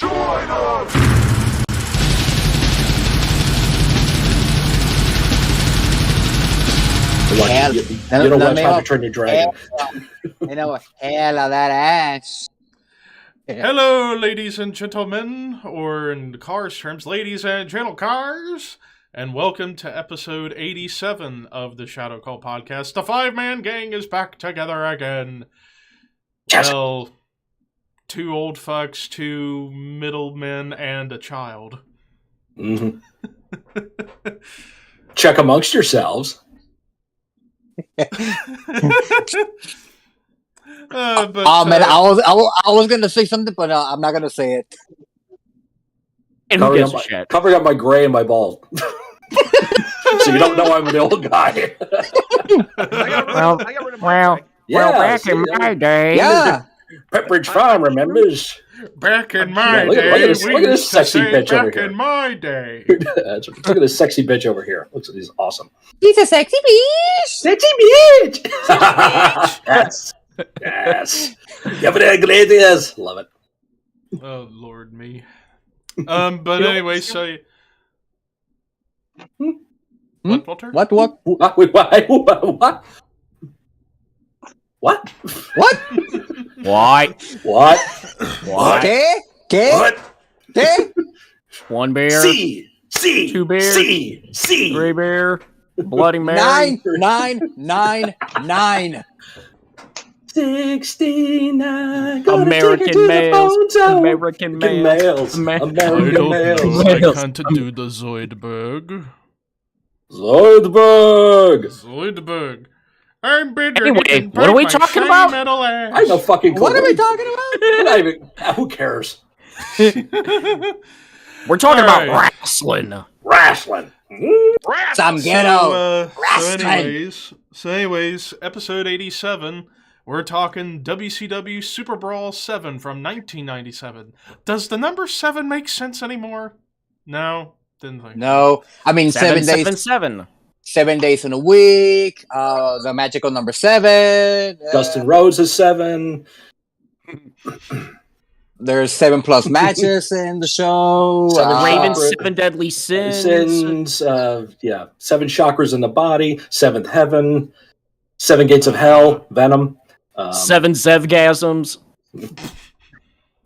Join us! Hell, you don't watch How to Train Your Dragon. Hell of that ass. Hello, ladies and gentlemen, or in the Cars terms, ladies and gentle cars, and welcome to episode 87 of the Shadow Call podcast. The five-man gang is back together again. Yes. Well, two old fucks, two middlemen, and a child. Mm-hmm. Check amongst yourselves. Man, I was gonna say something, but I'm not gonna say it. And who gives a shit? Covering up my gray and my bald. So you don't know I'm the old guy. Well, back in my day. Yeah. Pepperidge Farm remembers. Back in my Look day, at this sexy bitch over back here. in my day. Look at this sexy bitch over here. Looks like he's awesome. He's a sexy bitch. Sexy bitch. Yes. Yes. Gladiators. Love it. Oh, Lord me. But anyway, so... What, Walter? What? What? What? What? What? Okay. What? Okay. One bear. C. Two bears. C. Three bear. Bloody Mary. 9. 69. American males. American males. I American don't males. know. I can't do the Zoidberg. Zoidberg. I'm bigger Anyway, than what are we my talking shiny about? metal ass. I know fucking. What are we talking about? Who cares? We're talking All right. about wrestling. Wrestling. Some ghetto. Wrestling. So anyways, episode 87, we're talking WCW SuperBrawl VII from 1997. Does the number 7 make sense anymore? No, didn't think. No, I mean 7 days. 7. 7 days in a week. The magical number 7. Dustin Rhodes is 7. There's 7+ matches in the show. Ravens, Chocolate. 7 deadly sins. 7 chakras in the body. 7th heaven. 7 gates of hell. Venom. 7 Zevgasms.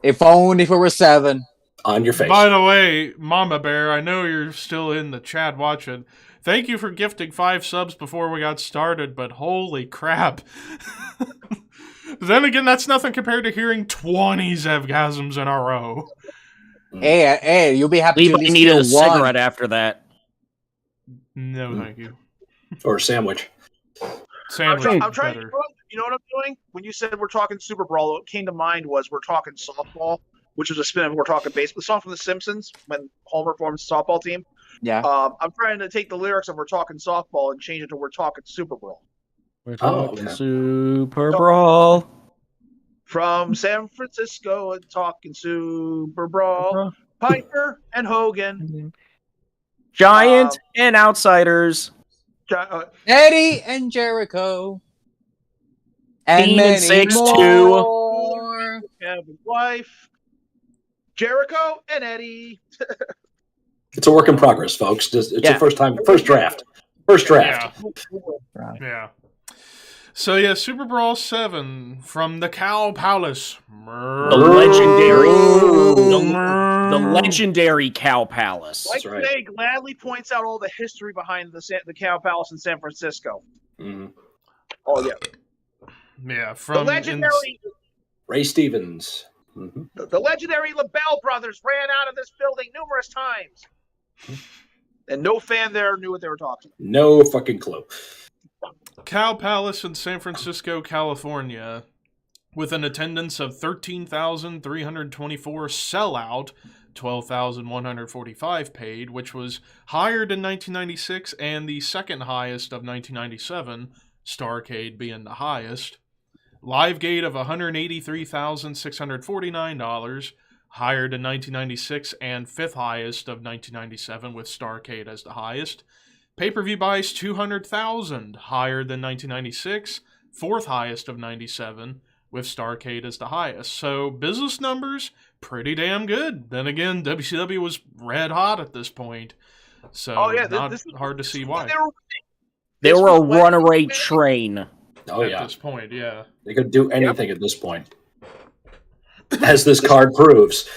If only if it were 7. On your face. By the way, Mama Bear, I know you're still in the chat watching. Thank you for gifting 5 subs before we got started, but holy crap. Then again, that's nothing compared to hearing 20 Zevgasms in a row. Hey, you'll be happy Levi to needed a steal one. cigarette after that. No, thank you. Or a sandwich. Sandwich I'm trying better. to, you know what I'm doing? When you said we're talking Super Brawl, what came to mind was we're talking softball, which is a spin of we're talking baseball. The song from The Simpsons when Homer forms the softball team. Yeah. I'm trying to take the lyrics of we're talking softball and change it to we're talking Super Brawl. We're talking talking Super Brawl. From San Francisco and talking Super Brawl. Piper and Hogan. Giant and Outsiders. Eddie and Jericho. And Dean many and 6'2". more. Kevin's wife. Jericho and Eddie. It's a work in progress, folks. It's Yeah. your first draft. First draft. Yeah. So yeah, Super Brawl 7 from the Cow Palace. The legendary Cow Palace. Like right. today, gladly points out all the history behind the Cow Palace in San Francisco. Mhm. Oh yeah, Yeah, the from legendary, Ray Stevens. Mm-hmm. the legendary LaBelle brothers ran out of this building numerous times, and no fan there knew what they were talking about. No fucking clue. Cow Palace in San Francisco, California, with an attendance of 13,324 sellout, 12,145 paid, which was higher than 1996 and the second highest of 1997, Starrcade being the highest. Live gate of $183,649, higher than 1996 and fifth highest of 1997 with Starrcade as the highest. Pay-per-view buys 200,000, higher than 1996, fourth highest of 97, with Starrcade as the highest. So business numbers, pretty damn good. Then again, WCW was red hot at this point. So not hard to see why. They were a runaway train. Oh, at yeah. this point, yeah. They could do anything at this point. As this card proves.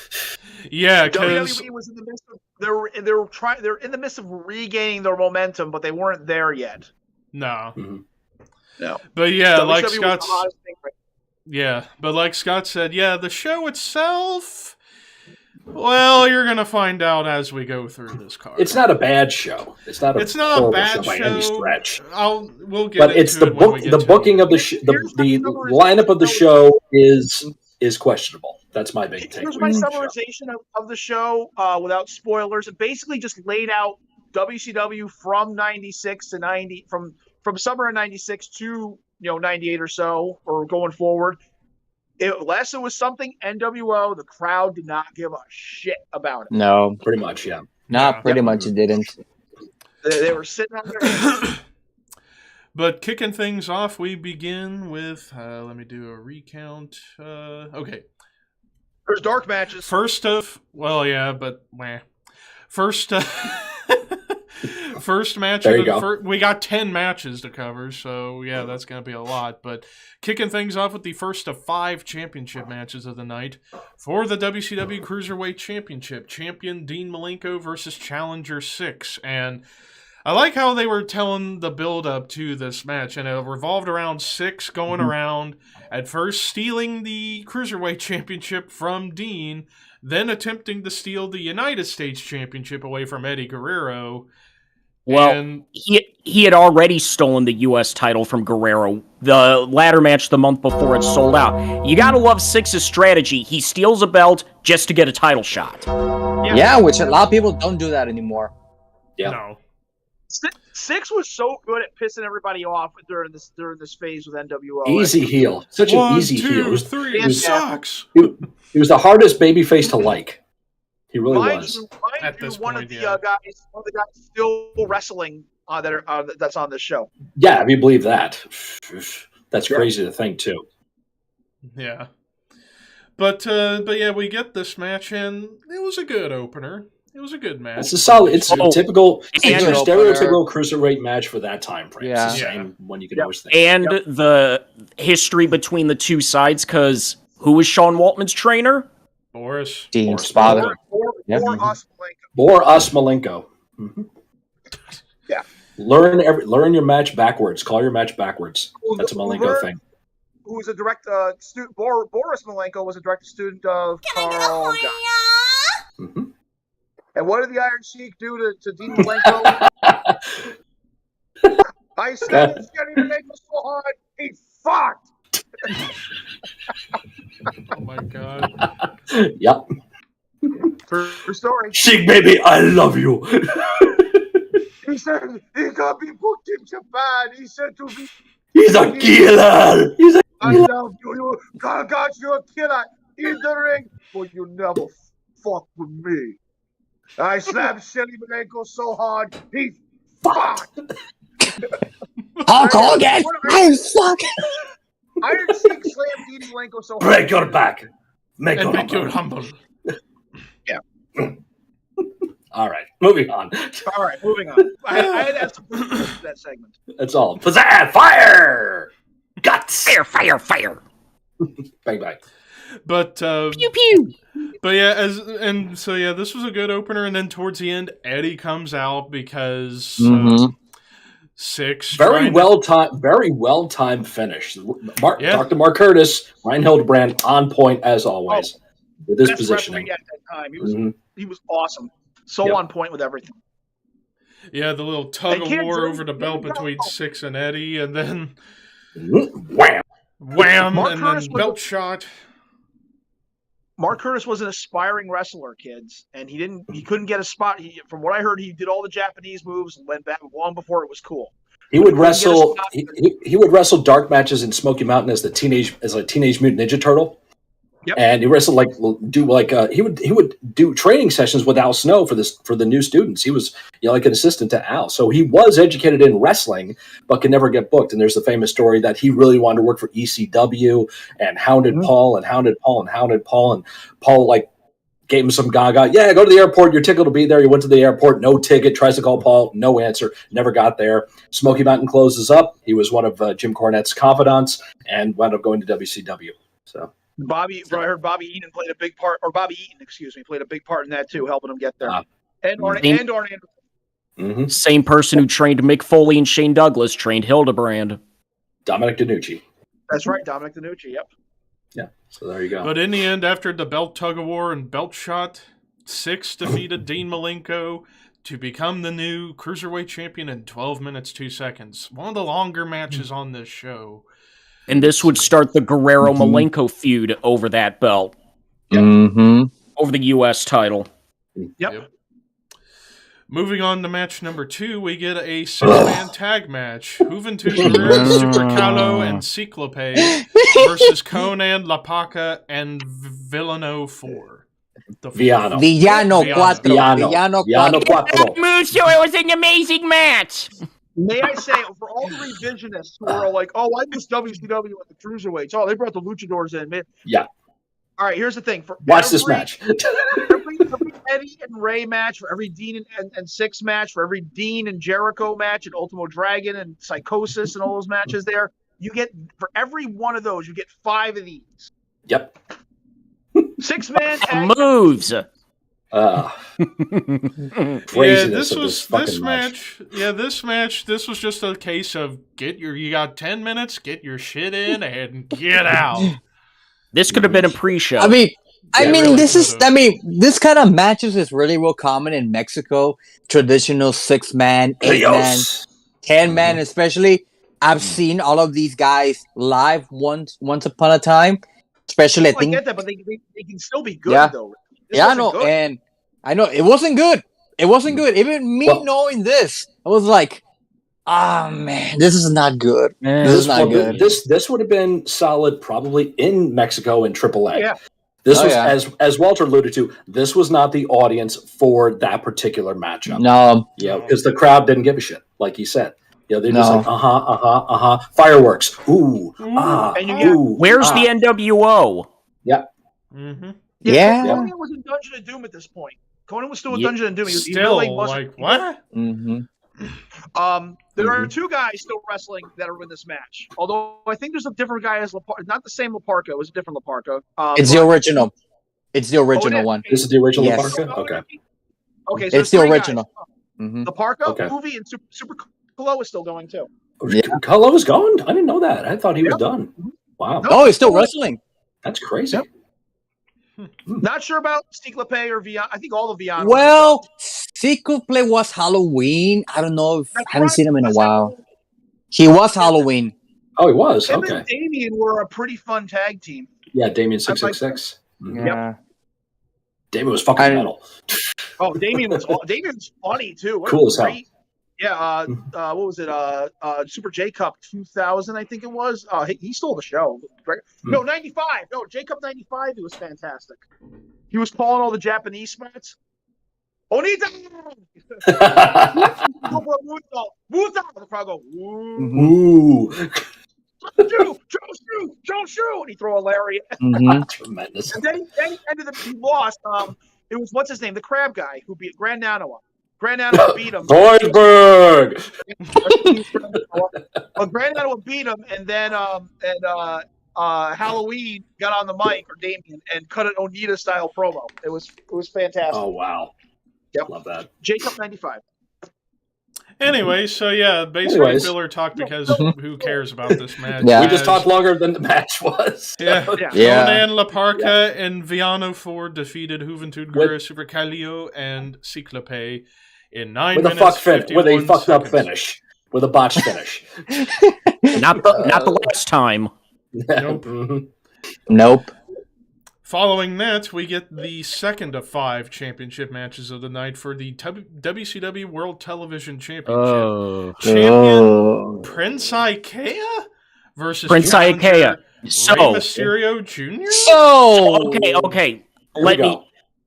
Yeah, because WWE was in the midst of they're in the midst of regaining their momentum, but they weren't there yet. no. Mm-hmm. No. But yeah, WWE like was the Scott hottest thing right Yeah, but like Scott said, yeah, the show itself, well, you're going to find out as we go through this card. It's not a bad show. It's not a horrible bad show by any stretch. We'll get But into it's the it when we get the to booking it. of the lineup of the show is questionable. That's my big take. Here's my summarization of the show without spoilers. It basically just laid out WCW from 96 to 90, from summer of 96 to 98 or so, or going forward. Unless it was something NWO, the crowd did not give a shit about it. No, Pretty much, yeah. pretty much it didn't. They were sitting on their But kicking things off, we begin with, let me do a recount. Okay. There's dark matches. First match. There you go. We got 10 matches to cover, so yeah, that's going to be a lot. But kicking things off with the first of 5 championship matches of the night for the WCW Cruiserweight Championship. Champion Dean Malenko versus Challenger 6. And I like how they were telling the build-up to this match, and it revolved around 6 going around, at first stealing the Cruiserweight Championship from Dean, then attempting to steal the United States Championship away from Eddie Guerrero. Well, And he had already stolen the U.S. title from Guerrero. The ladder match the month before it sold out. You gotta love Six's strategy. He steals a belt just to get a title shot. Yeah, which a lot of people don't do that anymore. Yeah. no. Six was so good at pissing everybody off during this phase with NWO. Easy heel. Such an easy heel. 1, 2, 3, Yeah. sucks. He was the hardest babyface to like. He really was. At this one point, of the yeah. guys still wrestling that's on this show. Yeah, if you believe that. That's crazy to think, too. Yeah. But yeah, we get this match, and it was a good opener. It was a good match. It's a solid. It's a typical, and it's a stereotypical cruiserweight match for that time frame. Yeah. It's the same one you can always think. And the history between the two sides, because who was Sean Waltman's trainer? Boris. Dean's Or father. Or us, like, Or us, Malenko. Mhm. Yeah. Learn your match backwards. Call your match backwards. That's a Malenko thing. who was a direct student. Boris Malenko was a direct student of Carl Guy. Mm-hmm. And what did the Iron Sheik do to Dean Malenko? I said it's getting Malenko so hard, he fucked. Oh my god. Yep. True story. Sheik, baby, I love you. He said he got me booked in Japan. He said to me, He's a killer. He's a I killer. love you. God, you're a killer in the ring, but you never fuck with me. I slapped Shelly Malenko so hard, he fucked. Hulk Hogan! I fuck! Iron Sheik slammed Dean Malenko so hard. Break your back. Make And your make you humble. humble. All right, moving on. All right, moving on. I had to add some to that segment. That's all. Pizzazz, fire! Guts! Fire! Bang, bang. But Pew pew. But yeah, this was a good opener, and then towards the end, Eddie comes out because Six Very well timed finish. Dr. Mark Curtis, Ryan Hildebrand on point as always with his Best positioning. referee at that time. He was awesome. So on point with everything. Yeah, the little tug of kids, war over the belt between Six and Eddie, and then Wham! Mark and Curtis then belt shot. Mark Curtis was an aspiring wrestler, kids, and he couldn't get a spot. From what I heard, he did all the Japanese moves and went back long before it was cool. He would wrestle. He would wrestle dark matches in Smoky Mountain as a Teenage Mutant Ninja Turtle. Yep. And he wrestled he would do training sessions with Al Snow for the new students. He was like an assistant to Al, so he was educated in wrestling, but could never get booked. And there's the famous story that he really wanted to work for ECW and hounded Paul and hounded Paul and hounded Paul, and Paul gave him some gaga. Yeah, go to the airport. Your ticket will be there. He went to the airport, no ticket. Tries to call Paul, no answer. Never got there. Smoky Mountain closes up. He was one of Jim Cornette's confidants and wound up going to WCW. So. I heard Bobby Eaton played a big part, or Bobby Eaton, excuse me, played a big part in that too, helping him get there. And Arn Anderson. Mm-hmm. Same person who trained Mick Foley and Shane Douglas trained Hildebrand. Dominic DeNucci. That's right, Dominic DeNucci, yep. Yeah, so there you go. But in the end, after the belt tug-of-war and belt shot, Six defeated Dean Malenko to become the new Cruiserweight champion in 12 minutes, 2 seconds. One of the longer matches on this show. And this would start the Guerrero-Malenko feud over that belt. Yep. Mm-hmm. Over the U.S. title. Yep. Moving on to match number 2, we get a 6-man tag match. Juventud Guerrero, Super Calo, and Ciclope versus Conan, La Paca, and Villano 4. Villano 4. Musso, it was an amazing match. May I say, for all the revisionists who are like, oh, I miss WCW with the Cruiserweights. Oh, they brought the Luchadors in. Man. Yeah. All right, here's the thing. Watch this match. every Eddie and Ray match, for every Dean and Six match, for every Dean and Jericho match, and Ultimo Dragon and Psychosis and all those matches there, you get, for every one of those, you get 5 of these. Yep. 6-man tag moves. This was just a case of you got 10 minutes, get your shit in, and get out. This could have been a pre-show. I mean, really this kind of matches is really real common in Mexico. Traditional 6-man, 8-man, 10-man, especially. I've seen all of these guys live once upon a time. Especially, I think. I get that, but they can still be good though. I know, and I know it wasn't good. It wasn't good. Even me knowing this, I was like, "Ah, man, this is not good. This is not good." This would have been solid, probably in Mexico in AAA. Yeah. This was as Walter alluded to. This was not the audience for that particular matchup. No, because the crowd didn't give a shit, like he said. They're just like fireworks. Ooh, Where's the NWO? Yeah. Mm-hmm. Yeah. Conan was in Dungeon of Doom at this point. Conan was still in Dungeon of Doom. What? Mm-hmm. There are 2 guys still wrestling that are in this match. Although I think there's a different guy as Laparca. Not the same Laparca. It was a different Laparca. It's the original. It's the original one. This is the original Yes. Laparca? Okay. Okay, so It's the original. Mm-hmm. Laparca, Movie, and Super Calo is still going too. Calo was gone? I didn't know that. I thought he was done. Wow. Oh, he's still wrestling. That's crazy. Yep. Not sure about Ciclope or Viano. I think all the Viano. Well, Ciclope was Halloween. I don't know if I haven't seen him in a while. He was Halloween. Oh, he was? Him Okay. and Damien were a pretty fun tag team. Yeah, Damien 666. Yeah. Damien was fucking metal. Oh, Damien's funny too. Cool as hell. Yeah, what was it? Super J Cup 2000, I think it was. He stole the show. No, 95. No, J Cup 95. He was fantastic. He was calling all the Japanese spots. Onita! Muta! The crowd go, ooh. Don't shoot! And he throw a lariat. Tremendous. And then he ended up, he lost. It was, what's his name? The crab guy who beat Grand Nanawa. Grand Nanawa beat him. Goldberg! Well, Grand Nanawa beat him, and then Halloween got on the mic, or Damien, and cut an Onita style promo. It was fantastic. Oh wow! Yep. Love that. Jacob 95. Anyway, so yeah, basically filler talk because who cares about this match? Yeah. We just talked longer than the match was. Yeah. Conan, La Parca, and Villano 4 defeated Juventud Guerrero, Super Calo, and Ciclope in 9 minutes. With a fucked up finish. With a botched finish. Not the last time. Nope. Nope. Following that, we get the second of 5 championship matches of the night for the WCW World Television Championship. Champion Prince Ikea versus Prince Ikea. So, Rey Mysterio Jr.? So okay. Here Let we me. go.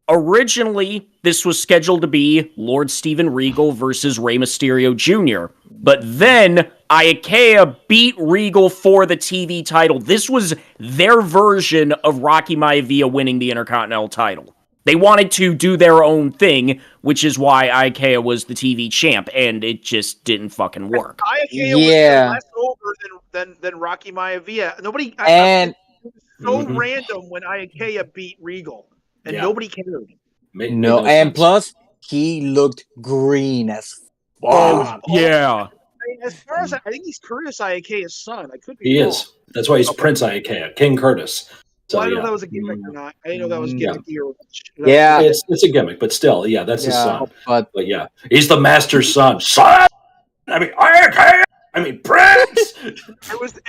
Originally, this was scheduled to be Lord Steven Regal versus Rey Mysterio Jr., but then IKEA beat Regal for the TV title. This was their version of Rocky Maivia winning the Intercontinental title. They wanted to do their own thing, which is why IKEA was the TV champ, and it just didn't fucking work. Ikea was Yeah. less over than Rocky Maivia. Nobody and it was so Mhm. random when Ikea beat Regal, and Yeah. nobody cared. Made no, no and sense. plus he looked green as fuck. Yeah. As far as I think he's Curtis Ikea's son. I could be He wrong. is. That's why he's Okay. Prince Ikea, King Curtis. So, Well, I don't know yeah. if that was a gimmick or not. I didn't know that was Yeah. gimmicky or Yeah. It's a gimmick, but still, yeah, that's his son. but But yeah, he's the master's son. Son! I mean, Ikea! I mean, Prince!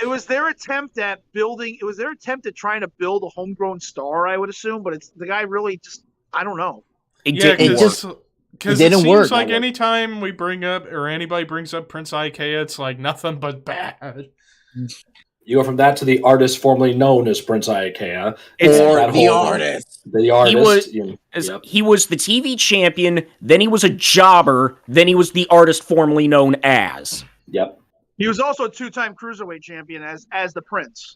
It was their attempt at building. It was their attempt at trying to build a homegrown star. I would assume, but it's the guy really just. I don't know. It Yeah, didn't because work. it didn't seems work. like anytime we bring up or anybody brings up Prince Ikea, it's like nothing but bad. You go from that to the artist formerly known as Prince Ikea. It's- or that the whole- artist. The artist. was- Yep. He was the TV champion, then he was a jobber, then he was the artist formerly known as. Yep. He was also a two-time cruiserweight champion as the Prince.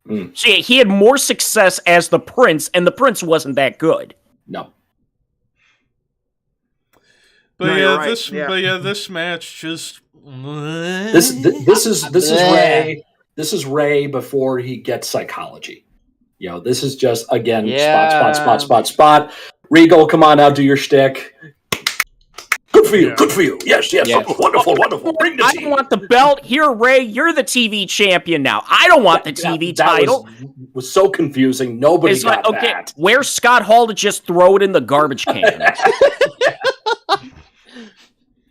So yeah, he had more success as the Prince, and the Prince wasn't that good. No. But No, yeah, you're right. this Yeah. this match just This is Ray. This is Ray before he gets psychology. You know, this is just again Yeah. spot. Regal, come on now, do your shtick. Good for you. Yeah. Good for you. Yes. Yes. Wonderful. Bring the I team. don't want the belt. Here, Ray, you're the TV champion now. I don't want the TV That title. was so confusing. Nobody It's like, got okay, that. where's Scott Hall to just throw it in the garbage can?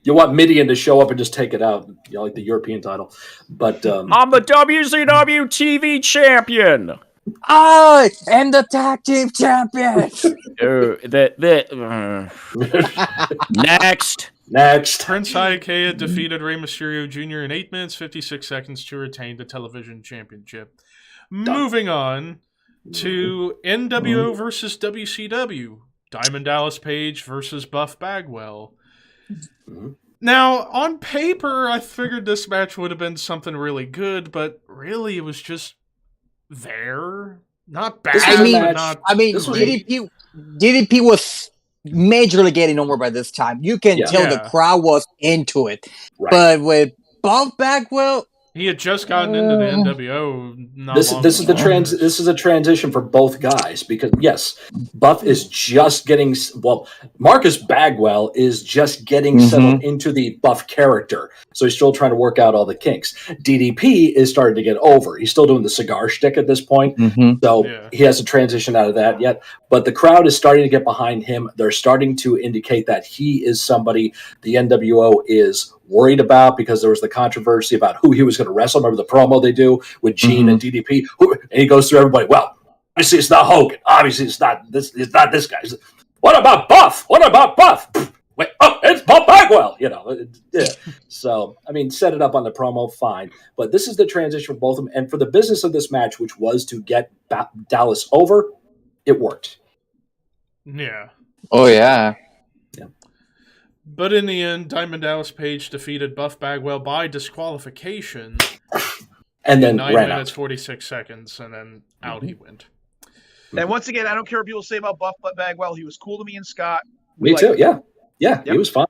You want Midian to show up and just take it out, you know, like the European title. But I'm the WCW TV champion. I am the tag team champions. Next. next, Prince Ikea defeated Rey Mysterio Jr. in 8 minutes 56 seconds to retain the television championship. Moving on to NWO versus WCW. Diamond Dallas Page versus Buff Bagwell. Now, on paper, I figured this match would have been something really good, but really it was just there. Not bad, This was a but match- not... I mean, This was- DDP was majorly getting over by this time. You can Yeah. tell the Yeah. crowd was into it. right? But with Buff Bagwell, He had just gotten into the NWO. Not This long is the before. This is a transition for both guys because yes, Buff is just getting Marcus Bagwell is just getting settled into the Buff character, so he's still trying to work out all the kinks. DDP is starting to get over. He's still doing the cigar shtick at this point, so Yeah. he hasn't transitioned out of that yet. But the crowd is starting to get behind him. They're starting to indicate that he is somebody the NWO is worried about because there was the controversy about who he was going to wrestle. Remember the promo they do with Gene and DDP, and he goes through everybody. Well, obviously it's not Hogan. Obviously it's not this. It's not this guy. What about Buff? What about Buff? Wait, oh, it's Buff Bagwell. You know, yeah. So I mean, set it up on the promo, fine. But this is the transition for both of them, and for the business of this match, which was to get Dallas over, it worked. Yeah. oh yeah, But in the end, Diamond Dallas Page defeated Buff Bagwell by disqualification And then in 9 ran minutes, out. 46 seconds, and then out he went. And once again, I don't care what people say about Buff Bagwell. He was cool to me and Scott. Me too. Yeah, Yep. he was fine.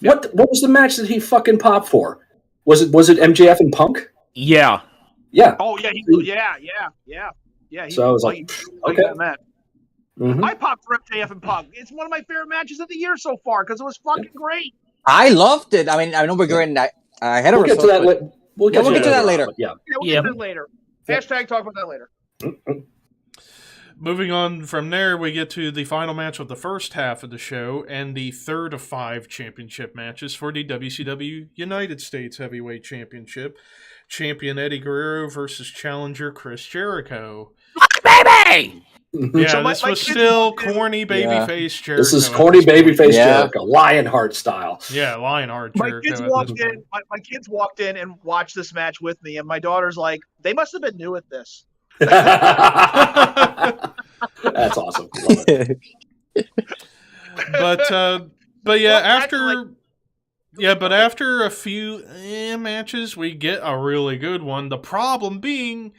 What was the match that he fucking popped for? Was it MJF and Punk? Yeah. Yeah. Oh yeah, yeah. So I was like, okay. Mhm. I popped for MJF and Punk. It's one of my favorite matches of the year so far because it was fucking great. I loved it. I mean, I know we're going ahead of We'll get to that. ourselves, We'll Yeah, we'll get to that later. But yeah. Yeah, we'll Yep. get to that later. Hashtag talk about that later. Moving on from there, we get to the final match of the first half of the show and the third of 5 championship matches for the WCW United States Heavyweight Championship. Champion Eddie Guerrero versus challenger Chris Jericho. Baby! Yeah, So this my was kids still walked in- corny babyface Jericho. This is at corny point. babyface Yeah. Jericho, Lionheart style. Yeah, Lionheart My Jericho. kids at walked this in. point. My kids walked in and watched this match with me, and my daughter's like, "They must have been new at this." That's awesome. Love it. But yeah, Well, after after a few matches, we get a really good one. The problem being,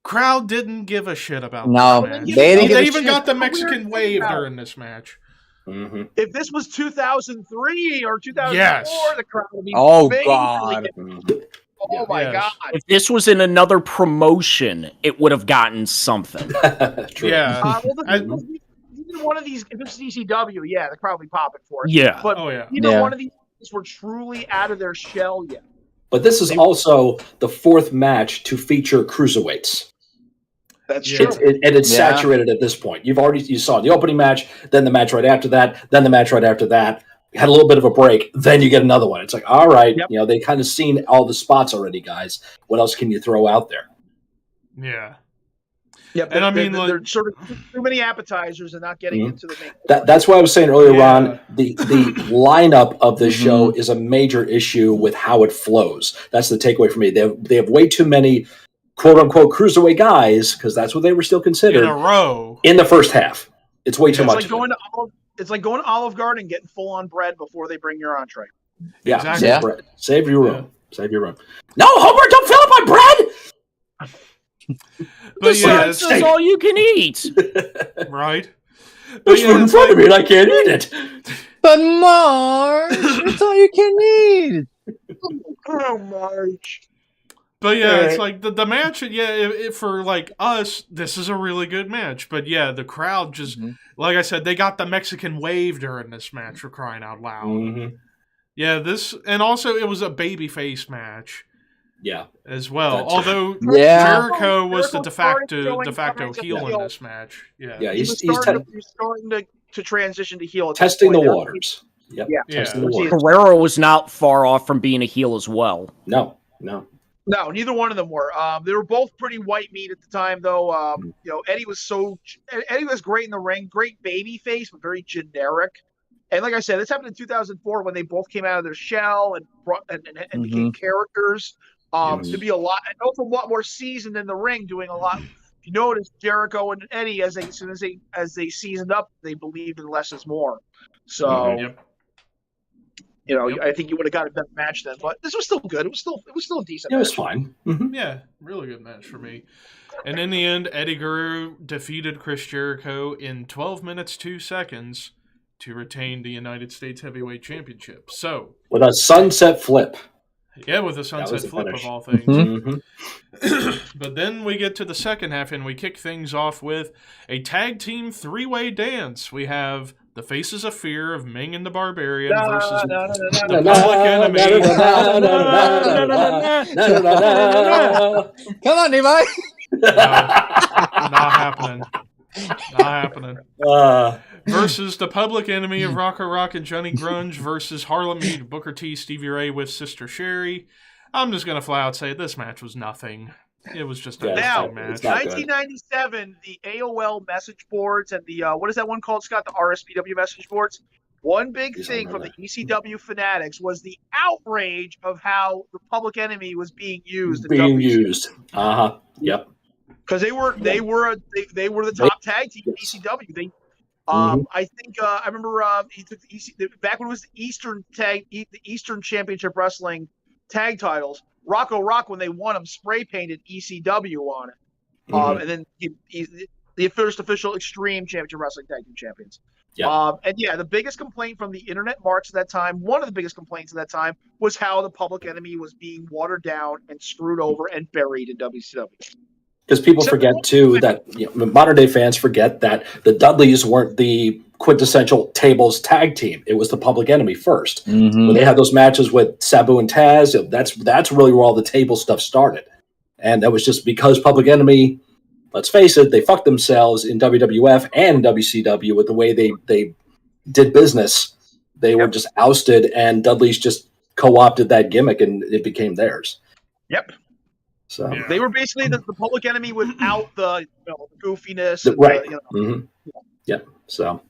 crowd didn't give a shit about No, this match. they didn't give They a even shit. got the That's the Mexican weird thing wave about it. during this match. Mm-hmm. If this was 2003 or 2004, Yes. the crowd would be Oh, majorly God. different. Oh my Yes. God! If this was in another promotion, it would have gotten something. True. Yeah. Either one of these, if it's ECW, yeah, the crowd would be popping for it. Yeah. But Oh yeah. either one of these were truly out of their shell yet. But this is also the fourth match to feature cruiserweights. That's Yeah. true. It's saturated at this point. You saw the opening match, then the match right after that, then the match right after that. You had a little bit of a break, then you get another one. It's like, all right, Yep. they kind of seen all the spots already, guys. What else can you throw out there? Yeah. Yep, And I mean, they're sort of too many appetizers and not getting into the main. That's why I was saying earlier, Yeah. Ron, the lineup of the show is a major issue with how it flows. That's the takeaway for me. They have way too many quote unquote cruiserweight guys, because that's what they were still considered, In a row. in the first half. It's way too It's much. like going to Olive Garden and getting full on bread before they bring your entree. Yeah, Exactly. save bread. Save your room. Save your room. No, Homer, don't fill up my bread. But yeah, This is all you can eat. right. But There's yeah, food in it's front of like- me and I can't eat it. But Marge, it's all you can eat. Oh, Marge. But yeah, it's like the match. Yeah, for like us, this is a really good match. But yeah, the crowd just, like I said, they got the Mexican wave during this match, for crying out loud. Mm-hmm. Yeah, and also it was a babyface match Yeah. as well. That's Although Yeah. Jericho was the Jericho started de showing facto signs of heel in heel. this match. Yeah, Yeah, He's he's starting to transition to heel. At this testing the point. waters. Yep. Yeah. Testing the Yeah. waters. Guerrero was not far off from being a heel as well. No. No, neither one of them were. They were both pretty white meat at the time, though. Eddie was great in the ring, great baby face, but very generic. And like I said, this happened in 2004 when they both came out of their shell and became characters. To be a lot more seasoned in the ring, doing a lot. If you notice, Jericho and Eddie, as soon as they seasoned up, they believed in less is more. So. Yep. I think you would have got a better match then, but this was still good. It was still a decent. It was match. fine. Mm-hmm. Yeah, really good match for me. And in the end, Eddie Guerrero defeated Chris Jericho in 12 minutes 2 seconds to retain the United States Heavyweight Championship. So, With a sunset flip. yeah, with a sunset the flip finish. of all things. Mm-hmm. But then we get to the second half and we kick things off with a tag team three-way dance. We have the Faces of Fear of Ming and the Barbarian versus the Public Enemy. Come on, Levi. Not happening. Not happening. Versus the Public Enemy of Rocco Rock and Johnny Grunge versus Harlem Heat, Booker T, Stevie Ray with Sister Sherry. I'm just going to flat out say this match was nothing. It was just a nothing match. it's not good. 1997, the AOL message boards and the what is that one called, Scott? The RSPW message boards. One big Yes, I thing from remember the ECW fanatics was the outrage of how the Public Enemy was being used. Being used. Yep. Because they were the top tag team in ECW. They I think I remember he took back when it was the Eastern Championship Wrestling tag titles. Rocco Rock, when they won them, spray painted ECW on it. And then the first official Extreme Championship Wrestling Tag Team Champions. Yeah. And yeah, the biggest complaint from the internet marks at that time, one of the biggest complaints at that time, was how the Public Enemy was being watered down and screwed over and buried in WCW. Because people forget, too, that modern-day fans forget that the Dudleys weren't the quintessential tables tag team. It was the Public Enemy first. When they had those matches with Sabu and Taz, that's really where all the table stuff started. And that was just because Public Enemy, let's face it, they fucked themselves in WWF and WCW with the way they did business. They were just ousted, and Dudley's just co-opted that gimmick, and it became theirs. Yep. So They were basically the Public Enemy without the goofiness. right. Yeah. So.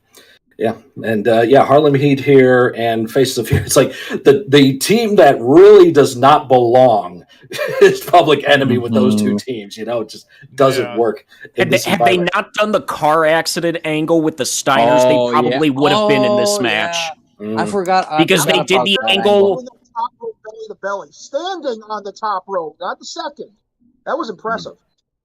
Yeah, and Harlem Heat here and Faces of Fear. It's like the team that really does not belong is Public Enemy with those two teams. It just doesn't work. Had they not done the car accident angle with the Steiners, they probably would have been in this match. I forgot. Because they did the angle. Top rope, belly to belly, standing on the top rope, not the second. That was impressive.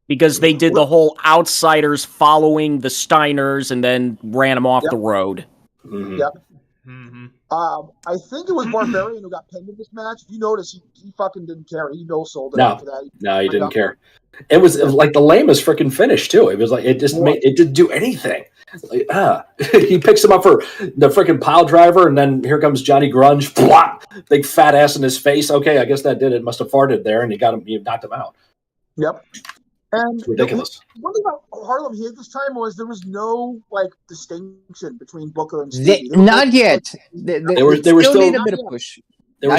Because they did the whole outsiders following the Steiners and then ran them off the road. Yep. I think it was Barbarian who got pinned in this match. You notice he fucking didn't care. He no-sold it after that. No, he didn't care. It was like the lamest freaking finish too. It was like it didn't do anything. He picks him up for the freaking pile driver, and then here comes Johnny Grunge, plop, big fat ass in his face. Okay, I guess that did it. Must have farted there, and he knocked him out. Yep. And it's ridiculous. One thing about Harlem Heat this time was there was no distinction between Booker and Stevie. Not yet. They were still need a bit of push. They were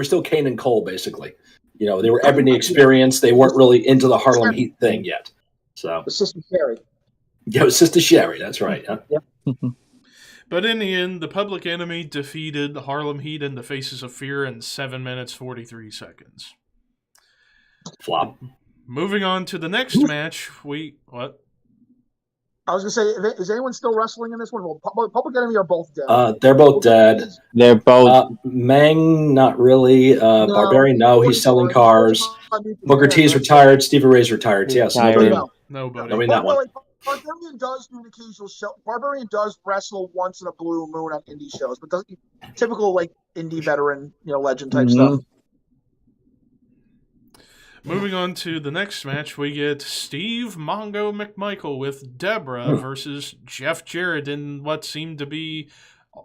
still Kane and Cole basically. They were Ebony Experience. They weren't really into the Harlem Heat thing yet. So Sister Sherry. Yeah, it was Sister Sherry. That's right. Huh? Yep. But in the end, the Public Enemy defeated the Harlem Heat and the Faces of Fear in 7 minutes 43 seconds. Flop. Moving on to the next match, what? I was going to say, is anyone still wrestling in this one? Well, Public Enemy are both dead. They're both dead. They're both. Mang, not really. Barbarian, no. He's selling cars. Booker T's retired. Stevie Ray's retired. Yes. Nobody. That one. Barbarian does do an occasional show. Barbarian does wrestle once in a blue moon on indie shows, but doesn't typical indie veteran, legend type stuff. Moving on to the next match, we get Steve Mongo McMichael with Deborah versus Jeff Jarrett in what seemed to be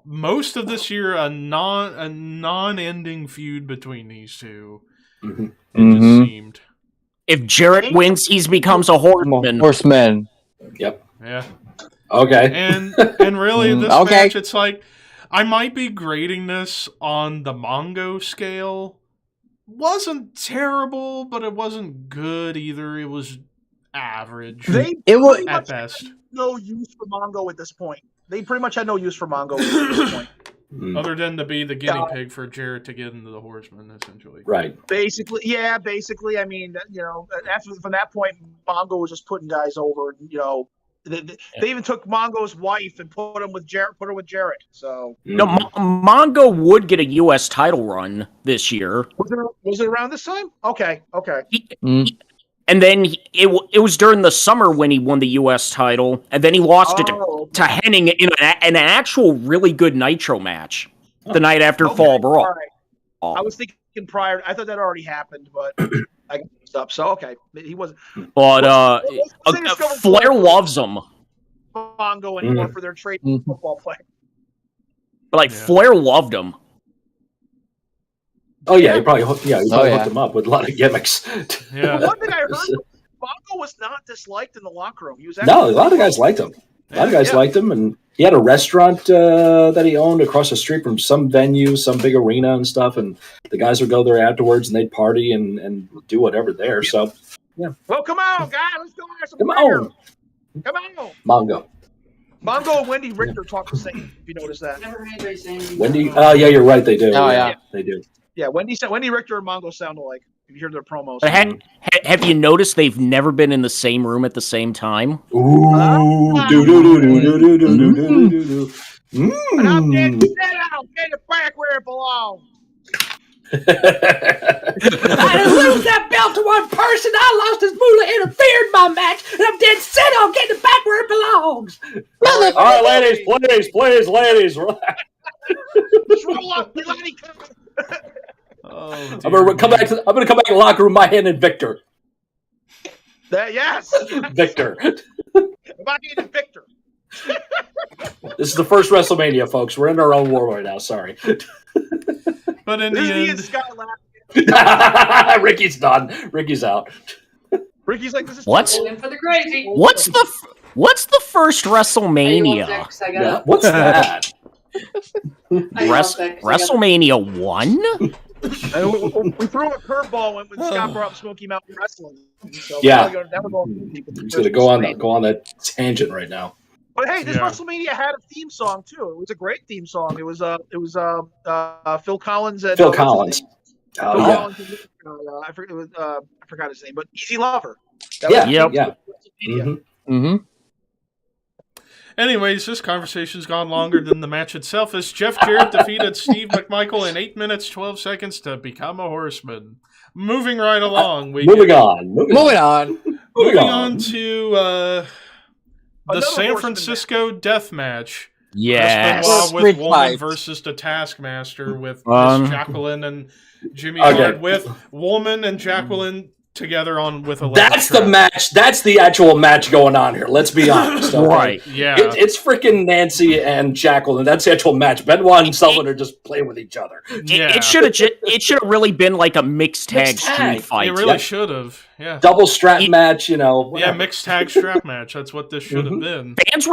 most of this year a non-ending feud between these two. It just seemed. If Jarrett wins, he becomes a horseman. Yep. Yeah. Okay. And really, in this match, it's like I might be grading this on the Mongo scale. Wasn't terrible, but it wasn't good either. It was average. It was at best. No use for Mongo at this point. They pretty much had no use for Mongo at this point. Other than to be the guinea pig for Jarrett to get into the Horseman, essentially. Right. Basically. I mean, from that point, Mongo was just putting guys over. They even took Mongo's wife and put her with Jarrett. So no, Mongo would get a U.S. title run this year. Was it around this time? Okay. And then it was during the summer when he won the U.S. title, and then he lost it to Henning in an actual really good Nitro match the night after Fall Brawl. Right. I was thinking prior. I thought that already happened, but I got mixed up. So he wasn't. But Flair loves him. Mongo anymore for their trade football play. But Flair loved him. Oh yeah, he probably hooked him up with a lot of gimmicks. Yeah. One thing I heard, Mongo was not disliked in the locker room. He was a lot of guys liked him. Liked him, and he had a restaurant that he owned across the street from some venue, some big arena and stuff. And the guys would go there afterwards, and they'd party and do whatever there. So, yeah. Well, come on, guys, let's go have some beer. Come on, Mongo and Wendy Richter talk the same. If you notice that. Never heard anybody saying Wendy. Oh yeah, you're right. They do. Oh yeah, they do. Yeah, Wendy Richter and Mongo sound alike. If you hear their promos. But have you noticed they've never been in the same room at the same time? Ooh, And I'm dead set out, get it back where it belongs. I didn't lose that belt to one person. I lost his moolah, interfered in my match, and I'm dead set on getting it back where it belongs. All right, ladies, please, ladies. Just roll up, lady. I'm gonna come back to the locker room. My hand and Victor. Yes, Victor. My hand and Victor. This is the first WrestleMania, folks. We're in our own war right now. Sorry. But in the end, Ricky's done. Ricky's out. Ricky's like, this is what's for the crazy. What's the first WrestleMania? Yeah, what's that? WrestleMania 1? And we threw a curveball when Scott brought up Smoky Mountain Wrestling. So Yeah. He's going to go on that tangent right now. But hey, this Yeah. WrestleMania had a theme song too. It was a great theme song. It was Phil Collins and Phil what's his Collins. name? Oh, Phil yeah. Collins and, I forgot his name, but Easy Lover. That Yeah, was Yep. yeah. WrestleMania. Mhm. Anyways, this conversation's gone longer than the match itself as Jeff Jarrett defeated Steve McMichael in 8 minutes, 12 seconds to become a horseman. Moving right along. Moving on. Moving on to the Another San horseman Francisco death match. Yes. Chris Benoit with Street Woman fight. versus the Taskmaster with Um, Miss Jacqueline and Jimmy Okay. Hart with Woman and Jacqueline together on with a leather That's the strap. match. That's the actual match going on here. Let's be honest. Okay? Right. Yeah. It's freaking Nancy and Jacqueline. That's the actual match. Benoit and Sullivan are just playing with each other. Yeah. It should have really been like a mixed tag Mixed tag. street fight. It really should have. Yeah. Double strap It- match, Yeah, whatever. mixed tag strap match. That's what this should have been. Fans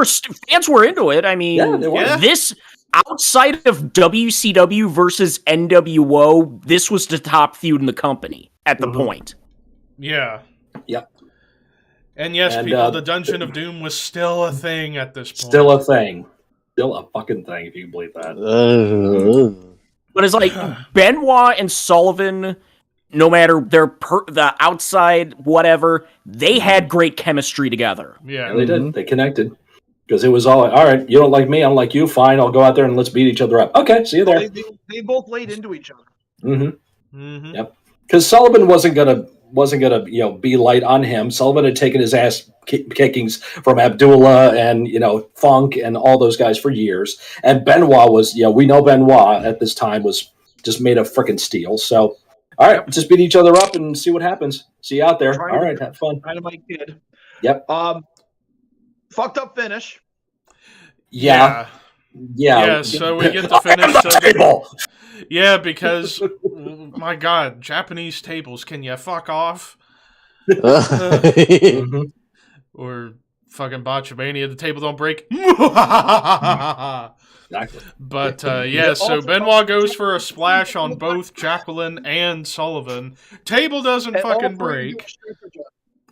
were into it. I mean, Yeah, they were. Yeah. this outside of WCW versus NWO, this was the top feud in the company at the point. Yeah. Yep. And yes, And, people, the Dungeon of Doom was still a thing at this point. Still a thing. Still a fucking thing, if you can believe that. But it's like Benoit and Sullivan, no matter the outside whatever, they had great chemistry together. Yeah. Yeah, they did. They connected. Because it was all right, you don't like me, I don't like you, fine, I'll go out there and let's beat each other up. Okay, see you there. They both laid into each other. Mm-hmm. Mm-hmm. Yep. Because Sullivan wasn't gonna be light on him. Sullivan had taken his ass kickings from Abdullah and Funk and all those guys for years. And Benoit was we know Benoit at this time was just made of frickin' steel. So all right, just beat each other up and see what happens. See you out there. Trying All to- right, have fun. Dynamite Kid. Yep. Fucked up finish. Yeah. Yeah, so we get the finish. On the table. Yeah, because, my God, Japanese tables, can you fuck off? Mhm. Or fucking Botchamania, the table don't break. Exactly. But, yeah, so Benoit goes for a splash on both Jacqueline and Sullivan. Table doesn't And all fucking three do break. a stretcher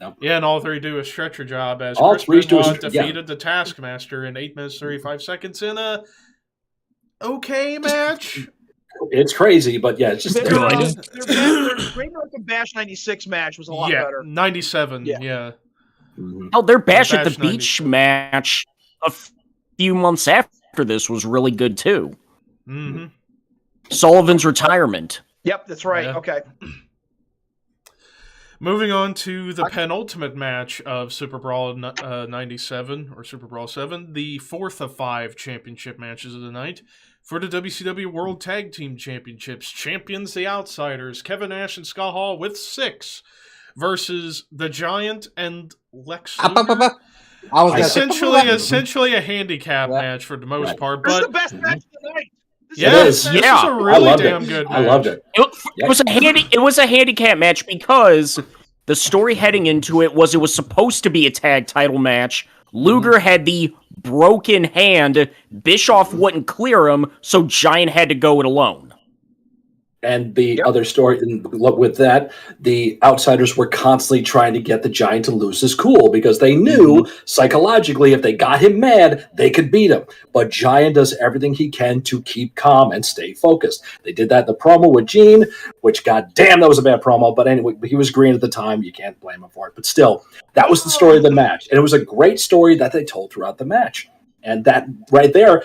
job. Yeah, and all three do a stretcher job as All Chris three do a Benoit stretcher- yeah. defeated the Taskmaster in 8 minutes 35 seconds in a okay match. It's crazy, but yeah, it's just Their Good. Great American Bash '96 match was a lot Yeah, better. 97. Yeah. Yeah. Mhm. Hell, their Bash at Bash the Beach match a few months after this was really good too. Mm-hmm. Sullivan's retirement. Yep, that's right. Yeah. Okay. Moving on to the penultimate match of Super Brawl 97 or Super Brawl 7, the fourth of 5 championship matches of the night. For the WCW World Tag Team Championships, champions the Outsiders, Kevin Nash and Scott Hall with 6 versus the Giant and Lex Luger. I was gonna say- Essentially a handicap Yeah. match for the most Right. part, This is but the best match of the night. This yeah, It this is. is Yeah. a I really loved damn it. good match. I loved it. It was a handicap match because the story heading into it was supposed to be a tag title match. Luger had the broken hand. Bischoff wouldn't clear him, so Giant had to go it alone. And the other story with that, the Outsiders were constantly trying to get the Giant to lose his cool because they knew psychologically if they got him mad, they could beat him. But Giant does everything he can to keep calm and stay focused. They did that in the promo with Gene, which goddamn, that was a bad promo. But anyway, he was green at the time. You can't blame him for it. But still, that was the story of the match. And it was a great story that they told throughout the match. And that right there,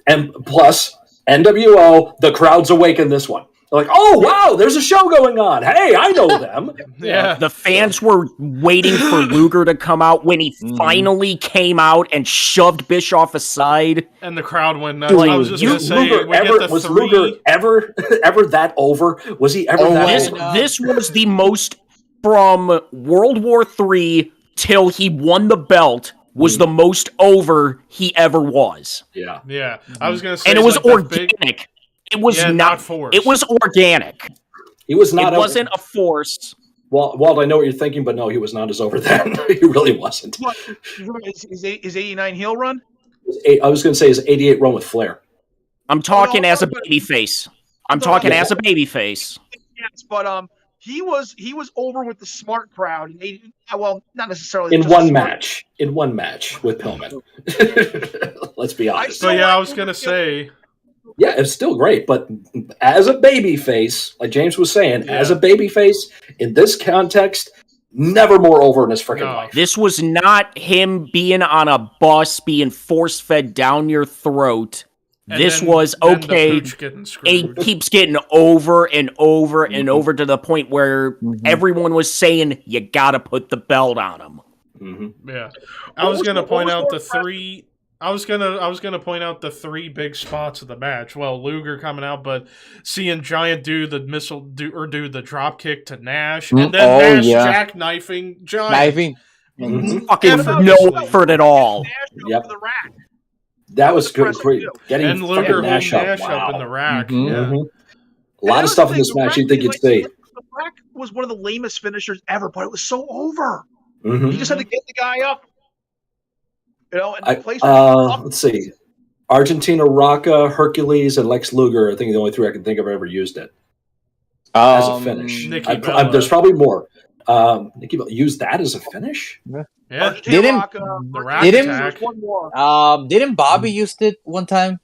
and plus NWO, the crowd's awake in this one. They're like, oh, wow, there's a show going on. Hey, I know them. Yeah. The fans were waiting for Luger to come out when he finally came out and shoved Bischoff aside. And the crowd went nuts. Dude, I was just going to say, Luger we ever, get the was 3. Luger ever that over? Was he ever that This, over? this was the most from World War III till he won the belt was the most over he ever was. Yeah. Yeah, I was going to say, And it was like, the big- organic. It was Yeah, not forced. It was organic. He was not It over. wasn't a force. Walt, I know what you're thinking, but no, he was not as over then. He really wasn't. What? Is 89 heel run? I was going to say his 88 run with Flair. I'm talking no, as a but- babyface. I'm talking as a babyface. Yes, but he was over with the smart crowd. Well, not necessarily in just one smart. match. In one match with Pillman. Let's be honest. So yeah, I was gonna say. Yeah, it's still great, but as a babyface, like James was saying, as a babyface in this context, never more over in his freaking life. This was not him being on a bus, being force-fed down your throat. And this then- was then the okay. pooch getting It screwed. keeps getting over and over and over to the point where everyone was saying, you gotta put the belt on him. Mm-hmm. Yeah, I was gonna what point was out more the three. I was gonna point out the three big spots of the match. Well, Luger coming out, but seeing Giant do the do the drop kick to Nash, and then Nash jackknifing Giant. Knifing. Mm-hmm. Fucking no Effortlessly. effort at all. Nash Yep. over the rack. That was good. impressive, Great. too. Getting And fucking Luger holding Nash Nash up. up in the rack. Mhm. Yeah. Mhm. A lot And of that stuff was in the this thing, match you think you'd like, see. The rack was one of the lamest finishers ever, but it was so over. Mhm. You just had to get the guy up. You know, and I- the place was up. let's see. Argentina Rocca, Hercules, and Lex Luger. I think the only three I can think of ever used it as a finish. Nikki Bella. There's probably more. Nikki Bella used that as a finish. Yeah. Argentina Didn't- Rock, The rack Didn't- attack. there's one more. Didn't Bobby used it one time?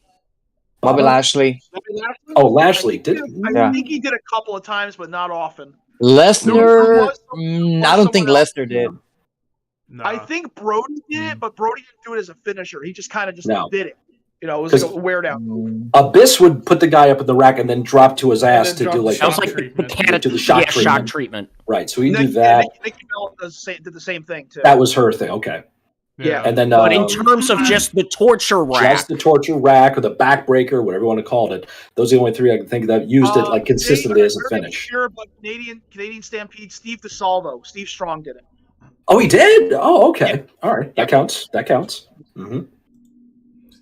Bobby Bobby? Lashley. Bobby Lashley? Oh, Lashley did. I think he did a couple of times, but not often. Lesnar. There was I don't think someone else. Lesnar did. No. I think Brody did it, but Brody didn't do it as a finisher. He just kind of just No. did it. You know, it was like a wear down. Abyss would put the guy up in the rack and then drop to his ass then to drop do the like shock Sounds like the treatment. cat To the shock shock treatment. treatment. right. So he Nick- do that. Nikki Bella did the same thing too. That was her thing. Okay. Yeah. And then But in terms of just the torture rack, just the torture rack or the backbreaker, whatever you want to call it, those are the only three I can think of that used it like consistently as a finish. Sure, but Canadian Stampede, Steve DeSalvo, Steve Strong did it. Oh, he did. Oh, okay. All right. That counts. That counts. hmm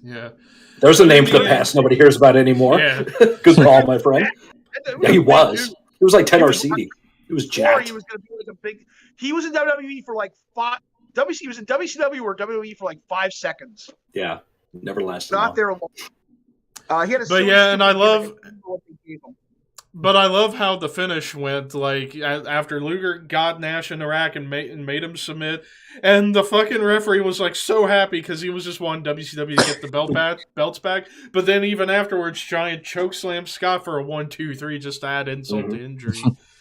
Yeah. There's a name for the past nobody hears about anymore. Yeah. Good call, my friend. And Yeah, he was. dude, He was like 10 He was RCD. He was before jacked. he was going to be like a big. He was in WWE for like five. He was in WCW or WWE for like 5 seconds. Yeah. Never lasted Not long. there long. He had a But silly yeah, and I stupid love- gimmick what they gave him. But I love how the finish went. Like after Luger got Nash in the rack and made him submit, and the fucking referee was like so happy because he was just wanting WCW to get the belts back. But then even afterwards, Giant chokeslammed Scott for a 1-2-3 just to add insult to injury.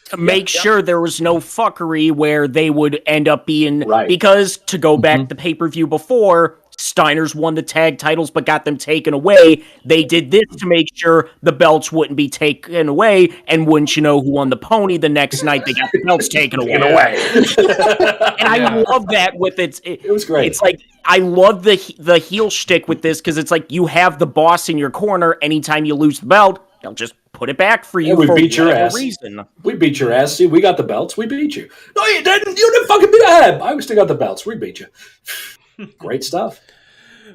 to make sure there was no fuckery where they would end up being Right. because to go back the pay-per-view before Steiner's won the tag titles but got them taken away. They did this to make sure the belts wouldn't be taken away, and wouldn't you know who won the pony the next night they got the belts taken away. In a way. And I love that with It was great. It's like I love the heel shtick with this because it's like you have the boss in your corner. Anytime you lose the belt, they'll just put it back for you Yeah, we for beat your whatever ass. reason. We beat your ass. See, we got the belts. We beat you. No, you didn't. You didn't fucking beat us. I still got the belts. We beat you. Great stuff.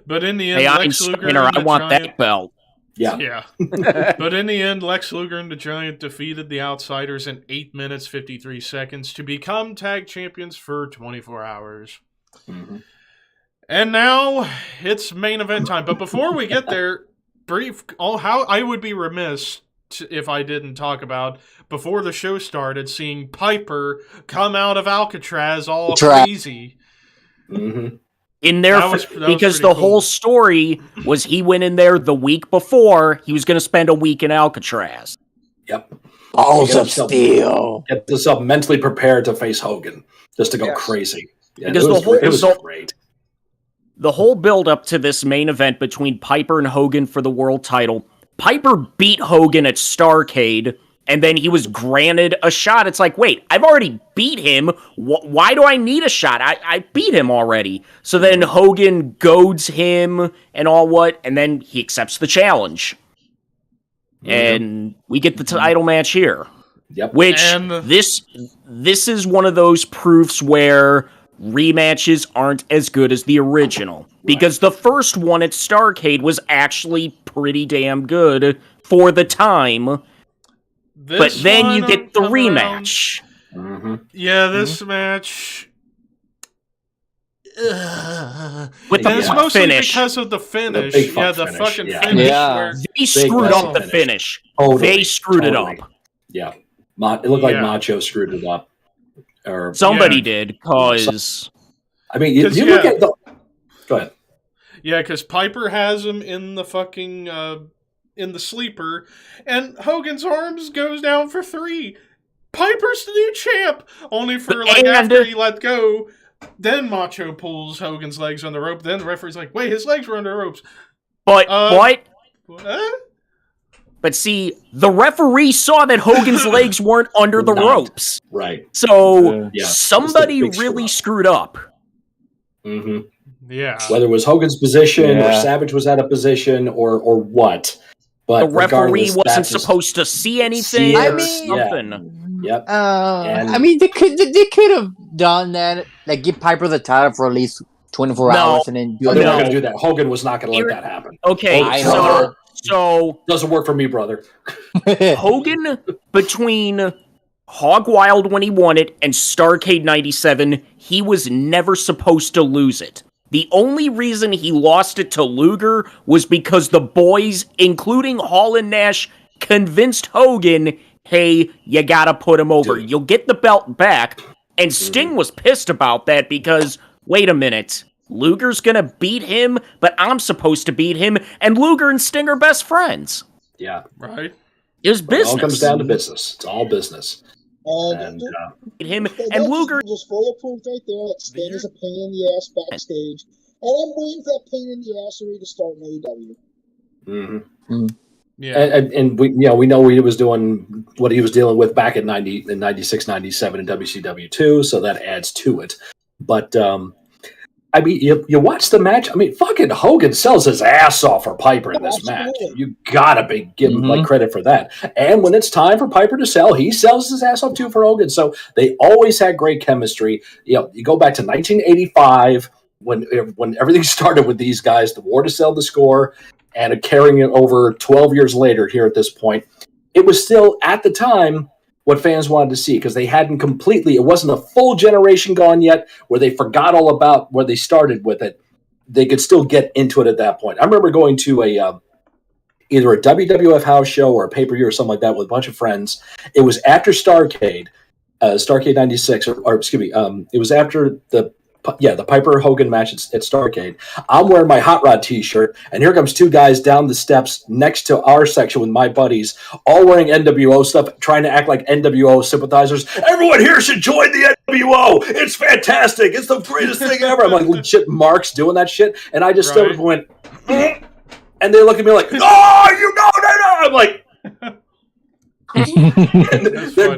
But in the end, Hey, I'm Lex Luger Steiner. and I the want Giant, that belt. Yeah. Yeah. But in the end, Lex Luger and the Giant defeated the Outsiders in 8 minutes 53 seconds to become tag champions for 24 hours. Mhm. And now it's main event time. But before we get there, how I would be remiss if I didn't talk about before the show started seeing Piper come out of Alcatraz all crazy. Mhm. In there That was because pretty the cool. whole story was he went in there the week before. He was going to spend a week in Alcatraz. Yep. Balls Get of himself- steel. Get this up mentally prepared to face Hogan. Just to go Yes. crazy. Yeah, Because it was, the whole it was result- great. The whole build up to this main event between Piper and Hogan for the world title. Piper beat Hogan at Starrcade, and then he was granted a shot. It's like, wait, I've already beat him. Why do I need a shot? I beat him already. So then Hogan goads him and all what, and then he accepts the challenge. And we get the title match here. Yep. Which And- this is one of those proofs where rematches aren't as good as the original. Because the first one at Starrcade was actually pretty damn good for the time. But This then you one get the around- rematch. Mhm. Yeah, this match. With the And it's mostly finish. because of the finish. big fuck The finish, fucking yeah. finish. Yeah. Where, They screwed up the finish. finish. Totally, They screwed it totally. up. Yeah, it looked like Yeah. Macho screwed it up, or Somebody Yeah. did, because I mean, you 'Cause, look at the. Go ahead. yeah, because Piper has him in the fucking in the sleeper, and Hogan's arms goes down for 3. Piper's the new champ. Only for like And- after he let go, then Macho pulls Hogan's legs on the rope. Then the referee's like, "Wait, his legs were under the ropes." but What? But see, the referee saw that Hogan's legs weren't under the Not. ropes. Right. So Yeah. somebody It's the big really screw screwed up. hmm Yeah. Whether it was Hogan's position or Yeah. Savage was out of position or what, but The referee regardless, wasn't that just- supposed to see anything See I or mean- something. Yep. I And- mean, they could have done that. Like, give Piper the title for at least 24 No. hours and then do They it. weren't No. going to do that. Hogan was not going to let Here- that happen. Okay, I Hogan- know. so Doesn't work for me, brother. Hogan, between Hog Wild when he won it and Starrcade 97, he was never supposed to lose it. The only reason he lost it to Luger was because the boys, including Hall and Nash, convinced Hogan, hey, you gotta put him over. Dude. You'll get the belt back. And Sting was pissed about that because, wait a minute, Luger's gonna beat him, but I'm supposed to beat him, and Luger and Sting are best friends. Yeah. Right. It was It business. all comes down to business. It's all business. And, And Beat him, that's and Luger. just full proof right there that Sting is a pain in the ass backstage. And I'm waiting for that pain in the assery to start in AEW. Yeah. and we we know he was doing what he was dealing with back in 96, 97 in WCW too, so that adds to it. But I mean, you watch the match. I mean, fucking Hogan sells his ass off for Piper in this match. Absolutely. You gotta give him like credit for that. And when it's time for Piper to sell, he sells his ass off too for Hogan. So they always had great chemistry. You go back to 1985 when everything started with these guys, the War to Sell the Score, and carrying it over 12 years later here at this point. It was still at the time what fans wanted to see, because they hadn't completely, it wasn't a full generation gone yet where they forgot all about where they started with it. They could still get into it at that point. I remember going to either a WWF house show or a pay-per-view or something like that with a bunch of friends. It was after Starrcade 96, or excuse me, it was after the Piper Hogan match at Starrcade. I'm wearing my Hot Rod t-shirt, and here comes 2 guys down the steps next to our section with my buddies, all wearing NWO stuff, trying to act like NWO sympathizers. Everyone here should join the NWO. It's fantastic. It's the greatest thing ever. I'm like legit marks doing that shit, and I just stood up and went, and they look at me like, oh, you know, I'm like, they're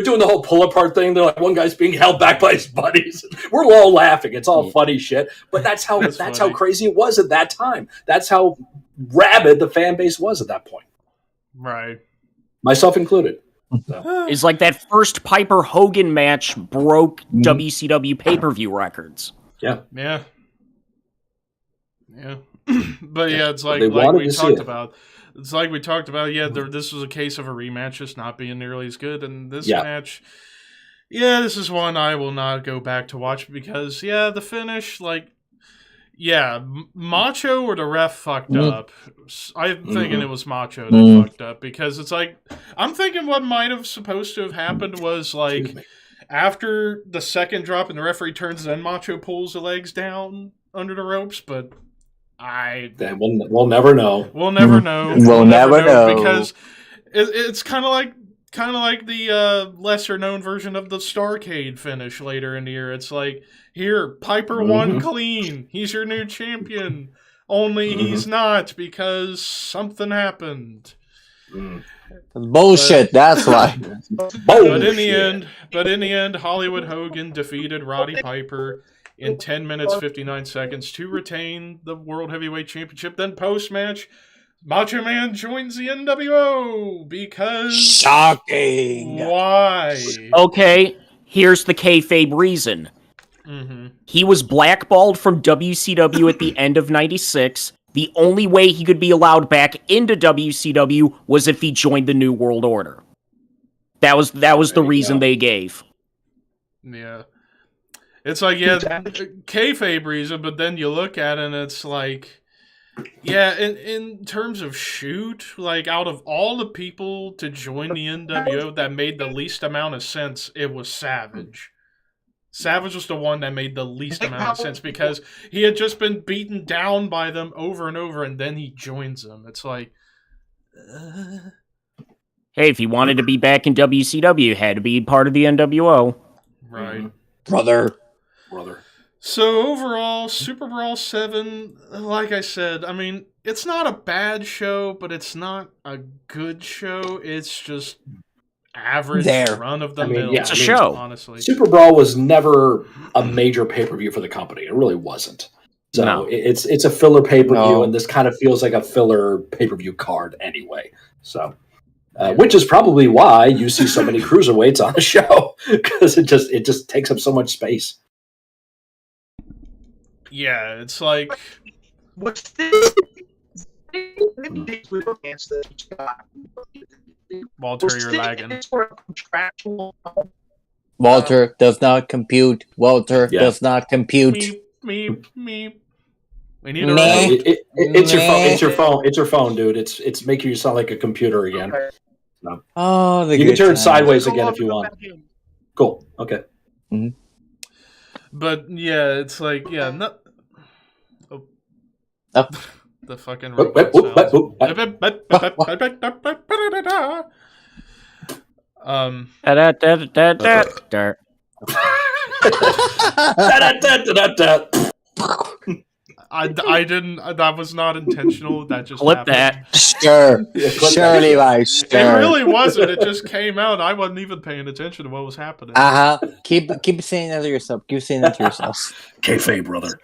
doing the whole pull apart thing. They're like, one guy's being held back by his buddies. We're all laughing. It's all funny shit. But that's how funny. crazy it was at that time. That's how rabid the fan base was at that point, Right. myself included. It's like that first Piper Hogan match broke WCW pay-per-view records. Yeah. Yeah. But yeah, it's like They wanted we to see talked it. about. It's like we talked about. Yeah, this was a case of a rematch just not being nearly as good, and this Yeah. match. Yeah, this is one I will not go back to watch because the finish, Macho or the ref fucked up. I'm thinking it was Macho that fucked up because it's like I'm thinking what might have supposed to have happened was like Excuse me. after the second drop and the referee turns, then Macho pulls the legs down under the ropes, but Then we'll never know. we'll never know. We'll never know. because it's kind of like the lesser known version of the Starrcade finish later in the year. It's like, here, Piper won clean. He's your new champion. Only he's not because something happened. Bullshit, that's why. But in the end, Hollywood Hogan defeated Roddy Piper in 10 minutes 59 seconds to retain the World Heavyweight Championship. Then post-match, Macho Man joins the NWO because Shocking. why? Okay, here's the kayfabe reason. He was blackballed from WCW at the end of 96. The only way he could be allowed back into WCW was if he joined the New World Order. That was the reason they gave. Yeah. It's like, yeah, kayfabe reason, but then you look at it and it's like, yeah, in terms of shoot, like, out of all the people to join the NWO that made the least amount of sense, it was Savage. Savage was the one that made the least amount of sense because he had just been beaten down by them over and over, and then he joins them. It's like... Hey, if he wanted to be back in WCW, he had to be part of the NWO. Right. Brother. So overall, Super Brawl 7, like I said, I mean, it's not a bad show, but it's not a good show. It's just average, run of the mill. It's a show. Honestly, Super Brawl was never a major pay-per-view for the company. It really wasn't. So No. it's a filler pay-per-view, and this kind of feels like a filler pay-per-view card anyway. So, which is probably why you see so many cruiserweights on the show, because it just takes up so much space. yeah, it's like What's this? Walter, you're lagging. Walter does not compute. Walter does not compute. Meep. We need a Meh. It's your phone. It's your phone. It's your phone, dude. It's making you sound like a computer again. No. Oh, the You can good turn times. sideways again if you want. Cool. Okay. But yeah, it's like no. Oh. The fucking Whoop, robot whoop, whoop, sounds. I didn't. That was not intentional. That just Flip happened. that. Sure, Levi. It Sure. really wasn't. It just came out. I wasn't even paying attention to what was happening. Keep saying that to yourself. Keep saying that to yourself. Kayfabe, brother.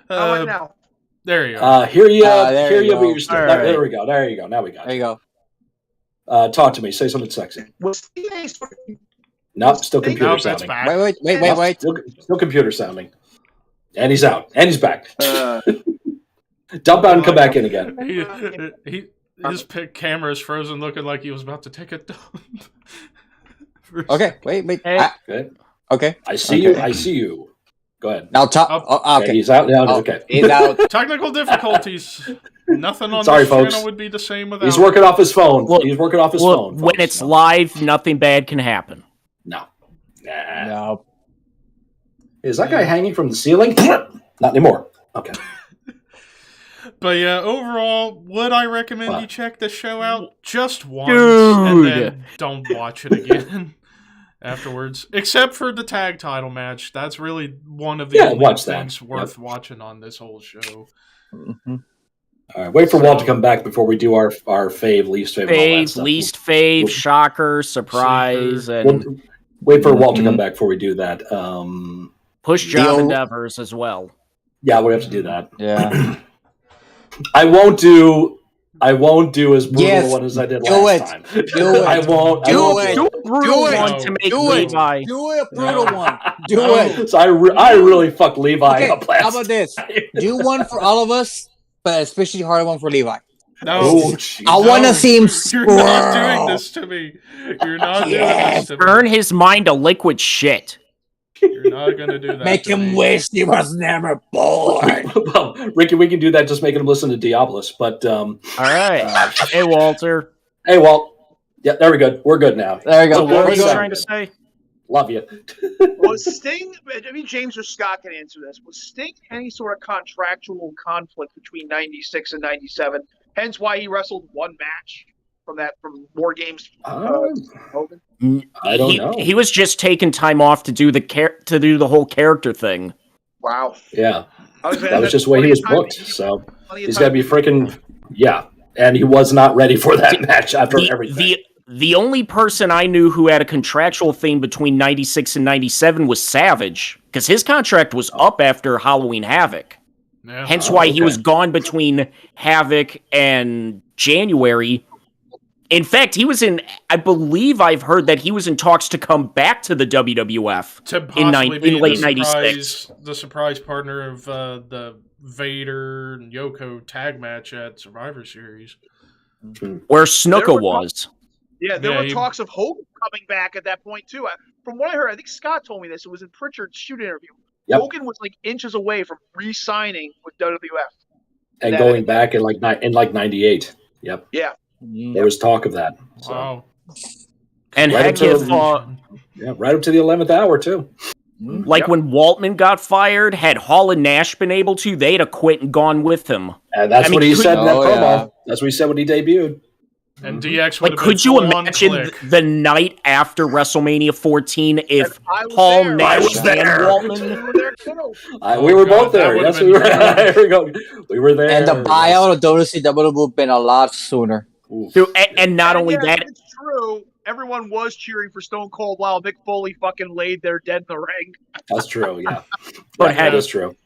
How about now? There you go. Hear you. there Hear you you. But go. you're still, All right. There we go. There you go. Now we got There you you. go. Talk to me. Say something sexy. Was TNA sort of Nope. Still computer Nope, that's sounding. back. Wait. Still computer sounding. And he's out. And he's back. Dump out and come back in again. His camera is frozen, looking like he was about to take a dump. Okay, wait. Hey. Okay. Okay. I see you. I see you. Go ahead. Now talk. Oh, Okay. He's out now. Oh, Okay. He's out. Technical difficulties. Nothing on Sorry, this folks. channel would be the same without. He's working off his phone. Look, He's working off his phone. When folks. it's live, nothing bad can happen. No. Nah. No. Is that guy hanging from the ceiling? Not anymore. Okay. But yeah, overall, would I recommend What? you check the show out just once Dude. and then don't watch it again afterwards? Except for the tag title match. That's really one of the only watch that. things worth watching on this whole show. Mm-hmm. All right. Wait for Walt to come back before we do our fave, least fave, and all that Fave, stuff. least fave, shocker, surprise, and We'll wait for Walt to come back before we do that. push job The- endeavors as well. Yeah, we have to do that. Yeah. I won't do as brutal Yes, one as I did do last it. time. Do it. I won't. I Do won't it. Do a brutal it. one to make Do it. Levi. Do a brutal No. one. Do No. it. So I really fucked Levi Okay, up last how about this? Do one for all of us, but especially hard one for Levi. No. Oh, jeez. I want to see him You're not doing swirl. this to me. You're not doing Yes. this to me. Turn his mind to liquid shit. You're not going to do that. Make to him me. wish he was never born. Well, Ricky, we can do that. Just making him listen to Diabolus. But All right. Hey, Walter. hey, Walt. Yeah, there we go. We're good now. There you So go. what were We're you good. trying to say? Love you. Was Sting? I mean, James or Scott can answer this. Was Sting any sort of contractual conflict between '96 and '97? Hence, why he wrestled one match from War Games. Hogan? I don't know. He was just taking time off to do the whole character thing. Wow. Yeah, I was, that was just the way he was booked. So he's got to be freaking and he was not ready for that match after everything. The only person I knew who had a contractual thing between 96 and 97 was Savage, because his contract was up after Halloween Havoc. Yeah. Hence why he was gone between Havoc and January. In fact, he was I believe I've heard that he was in talks to come back to the WWF To possibly be in late the 96. the surprise partner of the Vader and Yoko tag match at Survivor Series. Where Snuka There were- was. Yeah, there were talks of Hogan coming back at that point too. From what I heard, I think Scott told me this. It was in Pritchard's shoot interview. Yep. Hogan was like inches away from re-signing with WWF and going back in like '98. Yep. Yeah. There was talk of that. So. Wow. And right heck, right up to the 11th hour too. Like when Waltman got fired, had Hall and Nash been able to, they'd have quit and gone with him. And that's what he said in that promo. That's what he said when he debuted. And DX would like, could you imagine the night after WrestleMania 14 if Hall, Nash, and Waltman? We were both there. Yes, we were. We were there. And the buyout of WCW would have been a lot sooner. Dude, and not only that, it's true. Everyone was cheering for Stone Cold while Mick Foley fucking laid there dead in the ring. That's true. Yeah, but that is true.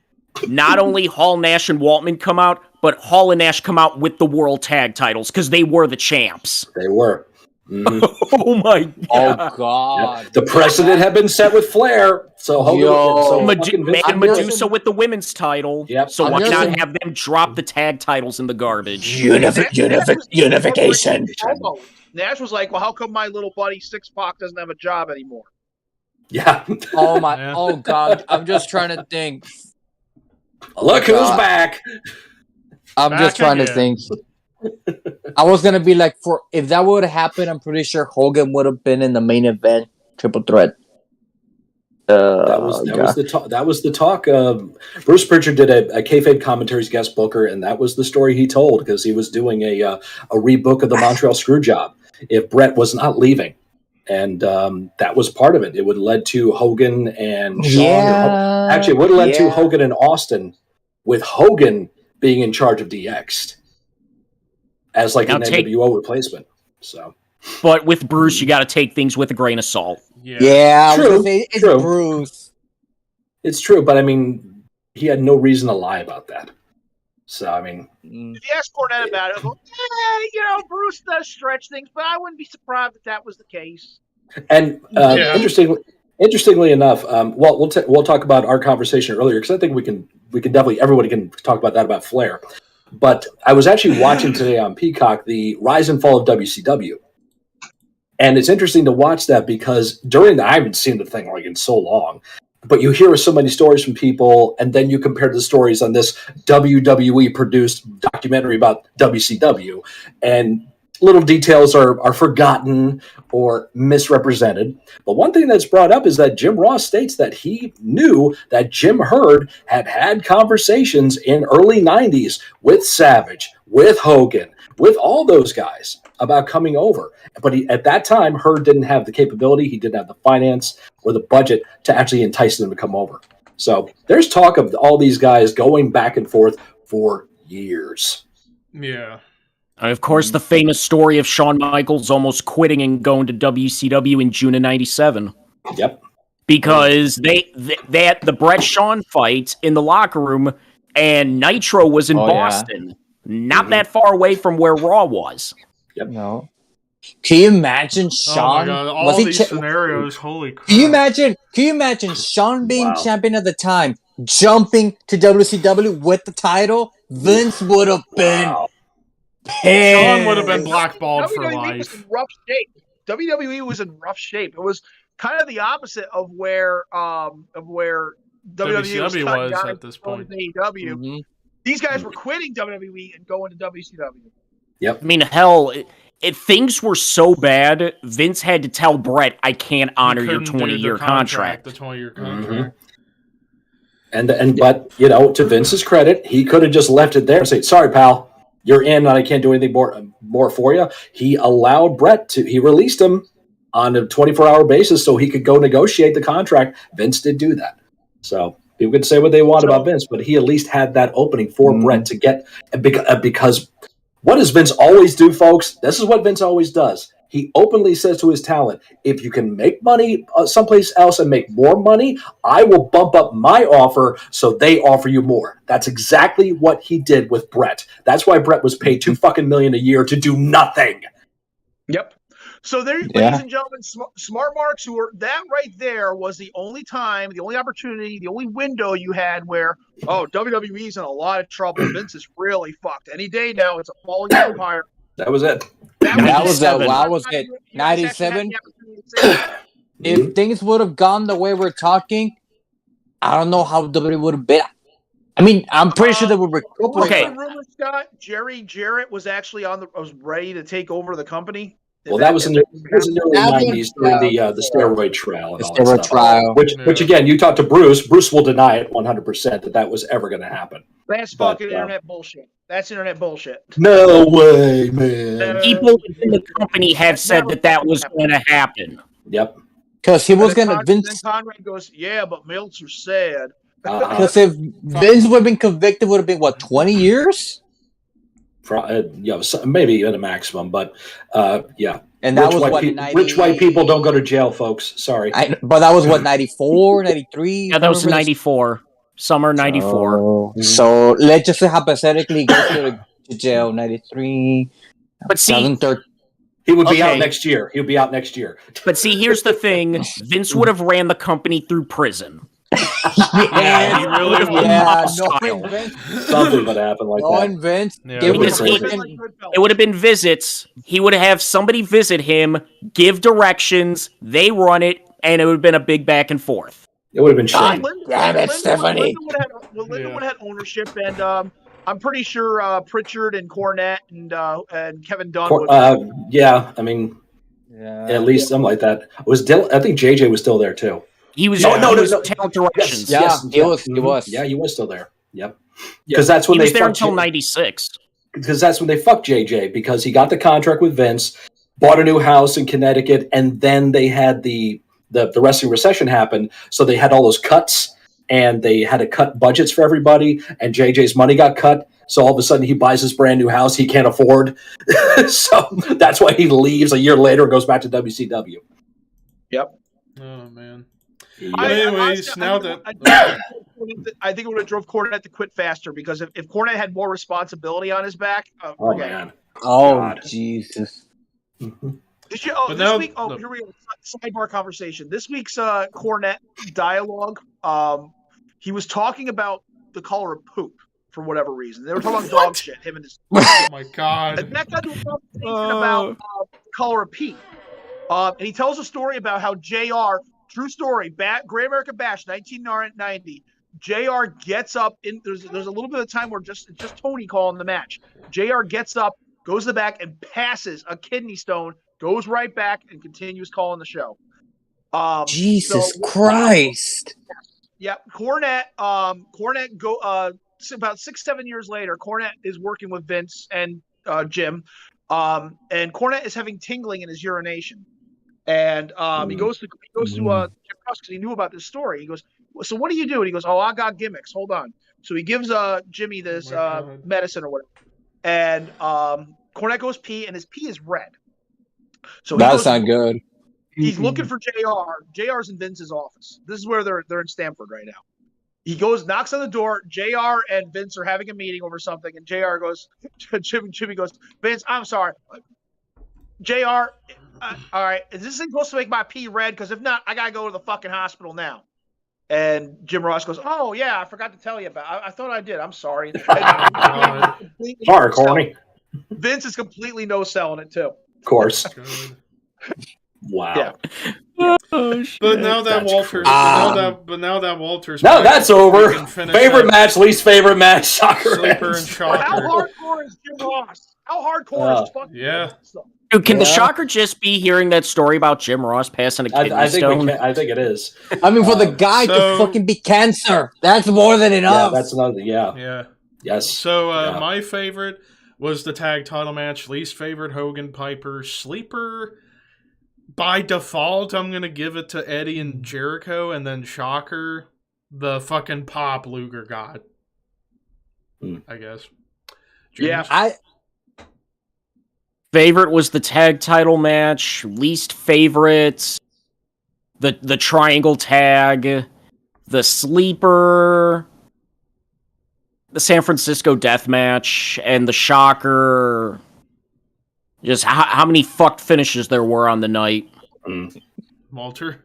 Not only Hall, Nash, and Waltman come out, but Hall and Nash come out with the world tag titles because they were the champs. They were. Oh my god! Oh god! Yeah. The precedent had been set with Flair, so Hogan, Medusa with the women's title. Yep. So why not have them drop the tag titles in the garbage? Unification. Nash was like, "Well, how come my little buddy Six Pac doesn't have a job anymore?" Yeah. Oh my! Yeah. Oh god! I'm just trying to think. Look who's back! I'm just trying to think. I was gonna be like, if that would have happened, I'm pretty sure Hogan would have been in the main event, triple threat. That was the talk. Bruce Pritchard did a kayfabe commentaries guest booker, and that was the story he told because he was doing a rebook of the Montreal Screwjob. If Brett was not leaving, and that was part of it. It would have led to Hogan and Shawn. Yeah, actually, it would have led to Hogan and Austin, with Hogan being in charge of DX as like an NWO replacement. So, but with Bruce, you got to take things with a grain of salt. Yeah, true. It's true. Bruce. It's true, but I mean, he had no reason to lie about that. So, I mean, if you ask Cornette about it, go, Bruce does stretch things, but I wouldn't be surprised if that was the case. And interestingly enough, we'll talk about our conversation earlier because I think we can definitely everybody can talk about that about Flair. But I was actually watching today on Peacock the rise and fall of WCW, and it's interesting to watch that because I haven't seen the thing like in so long. But you hear so many stories from people, and then you compare the stories on this WWE-produced documentary about WCW, and little details are forgotten or misrepresented. But one thing that's brought up is that Jim Ross states that he knew that Jim Herd had conversations in early 90s with Savage, with Hogan, with all those guys about coming over. But at that time, Herd didn't have the capability, he didn't have the finance or the budget to actually entice them to come over. So there's talk of all these guys going back and forth for years. Yeah. And of course, the famous story of Shawn Michaels almost quitting and going to WCW in June of '97. Yep. Because they had the Bret Shawn fight in the locker room, and Nitro was in Boston, not that far away from where Raw was. Yep. No. Can you imagine Shawn? Oh my God, all these scenarios, holy crap. Can you imagine Shawn being champion at the time, jumping to WCW with the title? Vince would have been pissed. Shawn would have been blackballed for life. Was in rough shape. WWE was in rough shape. It was kind of the opposite of where WWE was at this point. AEW. Mm-hmm. These guys were quitting WWE and going to WCW. Yep. I mean, hell, if things were so bad, Vince had to tell Brett, "I can't honor your 20-year contract." The 20-year contract. Mm-hmm. But to Vince's credit, he could have just left it there and said, "Sorry, pal, you're in, and I can't do anything more for you." He allowed Brett he released him on a 24-hour basis so he could go negotiate the contract. Vince did do that. So people can say what they want about Vince, but he at least had that opening for Brett to get, because what does Vince always do, folks? This is what Vince always does. He openly says to his talent, if you can make money someplace else and make more money, I will bump up my offer so they offer you more. That's exactly what he did with Brett. That's why Brett was paid $2 million a year to do nothing. Yep. So there, ladies and gentlemen, smart marks that right there was the only time, the only opportunity, the only window you had where, WWE's in a lot of trouble. Vince is really fucked. Any day now, it's a falling empire. That was it. That was 97. wow, was it 97? Mhm. If things would have gone the way we're talking, I don't know how WWE would have been. I mean, I'm pretty sure they would recuperate. Okay. Rumor, Scott, Jerry Jarrett was actually was ready to take over the company. Well, that was in the early That was- 90s during the steroid trial and The all that steroid stuff. trial. Which again, you talk to Bruce. Bruce will deny it 100% that was ever going to happen. That's But, fucking internet bullshit. That's internet bullshit. No way, man. People within the company have said that was going to happen. Yep. Because he was And going to then Vince. Conrad goes, "Yeah, but Meltzer said." Because if Vince would have been convicted, would have been what, 20 years? Maybe at a maximum, but yeah. And that Rich was white what, pe- 90, rich white people don't go to jail, folks. Sorry. But that was what, 94, 93? Yeah, that was 94. Summer 94. So let's just say hypothetically he goes to jail 93. But see, 2013. He would be out Okay. next year. He'll be out next year. but see, here's the thing. Vince would have ran the company through prison. Yeah, he really would. yeah, Style. no Vince. Something would happen like that. No Vince. Yeah, Give because him he- freaking- It would have been visits. He would have somebody visit him, give directions, they run it, and it would have been a big back and forth. It would have been shame. Damn it, Stephanie. Linda would have had ownership, and I'm pretty sure Pritchard and Cornette and Kevin Dunn would. Yeah, I mean, Yeah. at least something like that. I think JJ was still there too. He was, No, he no, was no. talent directions. Yeah, he was. He Mhm. was. Yeah, he was still there. Yep. Because that's when He was they there fucked until J- 96. because that's when they fucked JJ because he got the contract with Vince, bought a new house in Connecticut, and then they had the wrestling recession happen. So they had all those cuts, and they had to cut budgets for everybody, and JJ's money got cut. So all of a sudden, he buys this brand new house he can't afford. So that's why he leaves a year later and goes back to WCW. Yep. Oh man. Honestly, now that I think it would have drove Cornette to quit faster because if Cornette had more responsibility on his back, Oh forget it. man. Oh, God. Jesus. Mhm. Did you? But This now- week. Oh, here we go. Sidebar conversation. This week's Cornette dialogue. He was talking about the color of poop for whatever reason. They were talking about dog shit. Him and his. oh my god. And that got to a conversation about the color of pee. And he tells a story about how JR, true story, Great American Bash, 1990. JR gets up in. There's a little bit of time where just Tony calling the match. JR gets up, goes to the back, and passes a kidney stone. Goes right back and continues calling the show. Jesus so- Christ. Yeah, Cornette. Cornette about 6-7 years later. Cornette is working with Vince and Jim, and Cornette is having tingling in his urination, and he goes to Jim Ross because he knew about this story. He goes, "So what do you do?" And he goes, "Oh, I got gimmicks. Hold on." So he gives Jimmy this Oh my God. medicine or whatever, and Cornette goes pee, and his pee is red. So he That's goes- not good. He's looking for JR. JR's in Vince's office. This is where they're in Stamford right now. He goes, knocks on the door. JR and Vince are having a meeting over something, and JR goes, Jimmy goes, "Vince, I'm sorry. JR, all right, is this thing supposed to make my pee red? Because if not, I gotta go to the fucking hospital now." And Jim Ross goes, "Oh yeah, I forgot to tell you about. I thought I did. I'm sorry." Sorry, corny. Vince is completely no selling it too. Of course. Good. Wow. Yeah. But now that That's Walter's, crazy. now that Walter's, No, back, that's we over. can finish Favorite that match, least favorite match, shocker. Sleeper and ends. How shocker. hardcore is Jim Ross? How hardcore is fucking Yeah. stuff? Dude, can the Yeah. shocker just be hearing that story about Jim Ross passing a kidney I think stone? I think it is. I mean, for the guy so- to fucking be cancer, that's more than Yeah, enough. that's another. Yeah. Yeah. Yes. So Yeah. my favorite was the tag title match. Least favorite, Hogan Piper. Sleeper, by default, I'm gonna give it to Eddie and Jericho, and then shocker, the fucking Pop Luger God. I guess. Yeah. I Favorite was the tag title match. Least favorite, the triangle tag, the sleeper, the San Francisco death match, and the shocker. Just how many fucked finishes there were on the night. Walter.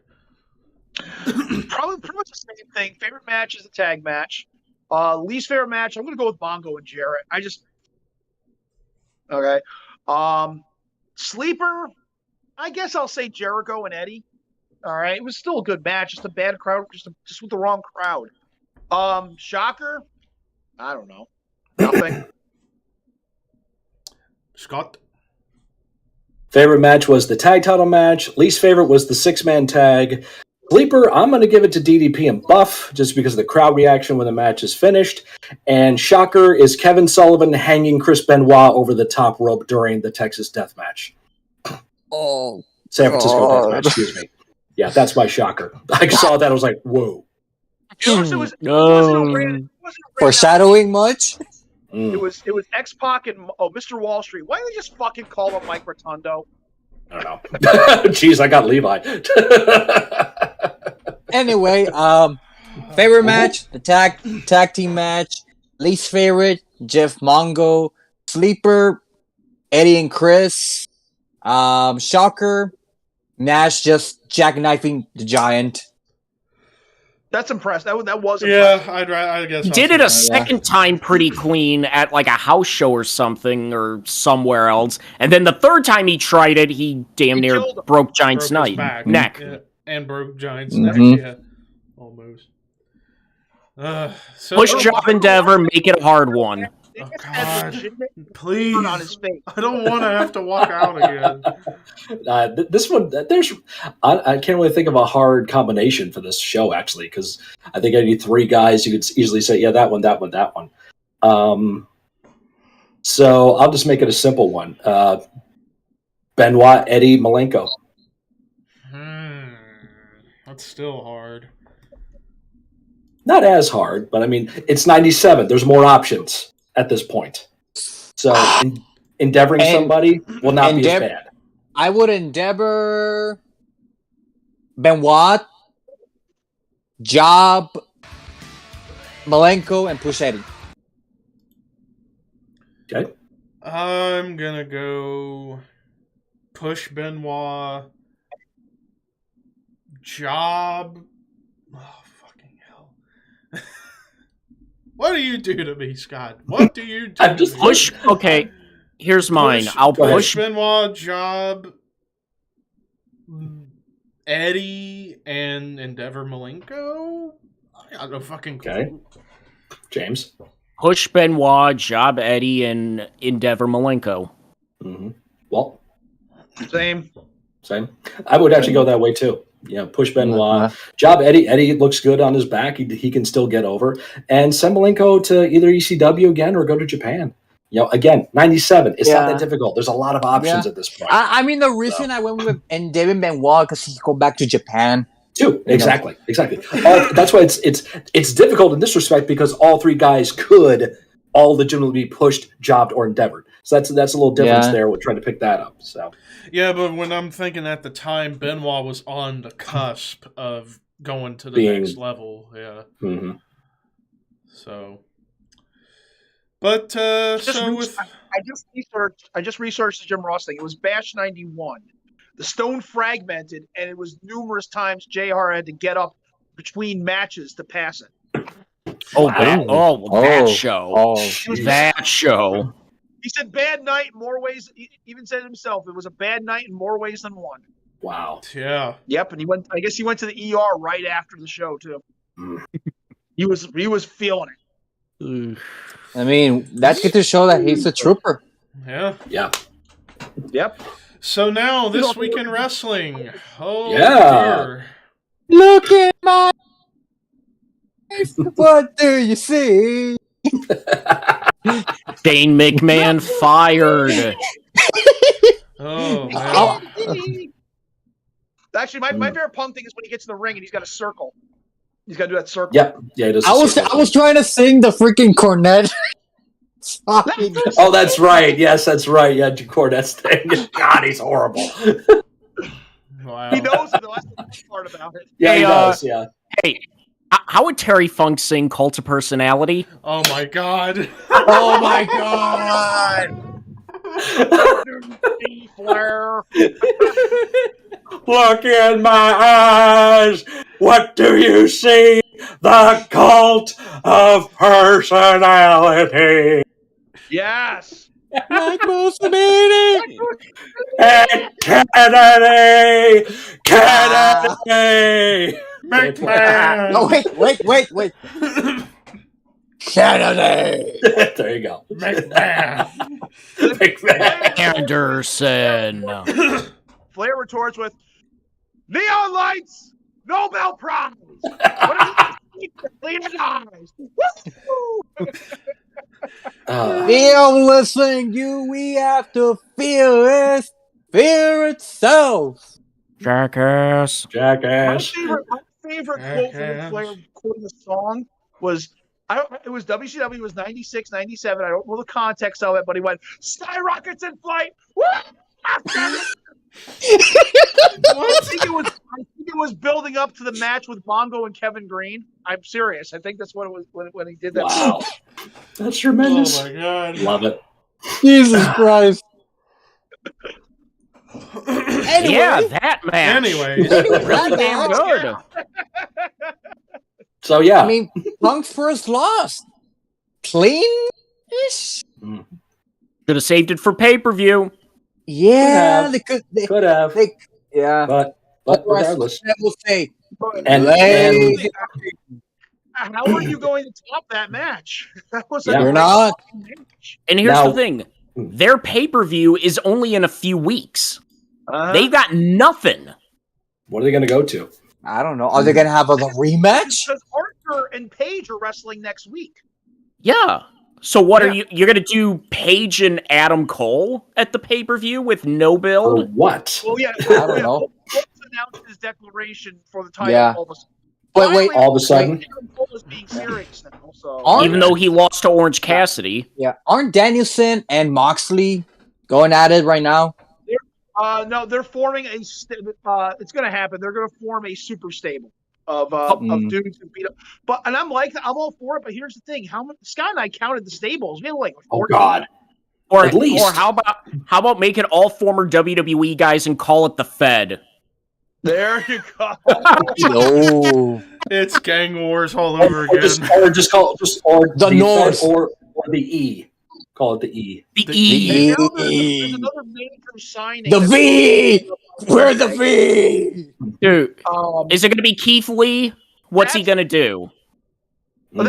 Probably pretty much the same thing. Favorite match is the tag match. Least favorite match, I'm gonna go with Bongo and Jarrett. Okay. Sleeper, I guess I'll say Jericho and Eddie. All right, it was still a good match, just a bad crowd, just with the wrong crowd. Shocker, I don't know, nothing. Scott. Favorite match was the tag title match. Least favorite was the 6-man tag. Sleeper, I'm going to give it to DDP and Buff just because of the crowd reaction when the match is finished. And shocker is Kevin Sullivan hanging Chris Benoit over the top rope during the Texas Death Match. Oh, San Francisco God. Death Match, excuse me. Yeah, that's my shocker. I saw that, I was like, whoa. It wasn't a ran- foreshadowing much? It was X-Pac and Mr. Wall Street. Why didn't they just fucking call him Mike Rotundo? I don't know. Jeez, I got Levi. Anyway, favorite match, the tag team match. Least favorite, Jeff Mongo. Sleeper, Eddie and Chris. Shocker, Nash just jackknifing the Giant. That's impressive. That was Yeah, impressive. I guess. He did it a second time pretty clean at like a house show or something or somewhere else. And then the third time he tried it, he damn near killed him. broke Giant's Broke his back. neck. Yeah, and broke Giant's Mhm. neck. Yeah, all moves. So, Push Job Endeavor, make it a hard one. They Oh, just had God. legitimate please. burn on his face. I don't want to have to walk out again. This one, I can't really think of a hard combination for this show, actually, because I think any 3 guys you could easily say, yeah, that one. So I'll just make it a simple one. Benoit, Eddie, Malenko. That's still hard. Not as hard, but I mean, it's 97. There's more options at this point. So endeavoring And- somebody will not be as bad. I would endeavor Benoit, Job, Malenko, and Push Eddie. Okay. I'm gonna go Push Benoit, Job. Oh, fucking hell. What do you do to me, Scott? What do you do I'm just to me? Push, okay, here's mine. I'll go ahead. push. Benoit, Job, Eddie, and Endeavor Malenko? I got no fucking clue. Okay. James. Push Benoit, Job Eddie, and Endeavor Malenko. Mm-hmm. Walt. Same. Same. I would actually go that way too. Yeah, push Benoit. Job Eddie. Eddie looks good on his back. He can still get over. And send Malenko to either ECW again or go to Japan. You know, again, 97. It's not that difficult. There's a lot of options at this point. I mean, the reason I went with Endeavor Benoit because he go back to Japan. Too. Exactly. That's why it's difficult in this respect because all 3 guys could all legitimately be pushed, jobbed, or endeavored. So that's a little difference there. We're trying to pick that up. So Yeah, but when I'm thinking at the time, Benoit was on the cusp of going to the next level. Yeah. Mm-hmm. So. But I just researched the Jim Ross thing. It was Bash 91. The stone fragmented, and it was numerous times JR had to get up between matches to pass it. That show. Oh, That show. He said bad night in more ways. He even said it himself. It was a bad night in more ways than one. wow. Yeah. Yep, and I guess he went to the ER right after the show too. He was feeling it. I mean, that's good to show that he's a trooper. Yeah. Yeah. Yep. So now, this week in wrestling. Oh, Yeah. dear. Look at my face. What do you see? Shane McMahon fired. Oh, man. Actually, my favorite Punk thing is when he gets in the ring and he's got a circle. He's got to do that circle. Yep. Yeah, it is. I was trying to sing the freaking cornet. Oh, that's right. Yes, that's right. Yeah, Cornette's thing. God, he's horrible. Wow. He knows it. That's the best part about it. Yeah, Hey, he does. Yeah. Hey, how would Terry Funk sing Cult of Personality? Oh, my God. Oh my god! Flair. Look in my eyes. What do you see? The cult of personality. Yes. Like most of it. Kennedy! McMahon. No, wait. Kennedy. There you go. McMahon. Anderson. Flair retorts with neon lights, Nobel Prize. What is it? Leonidas. Feel listening, we have to feel it. Fear itself. Jackass. Jackass. My favorite quote from Flair quoting the song was, it was WCW, it was 96, 97. I don't know the context of it, but he went, skyrockets in flight. Woo! I think it was building up to the match with Mongo and Kevin Green. I'm serious. I think that's what it was when he did that. Wow. That's tremendous. Oh my god. Love it. Jesus Christ. Anyway, Yeah, that match. Anyways. Really damn good. So, yeah. I mean, Punk's first loss. Clean-ish? Should have saved it for pay-per-view. Yeah, have. they could. Could have. Yeah. But regardless. I will say, And How are you going to top that match? That was Yeah. You're not. And here's Now- the thing. Their pay-per-view is only in a few weeks. Uh-huh. They've got nothing. what are they going to go to? I don't know. Are they going to have a rematch? Because Arthur and Paige are wrestling next week. Yeah. So what are you're going to do Paige and Adam Cole at the pay-per-view with no Or build? what? Well, yeah. I don't know. Cole's announced his declaration for the title. Yeah. All of a sudden. Wait. All of a sudden? Adam Cole is being serious now. So. Aren't- Even though he lost to Orange Cassidy. Yeah. Aren't Danielson and Moxley going at it right now? No, they're forming a. It's going to happen. They're going to form a super stable of dudes who beat up. I'm all for it. But here's the thing: Scott and I counted the stables. We had like 14. Oh, God. Or At least. Or how about make it all former WWE guys and call it the Fed? There you go. No. It's gang wars all over Or again. just call it The North. or the E. Call it the E. The The E. And now there's V. another major signing. The V. We're the V. Dude, Um, is it going to be Keith Lee? What's he going to do? But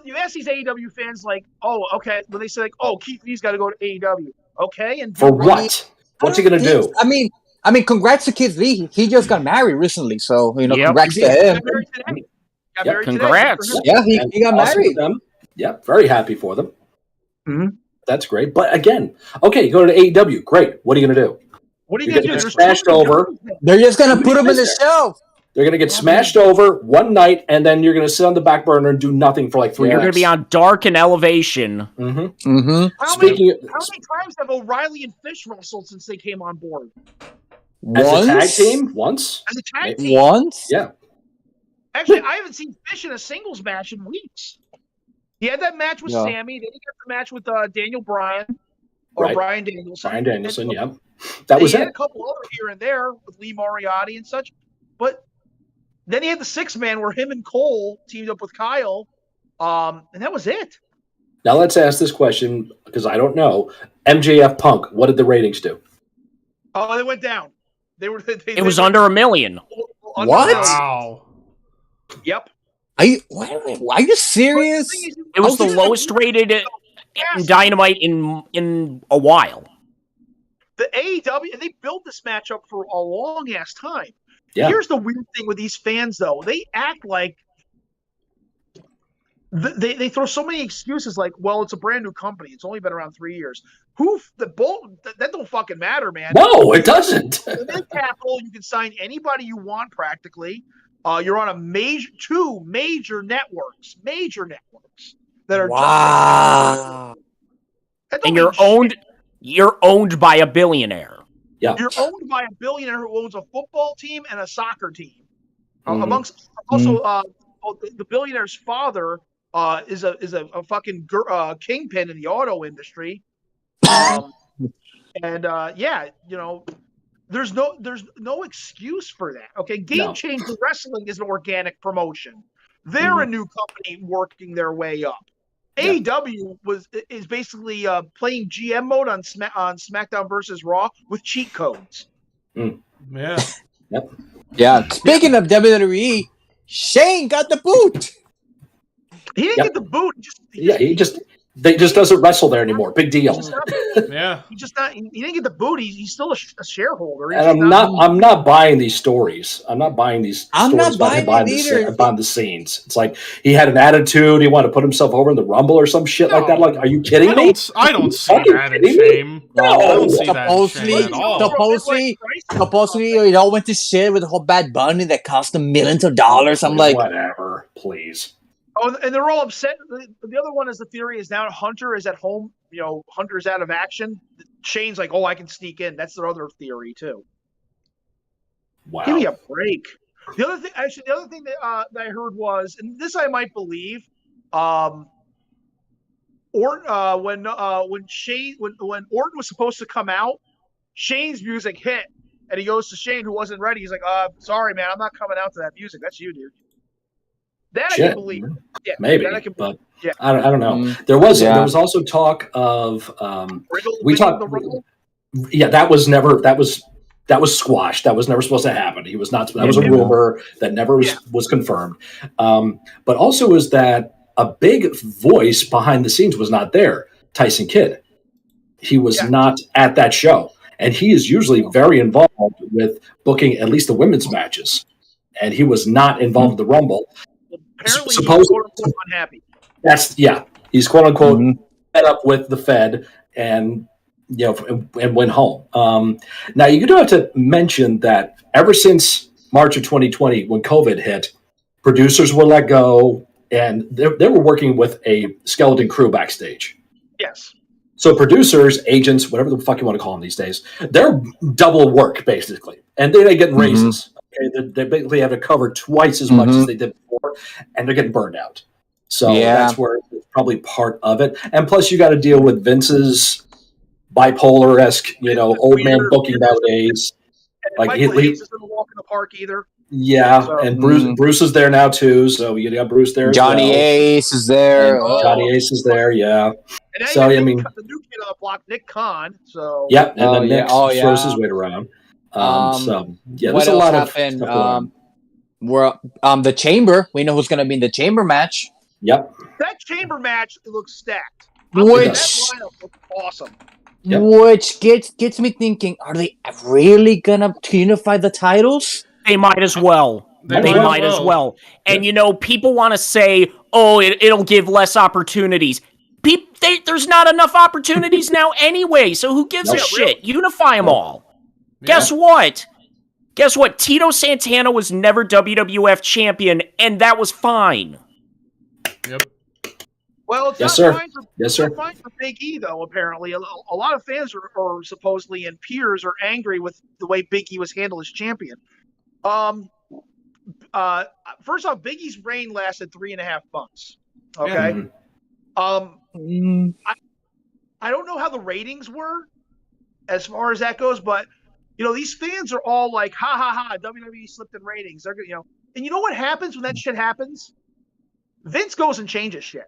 you ask these AEW fans like, oh, okay, when they say like, oh, Keith Lee's got to go to AEW, okay, and For what? What's he going to do? I mean, congrats to Keith Lee. He just got married recently, so Yep. congrats to Got him. married today. Got Yep, married congrats. today. Yeah, he got Awesome for married. them. Yeah, very happy for them. Mhm. That's great. But again, okay, you go to AEW. Great. What are you going to do? What are you You're gonna do? gonna get There's smashed so many over. guys. They're just gonna put him in the There. shelf. They're going to get smashed over one night, and then you're going to sit on the back burner and do nothing for like 3 You're years. going to be on Dark and Elevation. Mm-hmm. Mm-hmm. How many Speaking of, times have O'Reilly and Fish wrestled since they came on board as Once. a tag team, once. as a tag team? Once. Yeah. Actually, I haven't seen Fish in a singles match in weeks. He had that match with Yeah. Sammy. Then he got the match with Daniel Bryan or Right. Brian Danielson. Brian Danielson, And yeah. That was he had it. a couple other here and there with Lee Moriarty and such, but then he had the 6-man where him and Cole teamed up with Kyle, and that was it. Now let's ask this question because I don't know. MJF Punk, what did the ratings do? Oh, they went down. They were. It was under $1 million. under What? a million. Wow. Yep. Are you serious? But the thing is, It was the Okay. lowest rated Dynamite in a while. the AEW, and they built this matchup for a long ass time. Yeah. Here's the weird thing with these fans, though. They act like they throw so many excuses, like, well, it's a brand new company. It's only been around 3 years. That don't fucking matter, man. No, it doesn't. With mid-capital, you can sign anybody you want practically. You're on two major networks that are Wow. That don't And mean you're owned by a billionaire. Yeah. You're owned by a billionaire who owns a football team and a soccer team. Mhm. Amongst also, the billionaire's father is a fucking kingpin in the auto industry. Yeah, there's no excuse for that. Okay, Game No. Changer Wrestling is an organic promotion. They're a new company working their way up. AEW is basically playing GM mode on SmackDown versus Raw with cheat codes. Yeah. Yep. Yeah. Speaking of WWE, Shane got the boot. He didn't get the boot. He just doesn't wrestle there anymore. Big deal. Yeah. He didn't get the boot. He's still a shareholder. And I'm not buying these stories. I'm not buying these stories about him behind the scenes. It's like he had an attitude. He wanted to put himself over in the Rumble or some shit like that. Like, are you kidding me? I don't see that in Shame. No. I don't see that in Shame at all. Supposedly, it all went to shit with the whole Bad Bunny that cost him millions of dollars. I'm like, whatever, please. Oh, and they're all upset. The other one is the theory is now Hunter is at home. Hunter's out of action. Shane's like, oh, I can sneak in. That's their other theory too. Wow. Give me a break. The other thing that I heard was, and this I might believe, when Orton was supposed to come out, Shane's music hit, and he goes to Shane, who wasn't ready. He's like, sorry, man, I'm not coming out to that music. That's you, dude. That I can believe. Yeah, maybe, but I don't know. There was also talk of that was squashed. That was never supposed to happen. He was not. That was a rumor that never was confirmed. But also is that a big voice behind the scenes was not there. Tyson Kidd. He was not at that show, and he is usually very involved with booking at least the women's matches, and he was not involved in the Rumble. Apparently, he's quote-unquote unhappy. He's quote-unquote fed up with the Fed and went home. Now, you do have to mention that ever since March of 2020, when COVID hit, producers were let go, and they were working with a skeleton crew backstage. Yes. So producers, agents, whatever the fuck you want to call them these days, they're double work, basically. And they're getting raises. They basically have to cover twice as much as they did before, and they're getting burned out. So that's where it's probably part of it. And plus, you got to deal with Vince's bipolar-esque, old man booking nowadays. And like Michael Hayes isn't a walk in the park either. Yeah, so, and Bruce is there now too. So you got Bruce there. Johnny Ace is there. Johnny Ace is there. Yeah. And so the new kid on the block, Nick Khan. So and then Nick throws his weight around. There's a lot of stuff the Chamber. We know who's going to be in the Chamber match. Yep. That Chamber match looks stacked. That lineup looks awesome. Yep. Which gets me thinking: are they really gonna unify the titles? They might as well. They might as well. And people want to say, "Oh, it'll give less opportunities." There's not enough opportunities now anyway. So who gives a shit? Unify them all. Yeah. Guess what? Tito Santana was never WWF champion, and that was fine. Yep. Well, it's not fine for Big E, though, apparently. A lot of fans are supposedly, and peers are angry with the way Big E was handled as champion. First off, Big E's reign lasted 3.5 months. Okay? I don't know how the ratings were as far as that goes, but these fans are all like, ha ha ha, WWE slipped in ratings. They're and you know what happens when that shit happens? Vince goes and changes shit.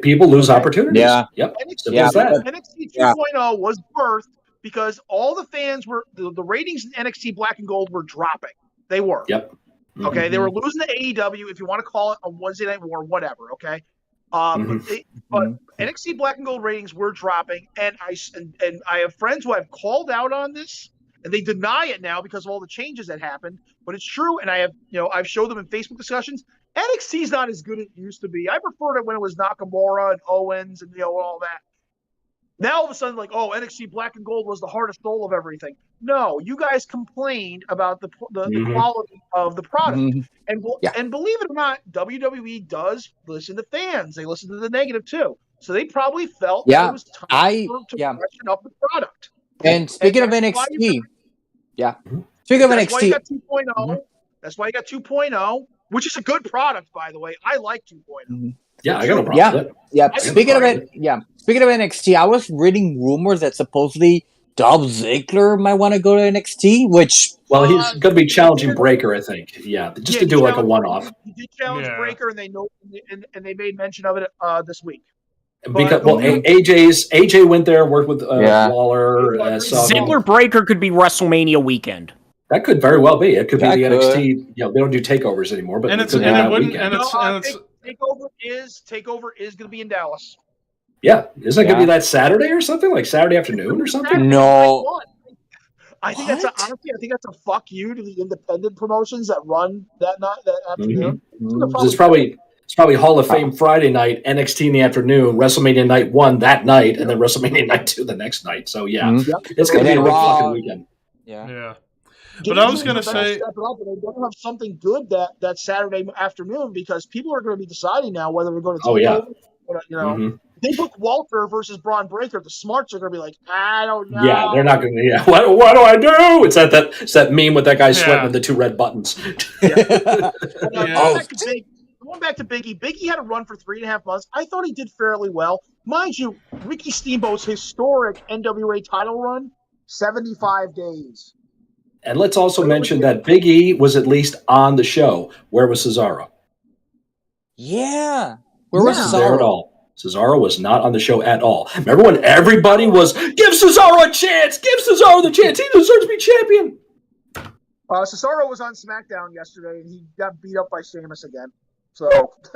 People lose opportunities. Yeah. Yep. NXT 2.0 was birthed because all the fans were the ratings in NXT Black and Gold were dropping. They were. Yep. Okay. They were losing to AEW, if you want to call it a Wednesday Night War, whatever. Okay. But NXT Black and Gold ratings were dropping, and I have friends who have called out on this, and they deny it now because of all the changes that happened. But it's true, and I've showed them in Facebook discussions. NXT's not as good as it used to be. I preferred it when it was Nakamura and Owens and all that. Now all of a sudden, like, oh, NXT Black and Gold was the heart and soul of everything. No, you guys complained about the quality of the product, and believe it or not, WWE does listen to fans. They listen to the negative too, so they probably felt that it was time to freshen up the product. And speaking of NXT, speaking of NXT, why you got 2.0. That's why you got 2.0, which is a good product, by the way. I like 2.0. Yeah, I got no problem with it. Yeah. Speaking of NXT, I was reading rumors that supposedly Dolph Ziggler might want to go to NXT, which he's going to be challenging Breaker, I think. Yeah, just to do like a one-off. He did challenge Breaker, and they made mention of it this week. Because AJ went there, worked with Waller. Ziggler Breaker could be WrestleMania weekend. That could very well be. It could be That the could. NXT. They don't do takeovers anymore, but Takeover is going to be in Dallas. Yeah, isn't it going to be that Saturday or something, like Saturday afternoon or something? No. I think that's a fuck you to the independent promotions that run that night, that afternoon. It's probably Hall of Fame Friday night, NXT in the afternoon, WrestleMania night 1 that night, and then WrestleMania night 2 the next night. So it's going to be a big fucking weekend. Yeah. But I was going to say, step it up, and they better have something good that Saturday afternoon, because people are going to be deciding now whether they're going to take over. They book Walter versus Braun Breaker. The smarts are going to be like, I don't know. Yeah, they're not going to. Yeah, what do I do? It's that meme with that guy sweating with the 2 red buttons. Going back to Biggie. Biggie had a run for 3.5 months. I thought he did fairly well, mind you. Ricky Steamboat's historic NWA title run, 75 days. And let's also mention that Big E was at least on the show. Where was Cesaro? Yeah. Where was Cesaro? There at all. Cesaro was not on the show at all. Remember when everybody was, give Cesaro a chance! Give Cesaro the chance! He deserves to be champion! Cesaro was on SmackDown yesterday, and he got beat up by Sheamus again. So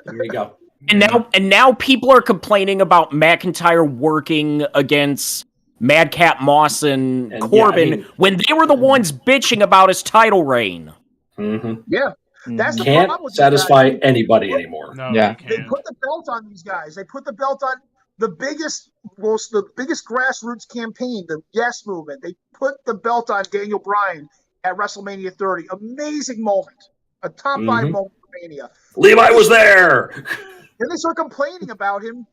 there you go. And now people are complaining about McIntyre working against Madcap Moss and Corbin when they were the ones bitching about his title reign. Yeah. That's the can't problem with satisfy anybody anymore. No, they put the belt on these guys. They put the belt on the biggest grassroots campaign, the Yes Movement. They put the belt on Daniel Bryan at WrestleMania 30. Amazing moment. A top 5 moment for Mania. Levi was there. Then they start complaining about him,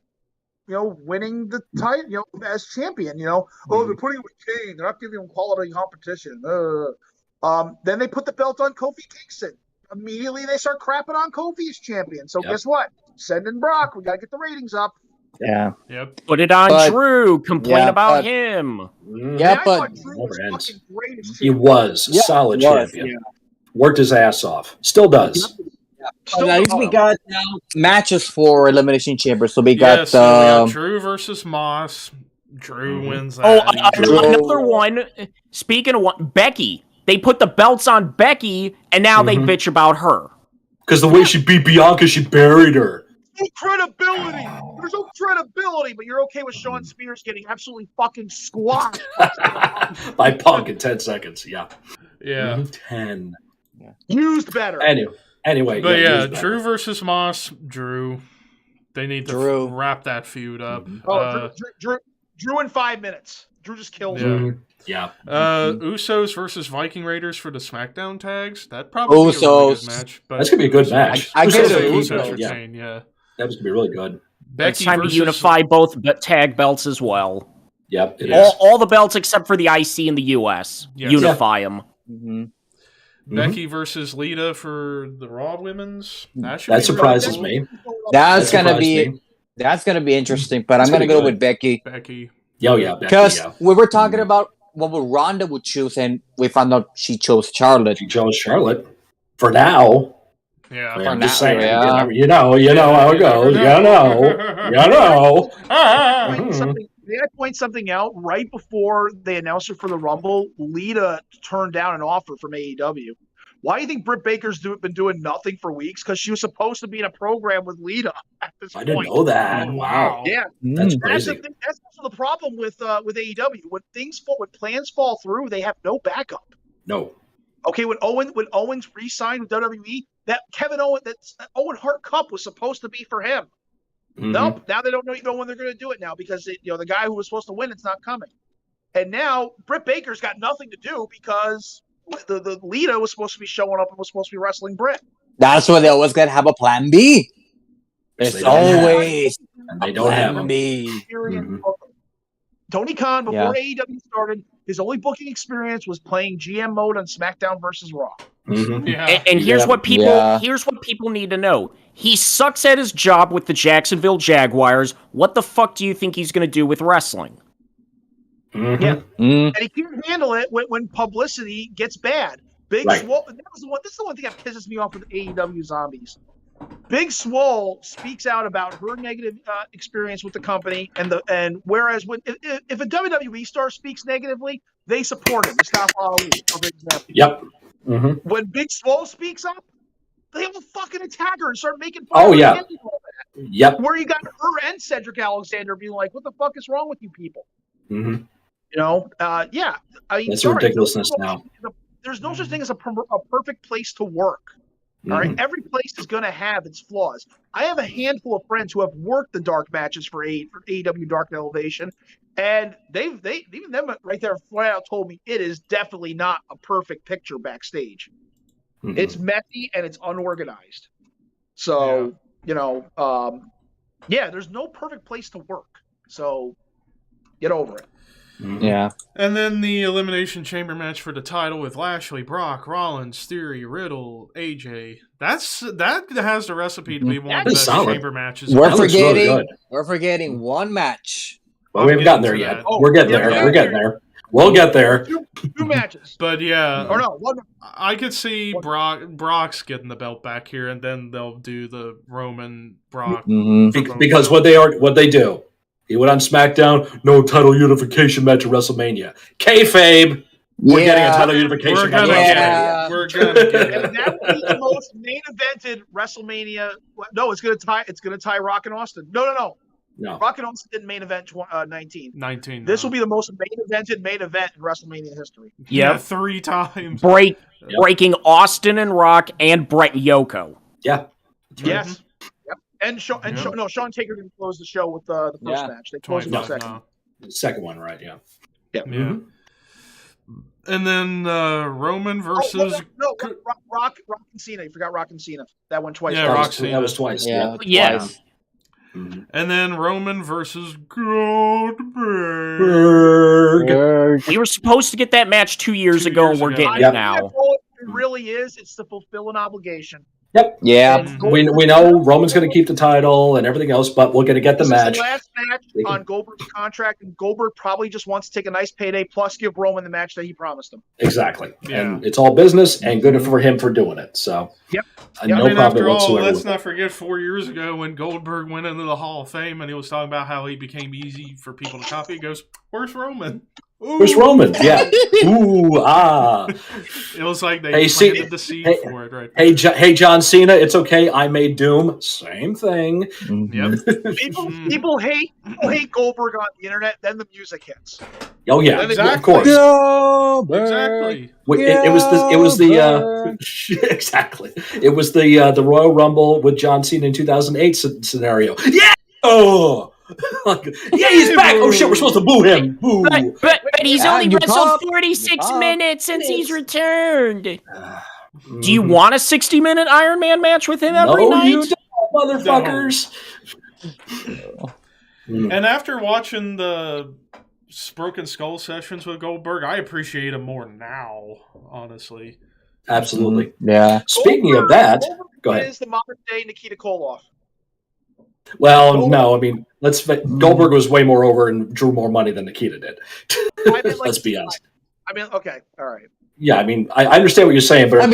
winning the title, as champion. They're putting him with Kane. They're not giving him quality competition. Then they put the belt on Kofi Kingston. Immediately they start crapping on Kofi as champion. So guess what? Send in Brock. We got to get the ratings up. Yeah. Yep. Put it on Drew. Complain about him. Yeah, but he was solid champion. Yeah. Worked his ass off. Still does. But at least we got now matches for Elimination Chamber. So we got, we got Drew versus Moss. Drew wins that. Another one. Speaking of one, Becky. They put the belts on Becky, and now they bitch about her. Because the way she beat Bianca, she buried her. No credibility. There's no credibility, but you're okay with Shawn Spears getting absolutely fucking squashed by Punk in 10 seconds. Yeah. 10. Used better. Anyway. But Drew versus Moss. Drew. They need to wrap that feud up. Drew in 5 minutes. Drew just killed him. Yeah. Usos versus Viking Raiders for the SmackDown tags. That probably be a really good match. But that's gonna be a good match. I get Usos retain. Yeah. That was gonna be really good. It's time to unify both tag belts as well. Yep. All the belts except for the IC in the US. Yes. Unify them. Becky versus Lita for the Raw Women's. That surprises me. That's gonna be interesting. But I'm gonna go with Becky. Becky. Becky. Because we were talking about what Ronda would choose, and we found out she chose Charlotte. She chose Charlotte for now. Yeah, I'm just saying. Yeah. You know how it goes. May I point something out? Right before they announced her for the Rumble, Lita turned down an offer from AEW. Why do you think Britt Baker's been doing nothing for weeks? Because she was supposed to be in a program with Lita at this point. I didn't know that. Wow. Yeah. That's crazy. That's also the problem with AEW. When plans fall through, they have no backup. No. Okay, when Owens re-signed with WWE, that Owen Hart Cup was supposed to be for him. Nope. Now they don't know when they're going to do it now because the guy who was supposed to win it's not coming. And now Britt Baker's got nothing to do because the Lita was supposed to be showing up and was supposed to be wrestling Britt. That's why they always got to have a plan B. There's always they don't have plan B. Tony Khan, before AEW started, his only booking experience was playing GM mode on SmackDown versus Raw. And here's what people need to know. He sucks at his job with the Jacksonville Jaguars. What the fuck do you think he's going to do with wrestling? Yeah, and he can't handle it when publicity gets bad. This is the one thing that pisses me off with AEW zombies. Big Swole speaks out about her negative experience with the company, and whereas if a WWE star speaks negatively, they support him. Mustafa Ali, for example. Yep. Mm-hmm. When Big Swole speaks up, they will fucking attack her and start making fun Oh, of her. yeah. Yep. Where you got her and Cedric Alexander being like, "What the fuck is wrong with you people?" Mm-hmm. You know, yeah. I mean, That's ridiculousness now. There's no such thing as a perfect place to work. All right, every place is going to have its flaws. I have a handful of friends who have worked the dark matches for AEW Dark Elevation, and even them right there flat out told me it is definitely not a perfect picture backstage. Mm-hmm. It's messy and it's unorganized. So there's no perfect place to work. So get over it. Yeah. And then the Elimination Chamber match for the title with Lashley, Brock, Rollins, Theory, Riddle, AJ. That has the recipe to be one of the best chamber matches. We're forgetting one match. Well, we haven't gotten there yet. We're getting there. We're getting there. We'll get there. Two matches. But yeah. Or no, one. I could see Brock's getting the belt back here, and then they'll do the Roman Brock. Mm-hmm. Because what they do. He went on SmackDown, no title unification match at WrestleMania. Kayfabe, we're getting a title unification match. We're gonna get it. And that would be the most main evented WrestleMania. No, it's gonna tie Rock and Austin. No. Rock and Austin didn't main event 19. This will be the most main event in WrestleMania history. Yeah, 3 times. Breaking Austin and Rock and Brett and Yoko. Yeah. Yes. And Sean Taker didn't close the show with the first match. They closed the second. The second one, right? Yeah. Mm-hmm. And then Roman versus Rock and Cena. You forgot Rock and Cena. That one twice. Yeah, that was twice. Yeah. Twice. Mm-hmm. And then Roman versus Goldberg. We were supposed to get that match 2 years ago, and we're getting it now. It really is. It's to fulfill an obligation. Yep. Yeah. We know Roman's going to keep the title and everything else, but we're going to get the match. This is the last match on Goldberg's contract, and Goldberg probably just wants to take a nice payday plus give Roman the match that he promised him. Exactly. Yeah. And it's all business and good for him for doing it. So, no problem after all, whatsoever. Let's not forget 4 years ago when Goldberg went into the Hall of Fame and he was talking about how he became easy for people to copy. He goes, "Where's Roman?" Ooh. Where's Roman? Yeah. Ooh, ah. It was like they planted the seed for it, right? Hey, John Cena, it's okay. I made Doom. Same thing. Mm-hmm. People hate Goldberg on the internet. Then the music hits. Oh yeah, exactly. Of course. Exactly. It was the exactly. It was the Royal Rumble with John Cena in 2008 scenario. Yeah. Oh. Yeah, he's back. Oh shit, we're supposed to boo him. Boo. But he's only wrestled 46 minutes since he's returned. Do you want a 60-minute Iron Man match with him every night? You don't, motherfuckers. And after watching the Broken Skull sessions with Goldberg, I appreciate him more now, honestly. Absolutely. Yeah. Speaking of that, go ahead. Is the modern day Nikita Koloff? Well, no, I mean, Goldberg was way more over and drew more money than Nikita did. Let's be honest. I mean, okay, all right. Yeah, I mean, I understand what you're saying, but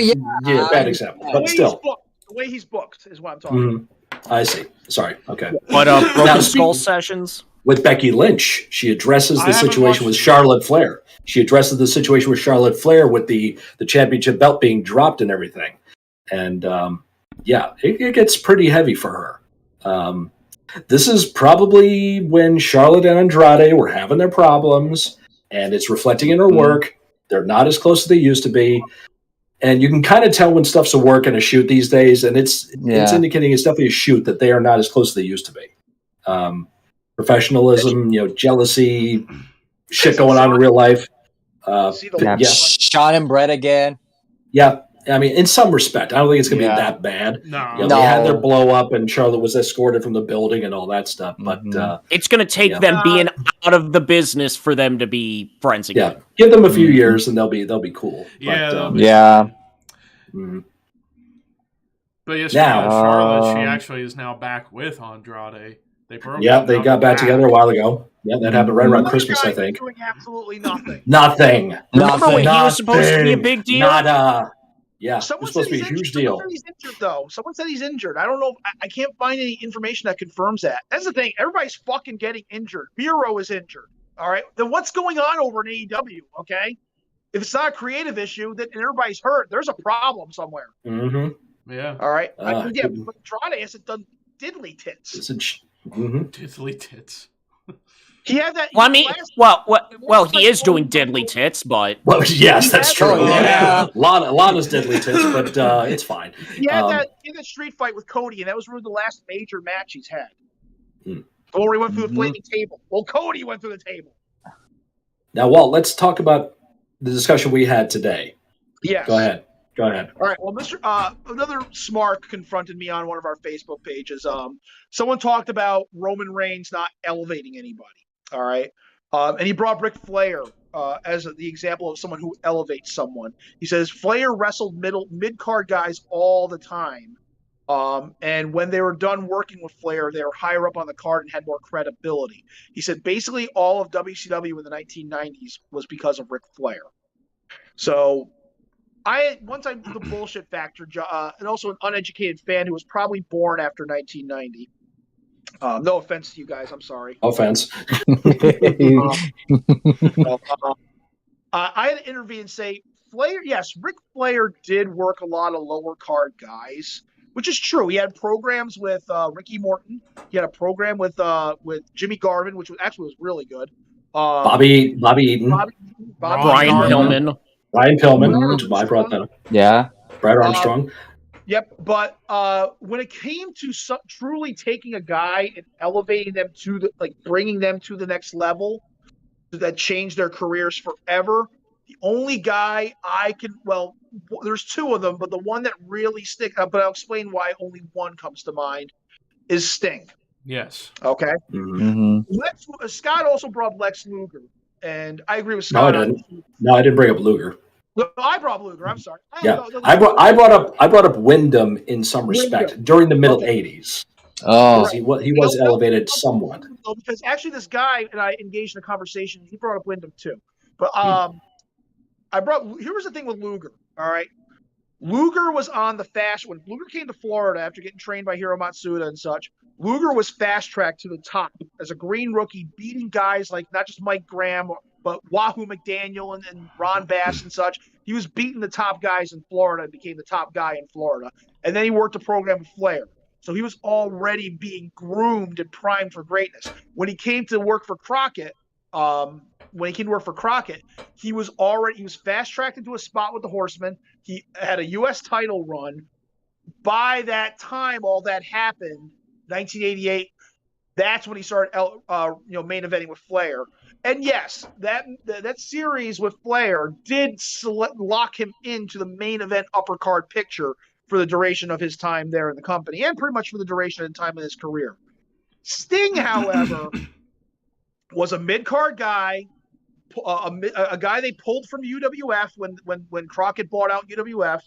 bad example. But still. The way he's booked is what I'm talking about. I see. Sorry. Okay. But Broken Skull sessions? With Becky Lynch, she addresses the situation with Charlotte Flair. She addresses the situation with Charlotte Flair with the championship belt being dropped and everything. And, it gets pretty heavy for her. This is probably when Charlotte and Andrade were having their problems, and it's reflecting in her work. They're not as close as they used to be. And you can kind of tell when stuff's a work and a shoot these days, and it's indicating it's definitely a shoot that they are not as close as they used to be. Professionalism, jealousy, shit going on in real life. Sean and Brett again. Yeah. I mean, in some respect, I don't think it's going to be that bad. No. They had their blow up, and Charlotte was escorted from the building and all that stuff. But it's going to take them being out of the business for them to be friends again. Yeah, give them a few years, and they'll be cool. Yeah, But yes, now Charlotte, she actually is now back with Andrade. They got back together a while ago. Yeah, that happened right around Christmas, I think. Doing absolutely nothing. Nothing. Remember when he was supposed to be a big deal? Nada. Yeah, it was supposed to be a huge deal. Someone said he's injured, though. Someone said he's injured. I don't know. I can't find any information that confirms that. That's the thing. Everybody's fucking getting injured. Miro is injured. All right. Then what's going on over in AEW? Okay. If it's not a creative issue, then everybody's hurt. There's a problem somewhere. Mm-hmm. Yeah. All right. But Andrade hasn't done diddly tits. Diddly tits. He had that. Well, I mean, he is doing diddly tits, but yes, that's true. Yeah. Lana's diddly tits, but it's fine. He had that street fight with Cody, and that was really the last major match he's had. Or he went through the flaming table. Well, Cody went through the table. Now, Walt, let's talk about the discussion we had today. Yes. Go ahead. All right. Well, another Smark confronted me on one of our Facebook pages. Someone talked about Roman Reigns not elevating anybody. All right. And he brought Ric Flair as the example of someone who elevates someone. He says Flair wrestled mid-card guys all the time. And when they were done working with Flair, they were higher up on the card and had more credibility. He said basically all of WCW in the 1990s was because of Ric Flair. So the bullshit factor, and also an uneducated fan who was probably born after 1990. No offense to you guys. I'm sorry. Offense. I had to intervene and say, Flair, yes, Ric Flair did work a lot of lower card guys, which is true. He had programs with Ricky Morton. He had a program with Jimmy Garvin, which was really good. Bobby Eaton. Brian Pillman. Ryan Pillman, which is why I brought that up. Yeah. Brad Armstrong. Yep, but when it came to truly taking a guy and elevating them to bringing them to the next level that changed their careers forever, the only guy there's two of them, but the one that really but I'll explain why only one comes to mind, is Sting. Yes. Okay. Mm-hmm. Scott also brought Lex Luger, and I agree with Scott. No, I didn't bring up Luger. No, I brought Luger. I'm sorry. I brought up Wyndham in some respect during the middle '80s. Oh, he was elevated somewhat. Because actually, this guy and I engaged in a conversation. He brought up Wyndham too, but here was the thing with Luger. All right, Luger was on the fast when Luger came to Florida after getting trained by Hiro Matsuda and such. Luger was fast tracked to the top as a green rookie, beating guys like not just Mike Graham, but Wahoo McDaniel and Ron Bass and such. He was beating the top guys in Florida and became the top guy in Florida. And then he worked a program with Flair. So he was already being groomed and primed for greatness. When he came to work for Crockett, he was fast tracked into a spot with the Horsemen. He had a U.S. title run. By that time, all that happened, 1988. That's when he started, main eventing with Flair. And yes, that series with Flair did lock him into the main event upper card picture for the duration of his time there in the company, and pretty much for the duration of the time of his career. Sting, however, was a mid-card guy, a guy they pulled from UWF when Crockett bought out UWF.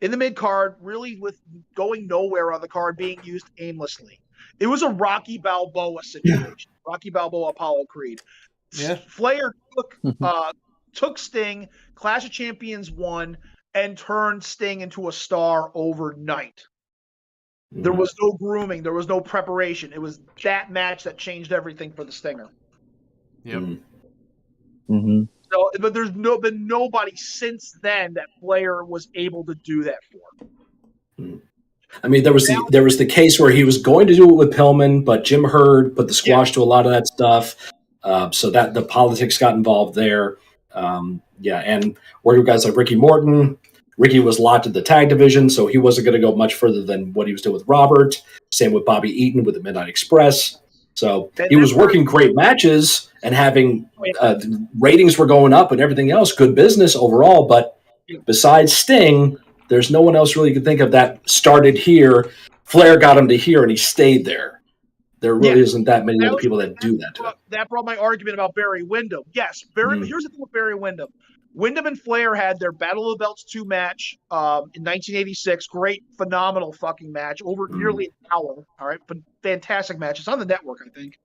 In the mid-card, really with going nowhere on the card, being used aimlessly. It was a Rocky Balboa situation. Rocky Balboa, Apollo Creed. Yeah. Flair took Sting, Clash of Champions 1, and turned Sting into a star overnight. There was no grooming. There was no preparation. It was that match that changed everything for the Stinger. Yep. Mm-hmm. So, but there's been nobody since then that Flair was able to do that for. I mean, there was the case where he was going to do it with Pillman, but Jim Hurd put the squash to a lot of that stuff, so that the politics got involved there. And where you guys like Ricky Morton, Ricky was locked in the tag division, so he wasn't going to go much further than what he was doing with Robert. Same with Bobby Eaton with the Midnight Express. So he was working great matches and having ratings were going up and everything else, good business overall. But besides Sting, there's no one else really you can think of that started here. Flair got him to here, and he stayed there. There really isn't that many other people that do that. That brought my argument about Barry Windham. Yes, here's the thing with Barry Windham. Windham and Flair had their Battle of the Belts 2 match in 1986. Great, phenomenal fucking match. Over nearly an hour. All right, but fantastic match. It's on the network, I think.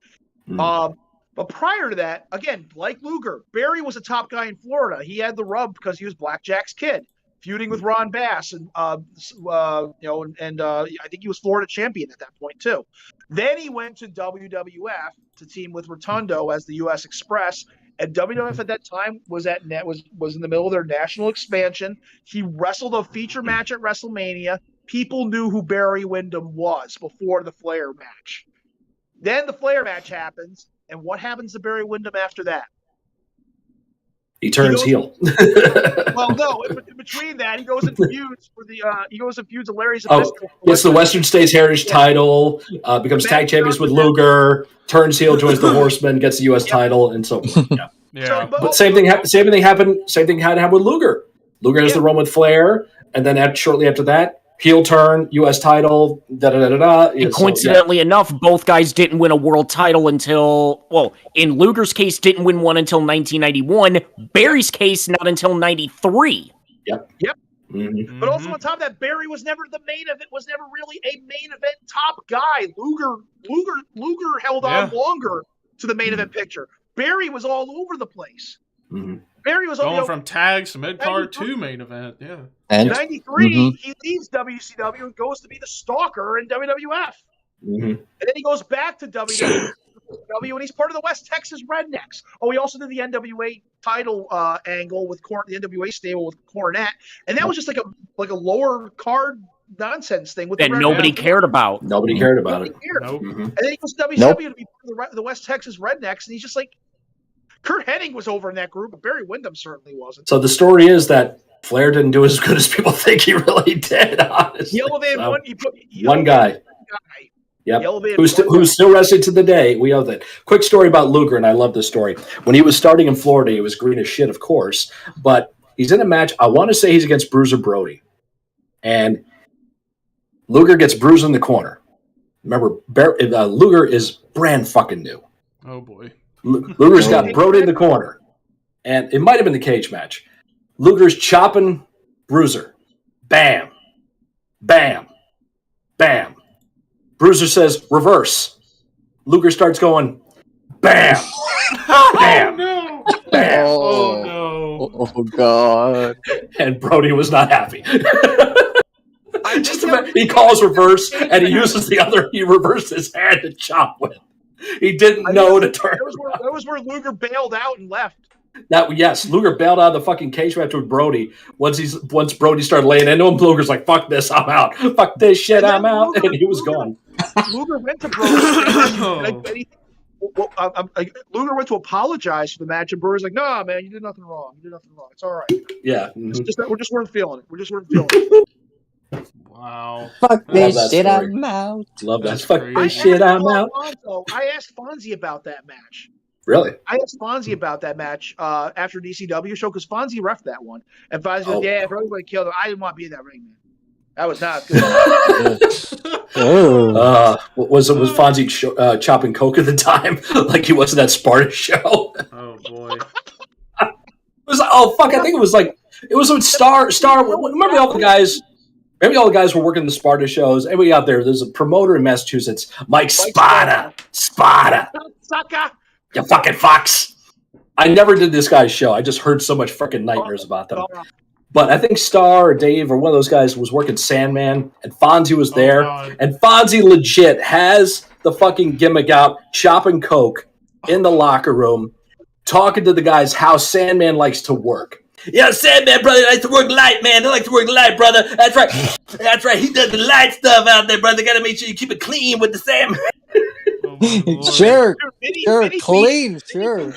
But But prior to that, again, like Luger, Barry was a top guy in Florida. He had the rub because he was Blackjack's kid, feuding with Ron Bass, and I think he was Florida champion at that point too. Then he went to WWF to team with Rotundo as the U.S. Express, and WWF at that time was in the middle of their national expansion. He wrestled a feature match at WrestleMania. People knew who Barry Windham was before the Flair match. Then the Flair match happens. And what happens to Barry Windham after that? He turns heel. Well, no. In between that, he goes and feuds with Larry Zbyszko. Gets the Western States Heritage title. Becomes tag champions with Luger. Turns heel, joins the Horsemen, gets the U.S. title, and so forth. Yeah. Yeah. But same thing happened. Same thing had to happen with Luger. Luger has the run with Flair, and then shortly after that, heel turn, U.S. title, da-da-da-da-da. And coincidentally enough, both guys didn't win a world title until, well, in Luger's case, didn't win one until 1991. Barry's case, not until 93. Yep. Mm-hmm. But also on top of that, Barry was never the main event, was never really a main event top guy. Luger held on longer to the main event picture. Barry was all over the place. Mm-hmm. Barry was going from tags to mid-card to main event, yeah. And 93, he leaves WCW and goes to be the stalker in WWF. Mm-hmm. And then he goes back to WCW, and he's part of the West Texas Rednecks. Oh, he also did the NWA title angle with the NWA stable with Cornette, and that was just like a lower card nonsense thing with that nobody cared about. Nobody cared about it. Nope. Mm-hmm. And then he goes to WCW to be part of the West Texas Rednecks, and he's just like, Kurt Hennig was over in that group, but Barry Windham certainly wasn't. So the story is that Flair didn't do as good as people think he really did, honestly. He elevated one guy. Yep. Who's still wrestling to the day. We owe that. Quick story about Luger, and I love this story. When he was starting in Florida, he was green as shit, of course, but he's in a match. I want to say he's against Bruiser Brody. And Luger gets bruised in the corner. Remember, Luger is brand fucking new. Oh, boy. Luger's got Brody in the corner, and it might have been the cage match. Luger's chopping Bruiser. Bam. Bam. Bam. Bruiser says, reverse. Luger starts going, bam. Bam. No. Bam. Oh, no. Oh, God. And Brody was not happy. He calls reverse, and he uses he reversed his hand to chop with. He didn't know to turn. That was where Luger bailed out and left. Luger bailed out of the fucking cage match with Brody. Once Brody started laying into him, Luger's like, "Fuck this, I'm out. Fuck this shit, I'm out," and he was gone. Luger went to Brody. Luger went to apologize for the match, and Brody's like, "No, man, you did nothing wrong. It's all right. Yeah, we just weren't feeling it. Wow. Fuck this shit, I'm out. Love that. Fuck this shit, I'm out. I asked Fonzie about that match. Really? I asked Fonzie about that match after DCW show because Fonzie reffed that one. And Fonzie said, yeah, if everybody killed him, I didn't want to be in that ring, man. That was not good. Was Fonzie chopping coke at the time? Like he was in that Sparta show? Oh, boy. It was like, I think it was with Star. Remember all the guys? Maybe all the guys were working the Sparta shows. Everybody out there's a promoter in Massachusetts, Mike Spada. Sucker. You fucking fox. I never did this guy's show. I just heard so much fucking nightmares about them. But I think Star or Dave or one of those guys was working Sandman, and Fonzie was there. And Fonzie legit has the fucking gimmick out, chopping coke in the locker room, talking to the guys how Sandman likes to work. Yeah, Sandman, brother, likes to work light, man. They like to work light, brother. That's right. That's right. He does the light stuff out there, brother. Got to make sure you keep it clean with the Sandman. Sure. Clean. Sure.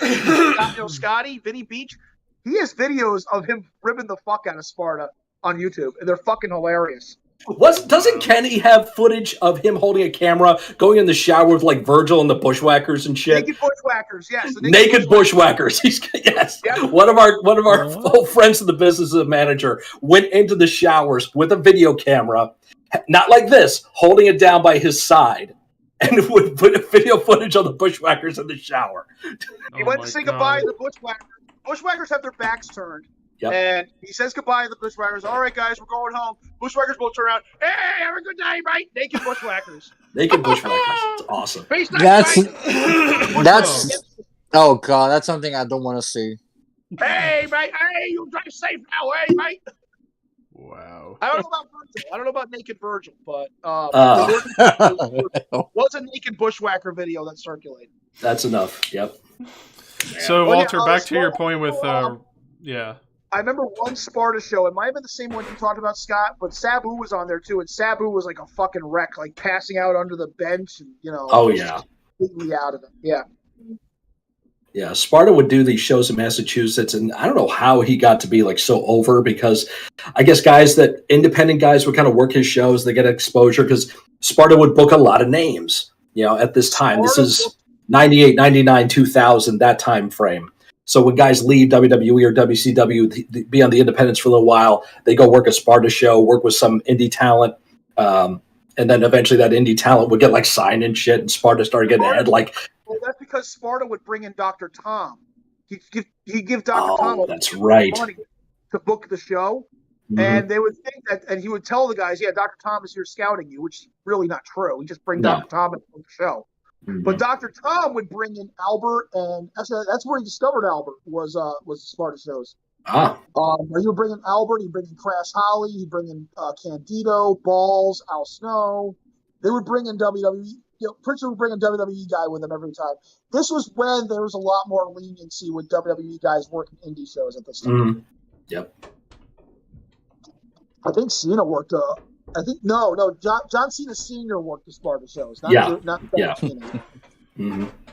Scotty, Vinny Beach, he has videos of him ripping the fuck out of Sparta on YouTube, and they're fucking hilarious. Doesn't Kenny have footage of him holding a camera, going in the shower with like Virgil and the Bushwhackers and shit? Naked Bushwhackers, yes. Naked Bushwhackers. Yes. Yeah. One of our old friends in the business of manager went into the showers with a video camera, not like this, holding it down by his side, and would put video footage of the Bushwhackers in the shower. He went to say goodbye to the Bushwhackers. Bushwhackers have their backs turned. Yep. And he says goodbye to the Bushwhackers. All right, guys, we're going home. Bushwhackers will turn around. Hey, have a good night, right? Naked Bushwhackers. Naked Bushwhackers. It's awesome. That's Oh god, that's something I don't want to see. Hey, mate. Hey, you drive safe now. Hey, mate. Wow. I don't know about Virgil. I don't know about Naked Virgil, but Uh. there was a naked bushwhacker video that circulated. That's enough. Yep. So, Well, yeah, Walter, back to your Sparta- point with, yeah. I remember one Sparta show. It might have been the same one you talked about, Scott, but Sabu was on there too, and Sabu was like a fucking wreck, like passing out under the bench, and Oh yeah. completely out of it. Yeah. Yeah, Sparta would do these shows in Massachusetts, and I don't know how he got to be like so over, because I guess independent guys would kind of work his shows, they get exposure, because Sparta would book a lot of names, at this time. This is 98, 99, 2000, that time frame. So when guys leave WWE or WCW, be on the independents for a little while, they go work a Sparta show, work with some indie talent, and then eventually that indie talent would get like signed and shit, and Sparta started getting ahead. Like, well, that's because Sparta would bring in Dr. Tom. He'd give Dr. Tom that's right, money to book the show, and they would think that, and he would tell the guys, "Yeah, Dr. Tom is here scouting you," which is really not true. He just bring Dr. Tom and book the show. But Dr. Tom would bring in Albert, and that's where he discovered Albert was the Sparta shows. Where he would bring in Albert, he'd bring in Crash Holly, he'd bring in Candido, Balls, Al Snow. They would bring in WWE. Pritchard would bring a WWE guy with him every time. This was when there was a lot more leniency with WWE guys working indie shows at this time. Yep. I think Cena worked. John Cena Sr. worked the Sparta shows. Not Cena.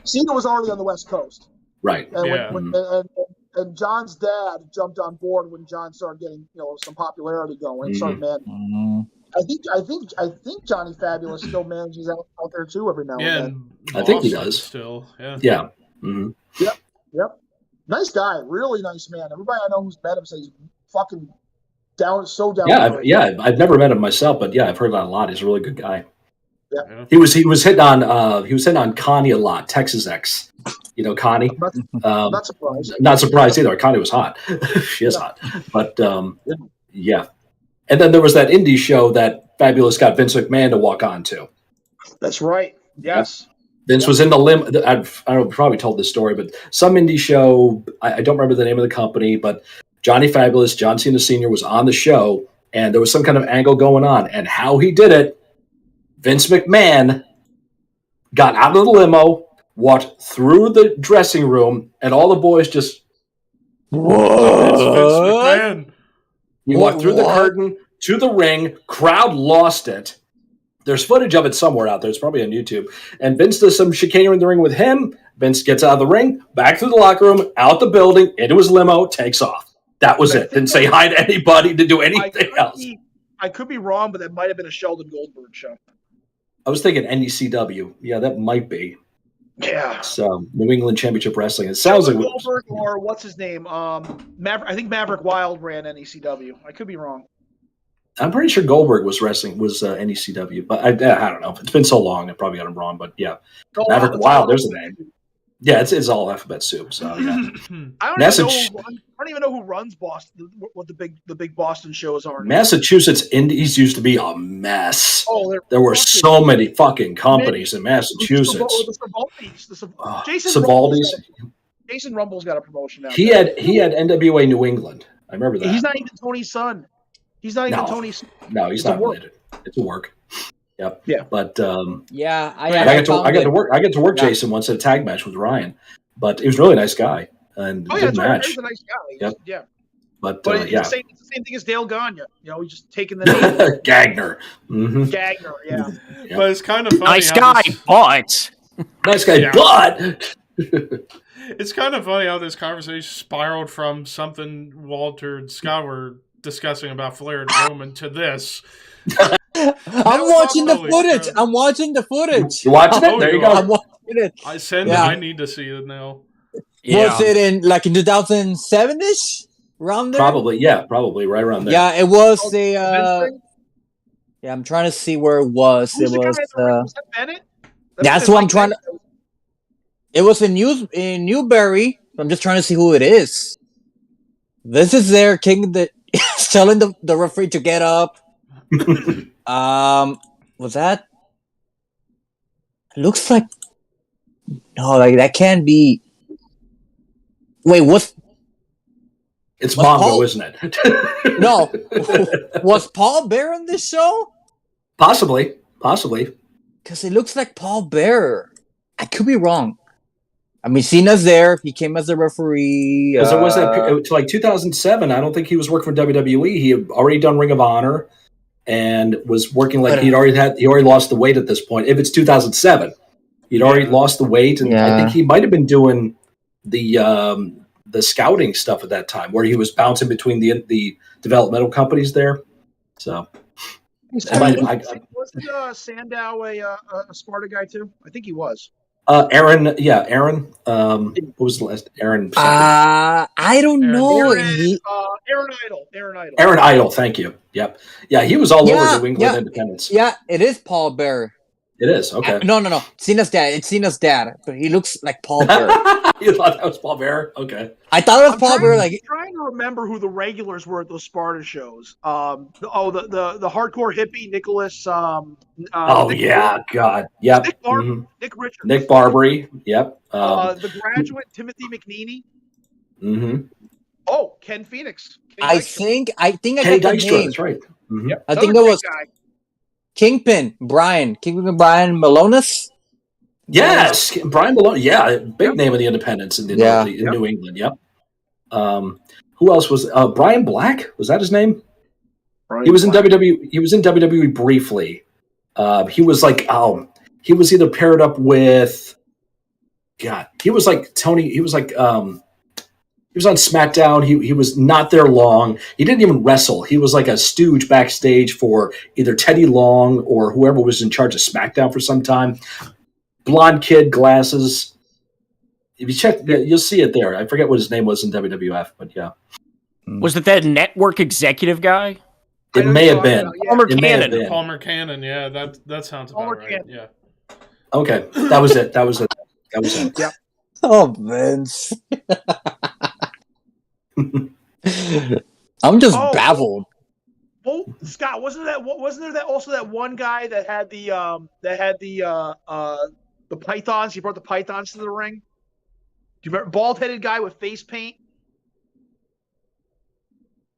Cena was already on the West Coast. Right. And and John's dad jumped on board when John started getting some popularity going. Started managing. I think Johnny Fabulous still manages out there too every now and then. I think he does still. Yeah. Yeah. Yep. Nice guy, really nice man. Everybody I know who's met him says he's fucking down. I've never met him myself, but yeah, I've heard that a lot. He's a really good guy. Yeah. He was hitting on Connie a lot. Texas X, Connie. Not surprised. Not surprised either. Connie was hot. She is hot, but yeah. And then there was that indie show that Fabulous got Vince McMahon to walk on to. That's right. Yes. Vince was in the I've probably told this story, but some indie show. I don't remember the name of the company, but Johnny Fabulous, John Cena Sr. was on the show, and there was some kind of angle going on. And how he did it, Vince McMahon got out of the limo, walked through the dressing room, and all the boys just... What? It's Vince McMahon. He walked through the curtain to the ring. Crowd lost it. There's footage of it somewhere out there. It's probably on YouTube. And Vince does some chicanery in the ring with him. Vince gets out of the ring, back through the locker room, out the building, into his limo, takes off. That was it. Didn't say hi to anybody, didn't do anything else. I could be wrong, but that might have been a Sheldon Goldberg show. I was thinking NECW. Yeah, that might be. Yeah. So New England Championship Wrestling. It sounds like Goldberg or what's his name? I think Maverick Wild ran NECW. I could be wrong. I'm pretty sure Goldberg was NECW, but I don't know. It's been so long, I probably got him wrong. But yeah, Maverick Wild. There's the name. Yeah, it's all alphabet soup. So yeah. I don't even know who runs Boston. What the big Boston shows are. Massachusetts Indies used to be a mess. Oh, there were so many fucking companies in Massachusetts. Jason Rumble's got a promotion now. He had NWA New England. I remember that. He's not even Tony's son. He's not even Tony's. No, he's not related. It's a work. Yep. Yeah. But I get to work Jason once at a tag match with Ryan, but he was a really nice guy and good match. He's a nice guy. Yep. Yeah. But it's the same thing as Dale Gagne. He's just taking the name. Gagner. Gagner, yeah. Yep. But it's kind of funny. Nice guy, but nice guy, but it's kind of funny how this conversation spiraled from something Walter and Scott were discussing about Flair and Roman to this. I'm watching the footage. I'm watching the footage. You watching it? There you go. I'm watching it. I need to see it now. Yeah. Was it in 2007-ish? Around there? Probably right around there. Yeah, it was I'm trying to see where it was. Was that Bennett? That's what I'm trying to. It was in Newbury. I'm just trying to see who it is. This is their king that telling the referee to get up. Was that? It looks like no, that can't be. Wait, what's It's Was Mongo, Paul- isn't it? no? Was Paul Bearer in this show? Possibly. Because it looks like Paul Bearer. I could be wrong. I mean, Cena's there. He came as a referee. Because there was that to like 2007. I don't think he was working for WWE. He had already done Ring of Honor and was working like he already lost the weight at this point. If it's 2007, he'd already lost the weight, and I think he might have been doing the scouting stuff at that time, where he was bouncing between the developmental companies there. So, wasn't Sandow a Sparta guy too? I think he was. Aaron. What was the last? Aaron. I don't know. Aaron Idol. Thank you. Yep. Yeah, he was all over New England Independence. Yeah, it is Paul Bearer. It is, okay. No. Cena's dad. It's Cena's dad, but he looks like Paul Bearer. You thought that was Paul Bearer? Okay. I thought it was Paul Bearer. I'm trying to remember who the regulars were at those Sparta shows. The hardcore hippie Nicholas. God. Nick Yep. Nick Richards. Nick Barbary. Yep. The graduate Timothy McNeely. Mm-hmm. Oh, Ken Phoenix. I think I Kenny got the Dykstra, name. that's right. Mm-hmm. Yep. I think it was Kingpin Brian Malonis. Yes, Brian Malone. Yeah, big name of the independents in New England. Yep. Who else was Brian Black? Was that his name? He was in WWE. He was in WWE briefly. He was like he was either paired up with he was like Tony. He was like he was on SmackDown. He was not there long. He didn't even wrestle. He was like a stooge backstage for either Teddy Long or whoever was in charge of SmackDown for some time. Blonde kid, glasses. If you check, you'll see it there. I forget what his name was in WWF, but yeah. Was it that network executive guy? It may have been. Palmer Cannon. Palmer Cannon, yeah, that sounds about right. Cannon. Yeah. Okay, that was it. Yep. Oh, Vince. I'm just baffled. Well, Scott, wasn't there that one guy that had the pythons? He brought the pythons to the ring. Do you remember bald-headed guy with face paint?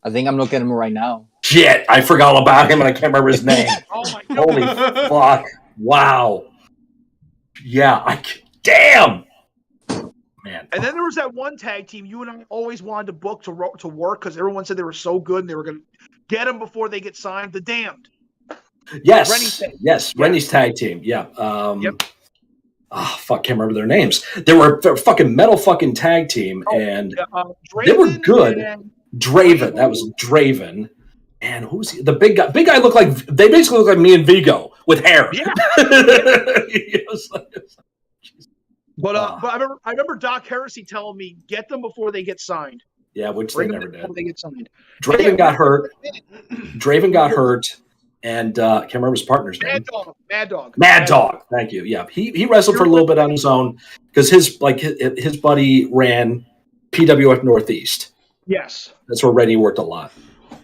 I think I'm looking at him right now. Shit, I forgot all about him and I can't remember his name. Oh my God. Holy fuck! Wow. Yeah, damn. Man. And then there was that one tag team you and I always wanted to book to work because everyone said they were so good and they were going to get them before they get signed. The Damned. Yes. Rennie's tag team. Yeah. Yep. Oh, fuck, can't remember their names. They were a fucking metal fucking tag team, and they were good. Draven, that was Draven. And who's he? The big guy? Big guy looked like, they basically look like me and Vigo with hair. Yeah. But I remember Doc Heresy telling me, get them before they get signed. Yeah, which Bring they them never did. before they get signed. Draven got hurt. And can't remember his partner's name. Mad Dog. Thank you. Yeah, he wrestled for a little bit on his own because his buddy ran PWF Northeast. Yes, that's where Rennie worked a lot.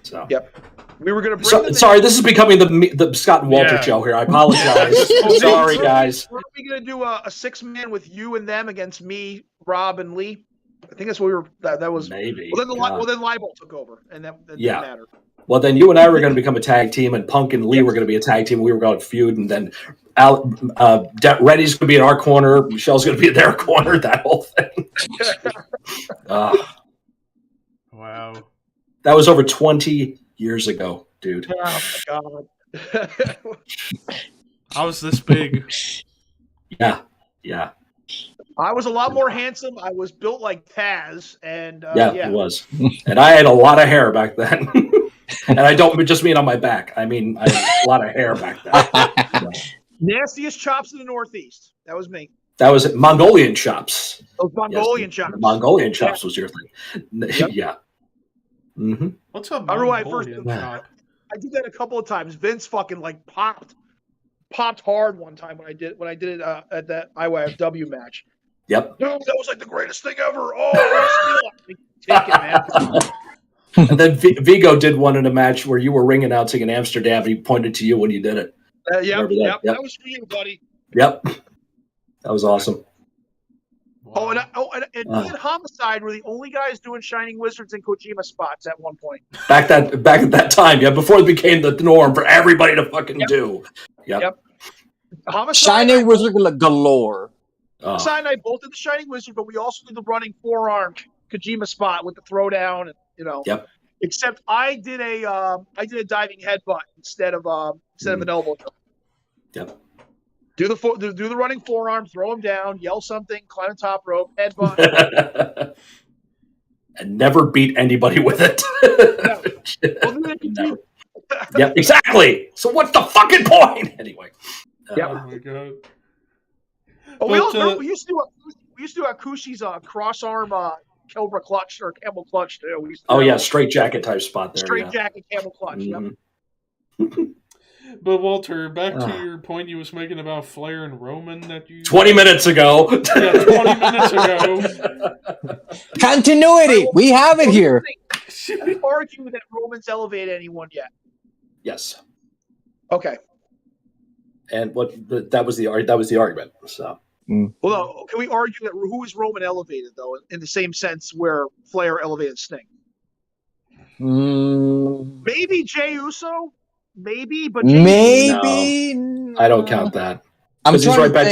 So yep, we were going to bring. Sorry, this is becoming the Scott and Walter show here. I apologize. Sorry, guys. We're going to do a 6-man with you and them against me, Rob, and Lee. I think that's what we were. That was maybe. Well, then Libel took over, and that didn't matter. Well, then you and I were going to become a tag team, and Punk and Lee were going to be a tag team. We were going to feud, and then Reddy's going to be in our corner. Michelle's going to be in their corner. That whole thing. Wow. That was over 20 years ago, dude. Oh, my God. I was this big. Yeah. I was a lot more handsome. I was built like Taz, and it was. And I had a lot of hair back then. And I don't just mean on my back. I mean, I had a lot of hair back then. Nastiest chops in the Northeast. That was me. That was Mongolian chops. Those Mongolian chops. Mongolian chops was your thing. Yep. Yeah. Mm-hmm. What's up, Mongolian chop? I did that a couple of times. Vince fucking like popped hard one time when I did it at that IYFW match. Yep. No, that was like the greatest thing ever. Oh, take it, man. And then Vigo did one in a match where you were ring announcing in Amsterdam. He pointed to you when you did it. Yep. That was for you, buddy. Yep. That was awesome. Oh, and me and Homicide were the only guys doing Shining Wizards and Kojima spots at one point. Back at that time, yeah, before it became the norm for everybody to fucking do. Yep. Homicide Shining Wizard galore. Homicide and I both did the Shining Wizard, but we also did the running forearm Kojima spot with the throwdown, and Yep. Except I did a diving headbutt instead of an elbow. Yep. Do the running forearm, throw him down, yell something, climb the top rope, headbutt. And never beat anybody with it. Never. Yep, exactly. So what's the fucking point? Anyway. Oh my god. We used to do Akushi's cross arm Cobra clutch or camel clutch too. Straight jacket type spot there. Straight jacket camel clutch. Mm-hmm. But Walter, back to your point you was making about Flair and Roman that you 20 minutes ago. Yeah, 20 minutes ago. Continuity. We have it here. I argue that Roman's elevated anyone yet. Yes. Okay. And that was the argument. So. Well, can we argue that who is Roman elevated though, in the same sense where Flair elevated Sting? Maybe Jey Uso. Maybe, but maybe no, I don't count that. He's right back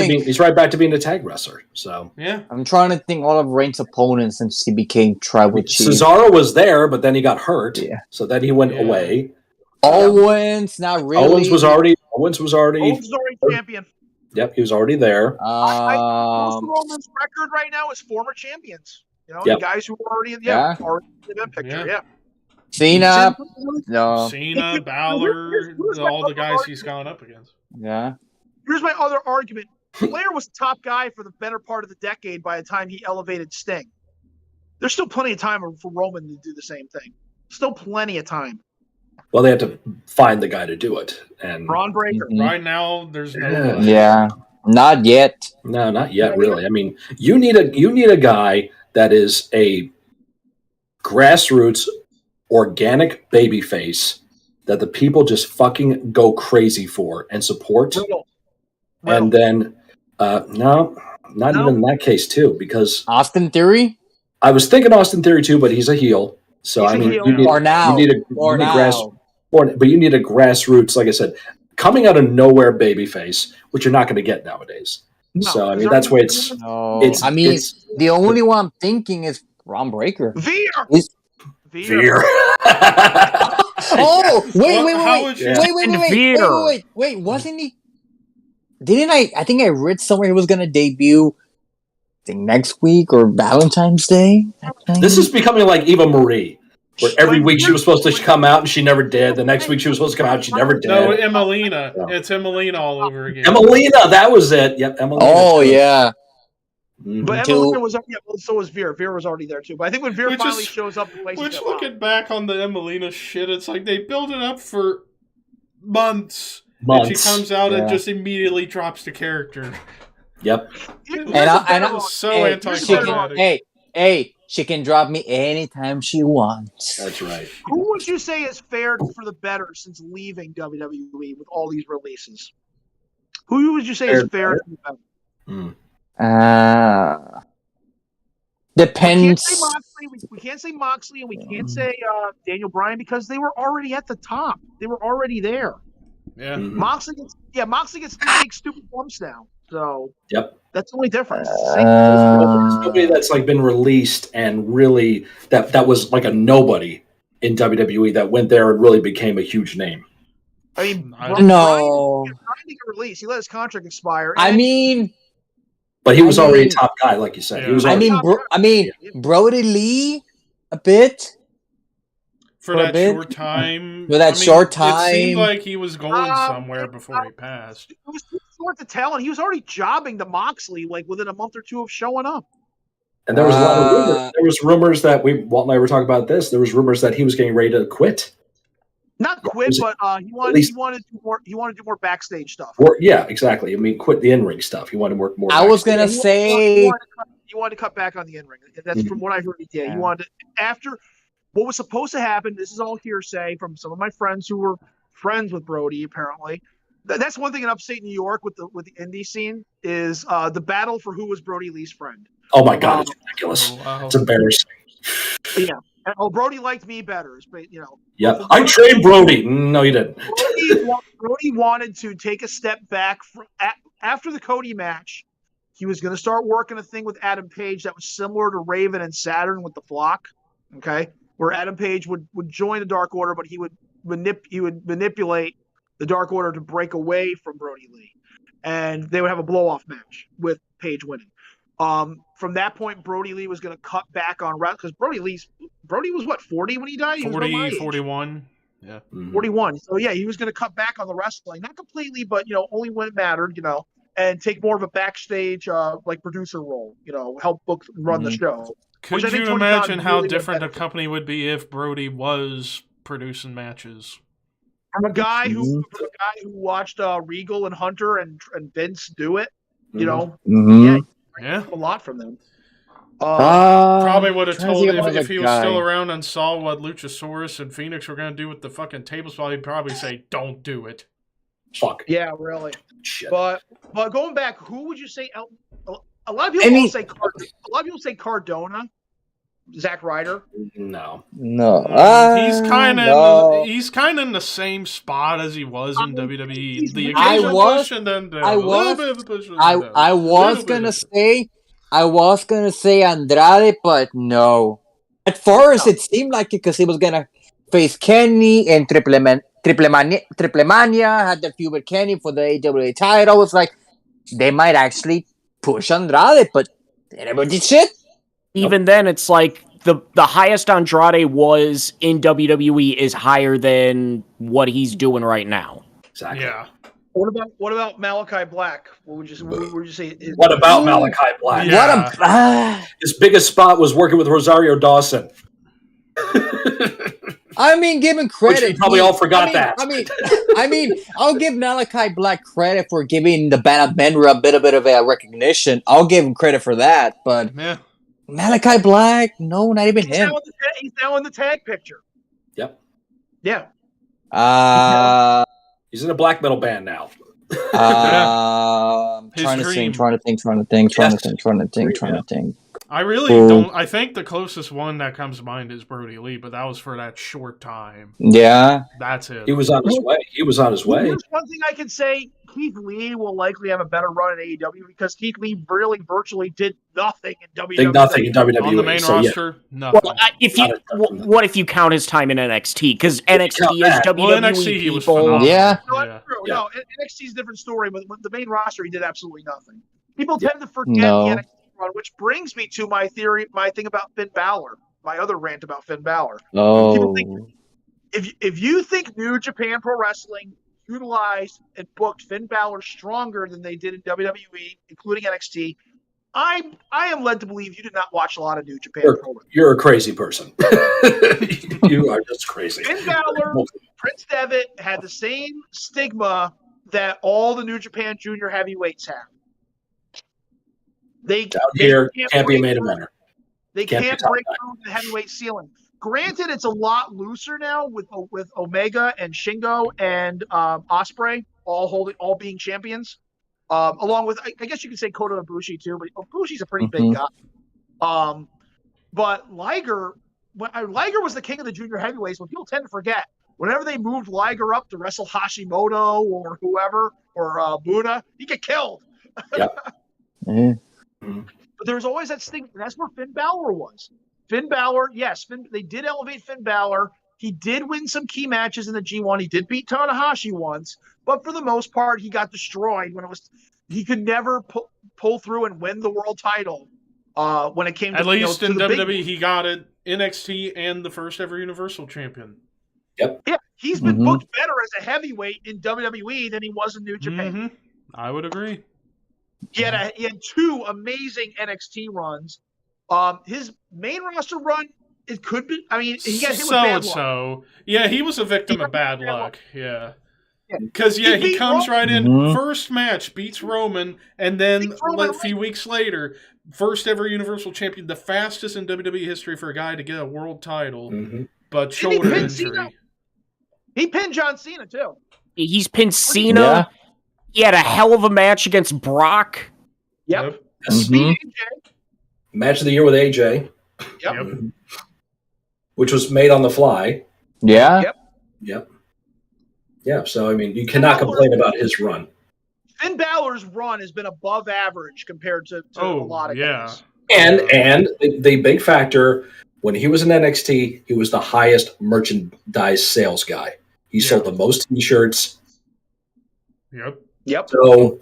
to being a tag wrestler. So yeah, I'm trying to think all of Reigns' opponents since he became tribal chief. Cesaro was there, but then he got hurt. Yeah. So then he went away. Owens, not really. Owens was already champion. Yep, he was already there. Most of Roman's record right now is former champions. The guys who were already in the picture. Yeah. Cena, Balor, all the guys he's gone up against. Yeah. Here's my other argument. Flair was the top guy for the better part of the decade by the time he elevated Sting. There's still plenty of time for Roman to do the same thing. Still plenty of time. Well, they have to find the guy to do it. And Braun Breaker. Right now, there's no. Yeah. Not yet. No, not yet, really. I mean, you need a guy that is a grassroots organic babyface that the people just fucking go crazy for and support. And then, no, not even in that case too, because Austin Theory. I was thinking Austin Theory too, but he's a heel. So you need a grassroots, like I said, coming out of nowhere babyface, which you're not going to get nowadays. No, so I mean, that's why it's. The only one I'm thinking is Braun Breaker. Veer. Oh, wait! Wasn't he? Didn't I think I read somewhere he was going to debut. I think next week or Valentine's Day. This is becoming like Eva Marie, where every week she was supposed to come out and she never did. The next week she was supposed to come out and she never did. No, Emelina. Yeah. It's Emelina all over again. Emelina, that was it. Yep, Emelina. Oh, yeah. But Emelina was so was Veer. Veer was already there too. But I think when Veer finally shows up, looking back on the Emelina shit, it's like they build it up for months. And she comes out and just immediately drops the character. Yep. I'm so anti-climatic. Hey, she can drop me anytime she wants. That's right. Who would you say has fared for the better since leaving WWE with all these releases? Who would you say has fared for the better? Depends. We can't say Moxley and we can't say Daniel Bryan because they were already at the top. They were already there. Yeah. Moxley gets big stupid bumps now. So that's the only difference. Somebody that's like been released and really that was like a nobody in WWE that went there and really became a huge name. I mean, Bryan didn't get released. He let his contract expire. But he was already a top guy, like you said. Yeah. He was Brody Lee a bit. For that short time. It seemed like he was going somewhere before he passed. It was too short to tell, and he was already jobbing to Moxley like within a month or two of showing up. And there was a lot of rumors. There was rumors that Walt and I were talking about this. There was rumors that he was getting ready to quit. Not quit, but he wanted to do more backstage stuff. Yeah, exactly. I mean, quit the in-ring stuff. He wanted to work more. I was gonna say he wanted to cut back on the in-ring. That's from what I heard. He did. He wanted after what was supposed to happen. This is all hearsay from some of my friends who were friends with Brody. Apparently, that's one thing in upstate New York with the indie scene is the battle for who was Brody Lee's friend. Oh my god, it's ridiculous. Oh, wow. It's embarrassing. Yeah. Oh, Brody liked me better, but Yeah, I trained Brody. No, you didn't. Brody wanted to take a step back after the Cody match. He was going to start working a thing with Adam Page that was similar to Raven and Saturn with the Flock. Okay, where Adam Page would join the Dark Order, but he would manipulate the Dark Order to break away from Brody Lee, and they would have a blow-off match with Page winning. From that point, Brody Lee was going to cut back on wrestling because Brody was what, 40 when he died? He 40, was 41. Yeah. 41. So yeah, he was going to cut back on the wrestling, not completely, but only when it mattered, and take more of a backstage like producer role, help book and run the show. Could you imagine how different the company would be if Brody was producing matches? From a guy who watched Regal and Hunter and Vince do it, a lot from them. Probably would have told if he was still around and saw what Luchasaurus and Phoenix were going to do with the fucking table saw, he'd probably say, "Don't do it." Fuck. Yeah, really. Shit. But going back, who would you say? A lot of people say Cardona, Zack Ryder. No. He's kind of in the same spot as he was in WWE. The occasional push and then a little bit of a push. I was gonna say Andrade, but no. At first, it seemed like it because he was gonna face Kenny in Triple Mania, had the feud with Kenny for the AWA title. It's like they might actually push Andrade, but they never did shit. Even then, it's like the highest Andrade was in WWE is higher than what he's doing right now. Exactly. Yeah. What about Malachi Black? What would you say? What about Malachi Black? Yeah. His biggest spot was working with Rosario Dawson. I mean, give him credit. Which we probably all forgot that. I mean, I'll give Malachi Black credit for giving the Band of Benra a bit of a recognition. I'll give him credit for that, but Malachi Black, no, not even him. He's now in the tag picture. Yep. Yeah. He's in a black metal band now. Trying to think. I really don't. I think the closest one that comes to mind is Brody Lee, but that was for that short time. Yeah. That's it. He was on his way. Here's one thing I can say. Keith Lee will likely have a better run in AEW because Keith Lee really virtually did nothing in WWE. Did nothing in WWE. On the main roster, nothing. Well, what if you count his time in NXT? Because NXT is WWE NXT, he was people. phenomenal. Yeah. No, that's true. Yeah. No, NXT's a different story, but the main roster, he did absolutely nothing. People tend to forget the NXT run, which brings me to my thing about Finn Balor, my other rant about Finn Balor. Oh. People think, if you think New Japan Pro Wrestling utilized and booked Finn Balor stronger than they did in WWE, including NXT, I am led to believe you did not watch a lot of New Japan Pro Wrestling. You're a crazy person. You are just crazy. Finn Balor, Prince Devitt had the same stigma that all the New Japan Junior heavyweights have. They can't be a main eventer. They can't break through the heavyweight ceiling. Granted, it's a lot looser now with Omega and Shingo and Ospreay all being champions, along with I guess you could say Kota Ibushi too, but Ibushi's a pretty big guy. But Liger was the king of the junior heavyweights. What people tend to forget, whenever they moved Liger up to wrestle Hashimoto or whoever or Buddha, he get killed. Yep. But there was always that stigma. That's where Finn Balor was. Finn Balor, yes, they did elevate Finn Balor. He did win some key matches in the G1. He did beat Tanahashi once, but for the most part, he got destroyed when he could never pull through and win the world title. When it came to, at least in WWE, he got it, NXT and the first ever Universal Champion. Yep. Yeah, he's been booked better as a heavyweight in WWE than he was in New Japan. I would agree. He had two amazing NXT runs. His main roster run, it could be. I mean, he got hit with bad luck. Yeah, he was a victim of bad luck. Yeah. Because, he comes right in, first match, beats Roman, and then a few weeks later, first ever Universal Champion, the fastest in WWE history for a guy to get a world title, but shoulder injury. He pinned John Cena, too. He's pinned Cena. Yeah. He had a hell of a match against Brock. Yep. Match of the year with AJ, Yep. which was made on the fly. Yeah. Yep. Yeah. So I mean, you cannot complain about his run. Finn Balor's run has been above average compared to a lot of guys. And the big factor, when he was in NXT, he was the highest merchandise sales guy. He sold the most T-shirts. Yep. So,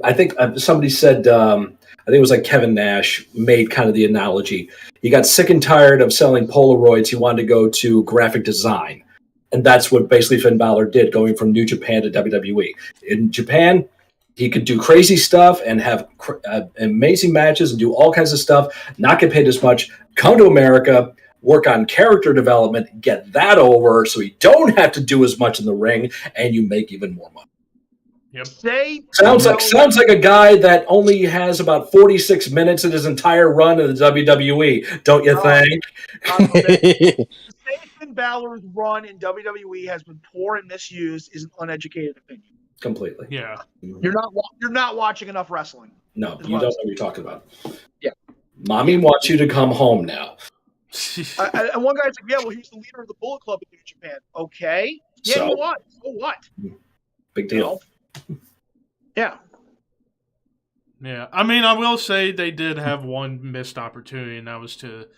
I think somebody said, I think it was like Kevin Nash made kind of the analogy. He got sick and tired of selling Polaroids. He wanted to go to graphic design. And that's what basically Finn Balor did, going from New Japan to WWE. In Japan, he could do crazy stuff and have amazing matches and do all kinds of stuff, not get paid as much. Come to America, work on character development, get that over so you don't have to do as much in the ring, and you make even more money. Yep. Sounds like a guy that only has about 46 minutes in his entire run in the WWE, don't you think? Finn Balor's run in WWE has been poor and misused is an uneducated opinion. Completely. Yeah. You're not watching enough wrestling. No, you don't know what you're talking about. Yeah. Mommy wants you to come home now. And one guy's like, yeah, well, he was the leader of the Bullet Club in New Japan. Okay. Yeah, So? he was. So what? Big deal. Yeah. Yeah. I mean, I will say they did have one missed opportunity, and that was to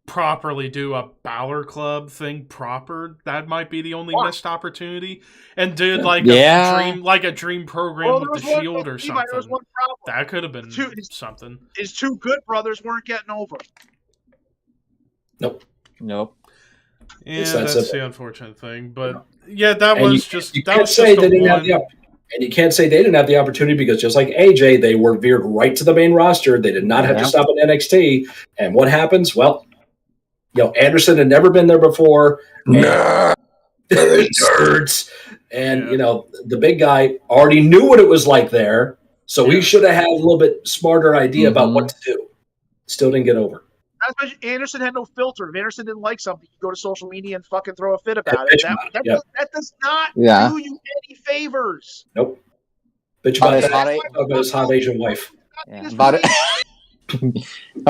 properly do a Balor Club thing proper. That might be the only missed opportunity. And did a dream program with the Shield or something. That could have been something. His two good brothers weren't getting over. Nope. Yeah, that's the unfortunate thing. But that was just and you can't say they didn't have the opportunity, because just like AJ, they were veered right to the main roster. They did not have to stop at NXT. And what happens? Well, Anderson had never been there before. Nerds. And, the big guy already knew what it was like there. So he should have had a little bit smarter idea about what to do. Still didn't get over. Anderson had no filter. If Anderson didn't like something, you go to social media and fucking throw a fit about it. That does not do you any favors. Nope. Bitch about his hot Asian wife. Yeah, about it. I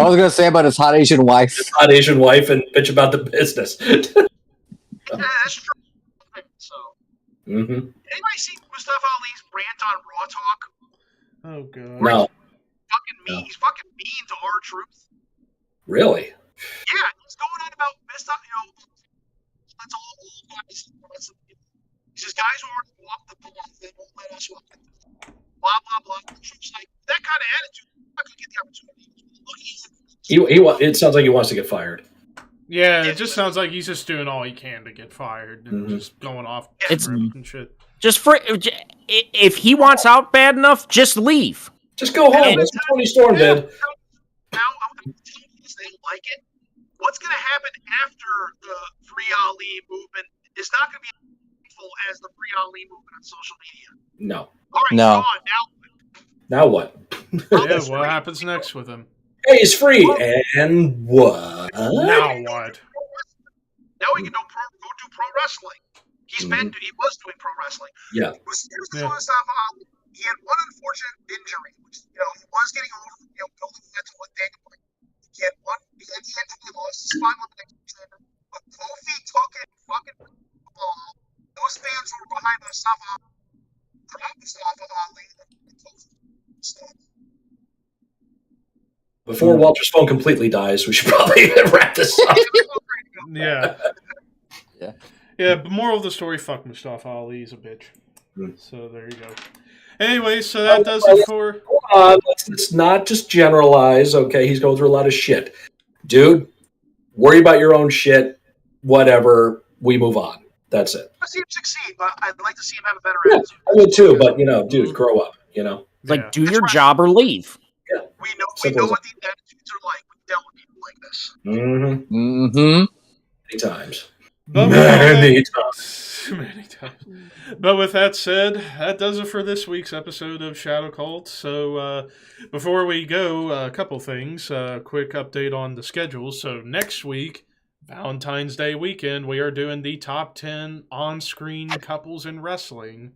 was going to say about his hot Asian wife. His hot Asian wife, and bitch about the business. That's true. So, anybody see Mustafa Ali's rant on Raw Talk? Oh, God. No. He's fucking mean to R-Truth. Really? Yeah, he's going on about Mustafa, that's all old guys. He says, guys who already walked the path, they won't let us walk the path. Blah, blah, blah. Truth's like, that kind of attitude, I'm not going to get the opportunity. It sounds like he wants to get fired. Yeah, it just sounds like he's just doing all he can to get fired and just going off and shit. If he wants out bad enough, just leave. Just go home. That's what Tony Storm did. Now, I'm going to tell you this, they like it. What's going to happen after the Free Ali movement is not going to be as meaningful as the Free Ali movement on social media. No. All right, no. Now what? What happens next with him? Hey, he's free. And what? Now what? Now he can go do pro wrestling. He was doing pro wrestling. Yeah. He had one unfortunate injury, which he was getting over. Building that to what they could. He had lost his spinal connection, but Kofi took it and fucking the ball. Those fans who were behind Mustafa Ali. Before Walter's phone completely dies, we should probably wrap this up. Yeah. But moral of the story: fuck Mustafa Ali, he's a bitch. So there you go. Anyway, so that does it for. Let's not just generalize. Okay, he's going through a lot of shit, dude. Worry about your own shit. Whatever. We move on. That's it. I see him succeed, but I'd like to see him have a better attitude. I would too, but dude, grow up. Do your job or leave. Yeah. We know what these attitudes are like. We dealt with people like this. Many times. Many times. But with that said, that does it for this week's episode of Shadow Cult. So before we go, a couple things. Quick update on the schedule. So next week, Valentine's Day weekend, we are doing the top 10 on-screen couples in wrestling.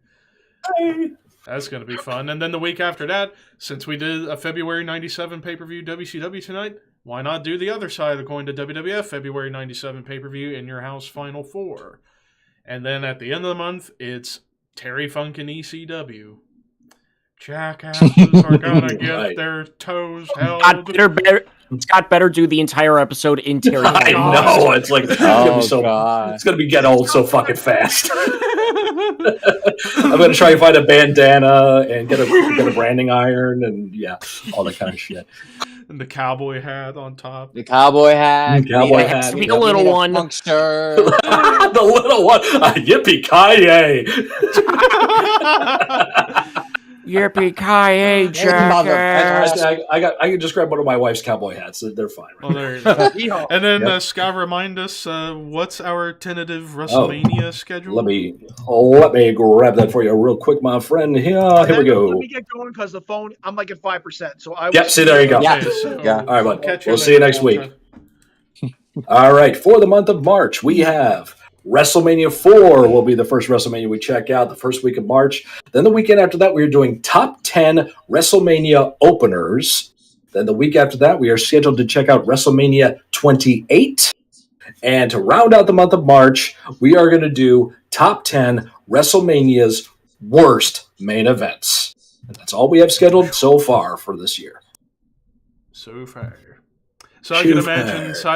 That's going to be fun. And then the week after that, since we did a February 97 pay-per-view WCW tonight, why not do the other side of the coin to WWF February 97 pay-per-view In Your House Final 4? And then at the end of the month, it's Terry Funk and ECW. Jackasses are gonna get their toes held. Scott better do the entire episode in Terry. I know. It's like it's gonna be getting old so fucking fast. I'm gonna try and find a bandana and get a branding iron and all that kind of shit. And the cowboy hat on top. The cowboy hat. Cowboy hat. The little one. The little one. Yippee-ki-yay. Yippee-ki-yay, jackass. I can just grab one of my wife's cowboy hats. They're fine. Right? Well, there you go. And then, Scott, remind us, what's our tentative WrestleMania schedule? Let me grab that for you real quick, my friend. Here we go. Let me get going because the phone, I'm like at 5%. So I see, there you go. Yeah. All right, bud. We'll see later, you next week. All right, for the month of March, we have WrestleMania 4 will be the first WrestleMania we check out the first week of March. Then the weekend after that, we're doing top 10 WrestleMania openers. Then the week after that, we are scheduled to check out WrestleMania 28. And to round out the month of March, we are going to do top 10 WrestleMania's worst main events. And that's all we have scheduled so far for this year. So far. So I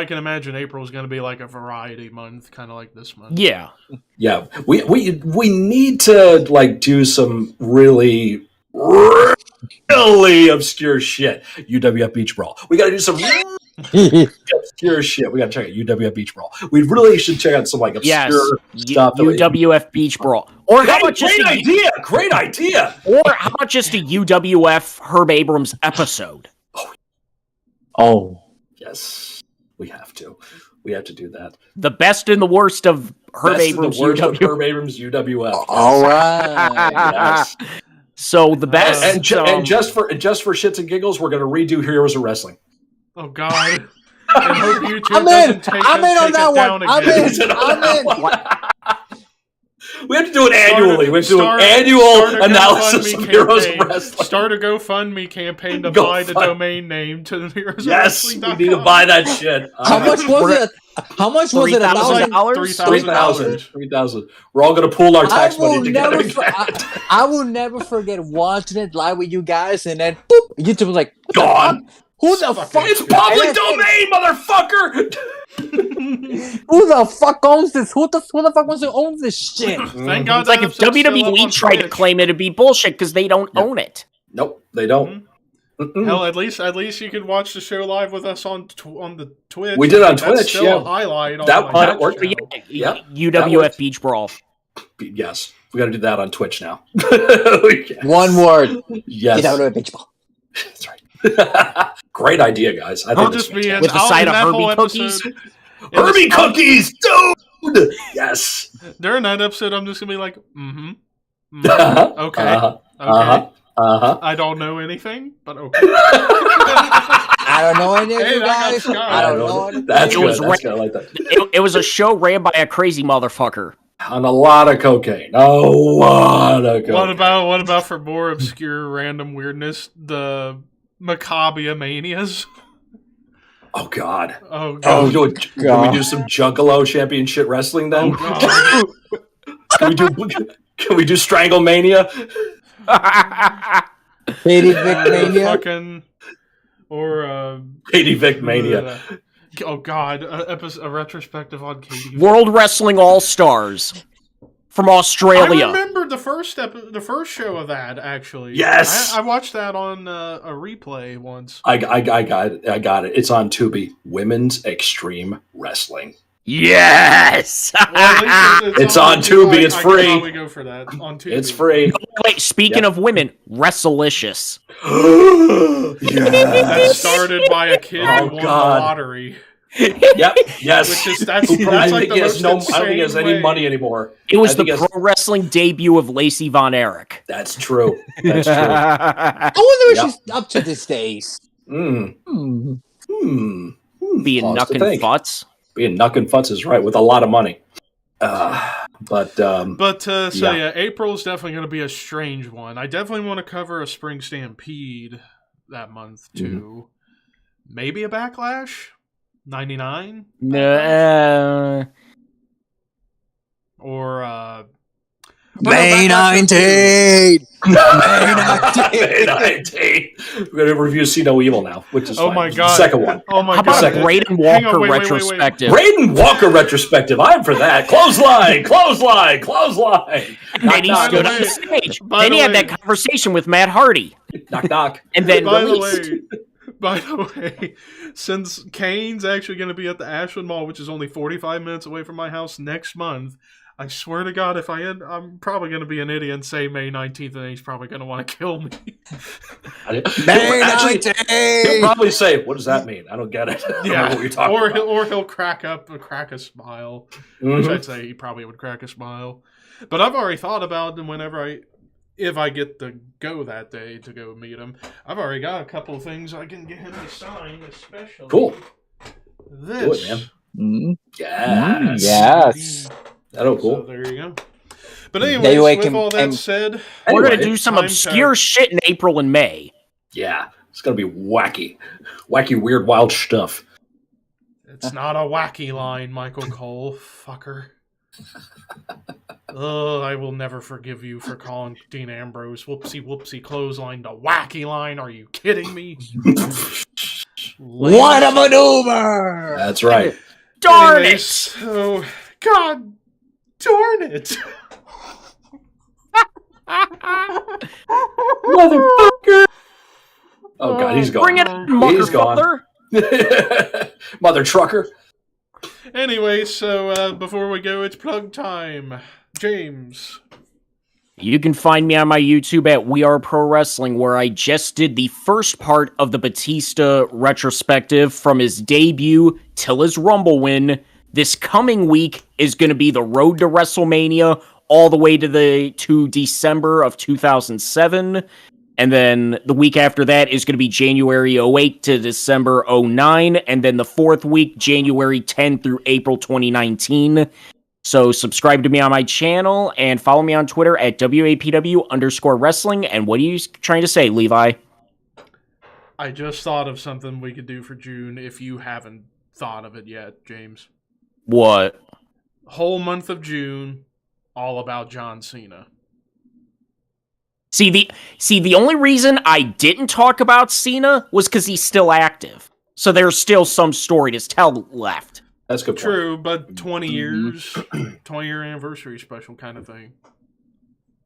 can imagine April is going to be like a variety month, kind of like this month. Yeah. Yeah. We need to like do some really obscure shit. UWF Beach Brawl. We got to do some obscure shit. We got to check out UWF Beach Brawl. We really should check out some like obscure stuff. UWF Beach Brawl. Or how about just Great idea. Or how about just a UWF Herb Abrams episode? Oh. Yes, we have to. We have to do that. The best and the worst of Herb Abrams UWF. All right. Yes. So the best, and just for shits and giggles, we're going to redo Heroes of Wrestling. Oh God! I hope YouTube I'm in on that one. I'm in. We have to do it annually. We have to do an annual analysis of Heroes of Wrestling. Start a GoFundMe campaign to buy the domain name to Heroes of Wrestling. Yes, we need to buy that shit. How much was it? How much was it? $3,000. We're all going to pool our tax money together. I will never forget watching it live with you guys, and then boop, YouTube was like, gone. Who the fuck? It's public domain, motherfucker. Who the fuck owns this? Who the fuck wants to own this shit? Thank God. It's like if WWE tried to claim it, it'd be bullshit because they don't own it. Nope, they don't. Hell, at least you could watch the show live with us on the Twitch. We did on Twitch. That's still a highlight. That worked. Yeah, UWF Beach Brawl. Yes, we got to do that on Twitch now. One word. Yes. UWF Beach Brawl. That's right. Great idea, guys. I think with the side of Herbie cookies. Herbie cookies, dude. Yes. During that episode, I'm just gonna be like, okay, I don't know anything, but okay. I don't know any of you guys. I don't know anything. That's good. That's good. I like that. It was a show ran by a crazy motherfucker. On a lot of cocaine. A lot of cocaine. What about for more obscure random weirdness, the Macabre Manias? Oh God. Oh God. Can we do some Juggalo Championship Wrestling then? Can we do Stranglemania? Katie Vic Mania? Katie Vic Mania. Oh God, a retrospective on Katie. World Wrestling All Stars from Australia. I remember the first show of that actually. Yes, I watched that on a replay once. I got it. It's on Tubi. Women's Extreme Wrestling. Yes, it's on Tubi. It's free. We go for that on Tubi. It's free. Wait, speaking of women, Wrestlicious. That started by a kid who won the lottery. Yep. Yes. Which is that's like the most I don't think he has any money anymore. It was the pro wrestling debut of Lacey Von Erich. That's true. That's true. I wonder if she's up to this days. Being knuck and futz. Being knuck and futz is right with a lot of money. April is definitely going to be a strange one. I definitely want to cover a Spring Stampede that month too. maybe a Backlash 99 or May no, Backlash 19! May 19. We're going to review See No Evil now, which is Oh my god! Second one. Oh my How god! about a Braden Hang on, Walker wait. retrospective? Braden Walker retrospective. I'm for that. Clothesline. And then he By stood the on the way- stage. by Then the he had way- that conversation with Matt Hardy. Knock, knock. And then By released. the way, since Kane's actually going to be at the Ashland Mall, which is only 45 minutes away from my house next month, I swear to God, I'm probably going to be an idiot and say May 19th, and he's probably going to want to kill me. May Actually, 19! he'll probably say, "What does that mean? I don't get it." I don't know what you're talking or about. he'll crack a smile, Mhm. which I'd say he probably would crack a smile. But I've already thought about it if I get to go that day to go meet him. I've already got a couple of things I can get him to sign, especially Cool. this. Do it, Mm, Yes. yes. That'll So cool. there you go. But anyways, Anyway, with all that and- said, We're going to Anyway, do some time obscure shit in April and May. Yeah, it's gonna be wacky, weird, wild stuff. it's not a wacky line, Michael Cole, fucker. Ugh, I will never forgive you for calling Dean Ambrose whoopsie clothesline the wacky line. Are you kidding me? What a maneuver! That's right. Darn Anyways, it! So, God darn it. Motherfucker! Oh god, he's gone. Bring it on, Mucker He's gone. Fucker. Mother trucker. Anyway, so before we go, it's plug time. James. You can find me on my YouTube at We Are Pro Wrestling, where I just did the first part of the Batista retrospective from his debut till his Rumble win. This coming week is going to be the road to WrestleMania, all the way to December of 2007. And then the week after that is going to be January 08 to December 09. And then the fourth week, January 10 through April 2019. So subscribe to me on my channel and follow me on Twitter at WAPW_wrestling. And what are you trying to say, Levi? I just thought of something we could do for June if you haven't thought of it yet, James. What? Whole month of June, all about John Cena. See, the only reason I didn't talk about Cena was because he's still active. So there's still some story to tell left. That's a good. Point. True, but 20 years, 20-year anniversary special kind of thing.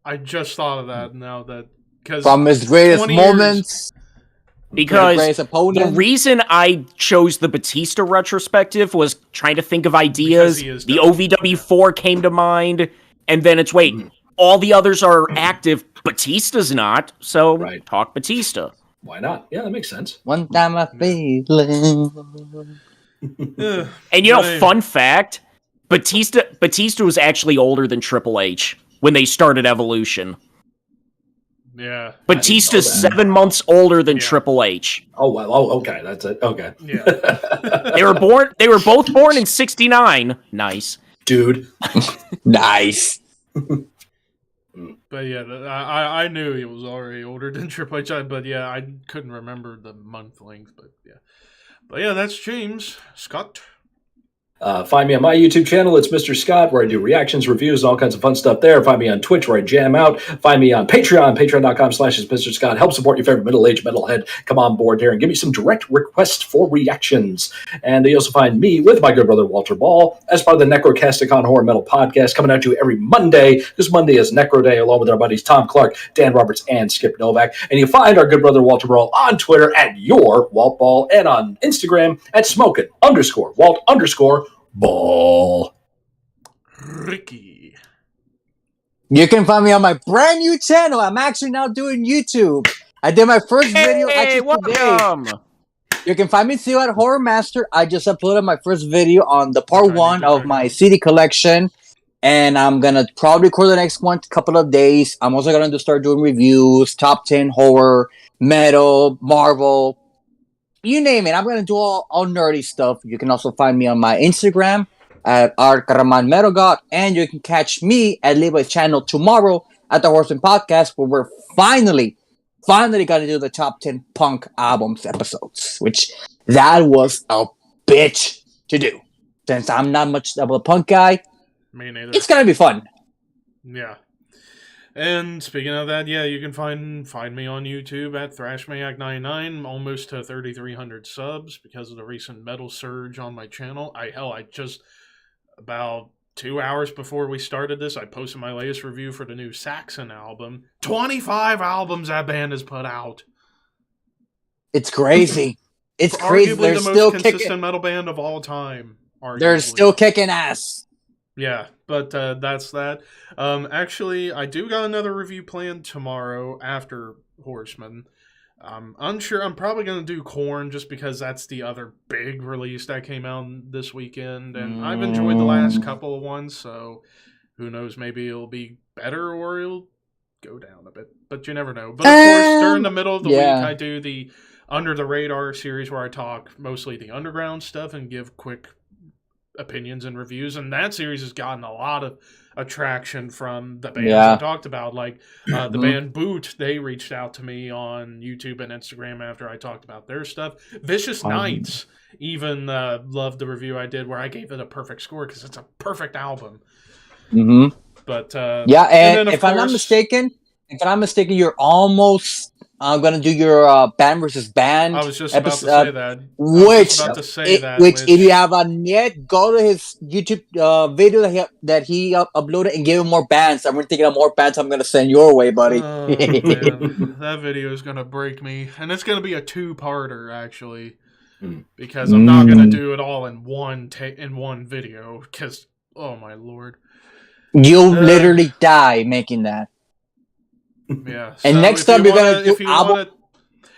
I just thought of that now that because From his greatest 20 years- moments, Because greatest the opponent. reason I chose the Batista retrospective was trying to think of ideas. Because he is The dope. OVW4 came to mind, and then it's all the others are active. Batista's not, so Right. talk Batista. Why not? Yeah, that makes sense. One time I feeling. Ugh. And you know, Right. fun fact: Batista was actually older than Triple H when they started Evolution. Yeah. Batista's that. 7 months older than Yeah. Triple H. Oh well. Oh, okay. That's it. Okay. Yeah. They were both born in '69. Nice. Dude. Nice. But yeah, I knew he was already older than Triple H, but yeah, I couldn't remember the month length, but yeah. But yeah, that's James. Scott. Find me on my YouTube channel. It's Mr. Scott, where I do reactions, reviews, and all kinds of fun stuff there. Find me on Twitch, where I jam out. Find me on Patreon, patreon.com/Mr. Scott. Help support your favorite middle-aged metalhead. Come on board there and give me some direct requests for reactions. And you also find me with my good brother Walter Ball as part of the Necrocasticon Horror Metal Podcast, coming out to you every Monday. This Monday is Necro Day, along with our buddies Tom Clark, Dan Roberts, and Skip Novak. And you find our good brother Walter Ball on Twitter at your Walt Ball and on Instagram at smokin_Walt_Ball. Ricky. You can find me on my brand new channel. I'm actually now doing YouTube. I did my first video Hey, actually today. welcome. You can find me too at Horror Master. I just uploaded my first video on the part I need one to of check my out. CD collection. And I'm going to probably record the next one couple of days. I'm also going to start doing reviews, top 10 horror, metal, Marvel, you name it. I'm going to do all nerdy stuff. You can also find me on my Instagram at Arkraman Metal God. And you can catch me at Levi's channel tomorrow at the Horseman Podcast, where we're finally going to do the top 10 punk albums episodes, which that was a bitch to do. Since I'm not much of a punk guy, Me neither. it's gonna be fun. Yeah. And speaking of that, yeah, you can find me on YouTube at ThrashManiac99, almost to 3,300 subs because of the recent metal surge on my channel. I just, about 2 hours before we started this, I posted my latest review for the new Saxon album. 25 albums that band has put out. It's crazy. It's crazy. Arguably They're the still most consistent kicking. metal band of all time. They're Arguably. still kicking ass. Yeah, but that's that. Actually, I do got another review planned tomorrow after Horseman. Unsure. I'm probably going to do Korn just because that's the other big release that came out this weekend. And I've enjoyed the last couple of ones, so who knows, maybe it'll be better or it'll go down a bit. But you never know. But of course, during the middle of the week, I do the Under the Radar series where I talk mostly the underground stuff and give quick opinions and reviews, and that series has gotten a lot of attraction from the bands I talked about, like the band Boot. They reached out to me on YouTube and Instagram after I talked about their stuff. Vicious Nights even loved the review I did where I gave it a perfect score because it's a perfect album. But and if I'm not mistaken, you're almost gonna do your band versus band. I was just about to say that. Which, if you haven't yet, go to his YouTube video that he uploaded and give him more bands. I'm thinking of more bands I'm gonna send your way, buddy. Oh, man. That video is gonna break me, and it's gonna be a 2-parter actually, because I'm not gonna do it all in one video. Because oh my lord, you'll literally die making that. Yeah. And so next up, you're gonna do album.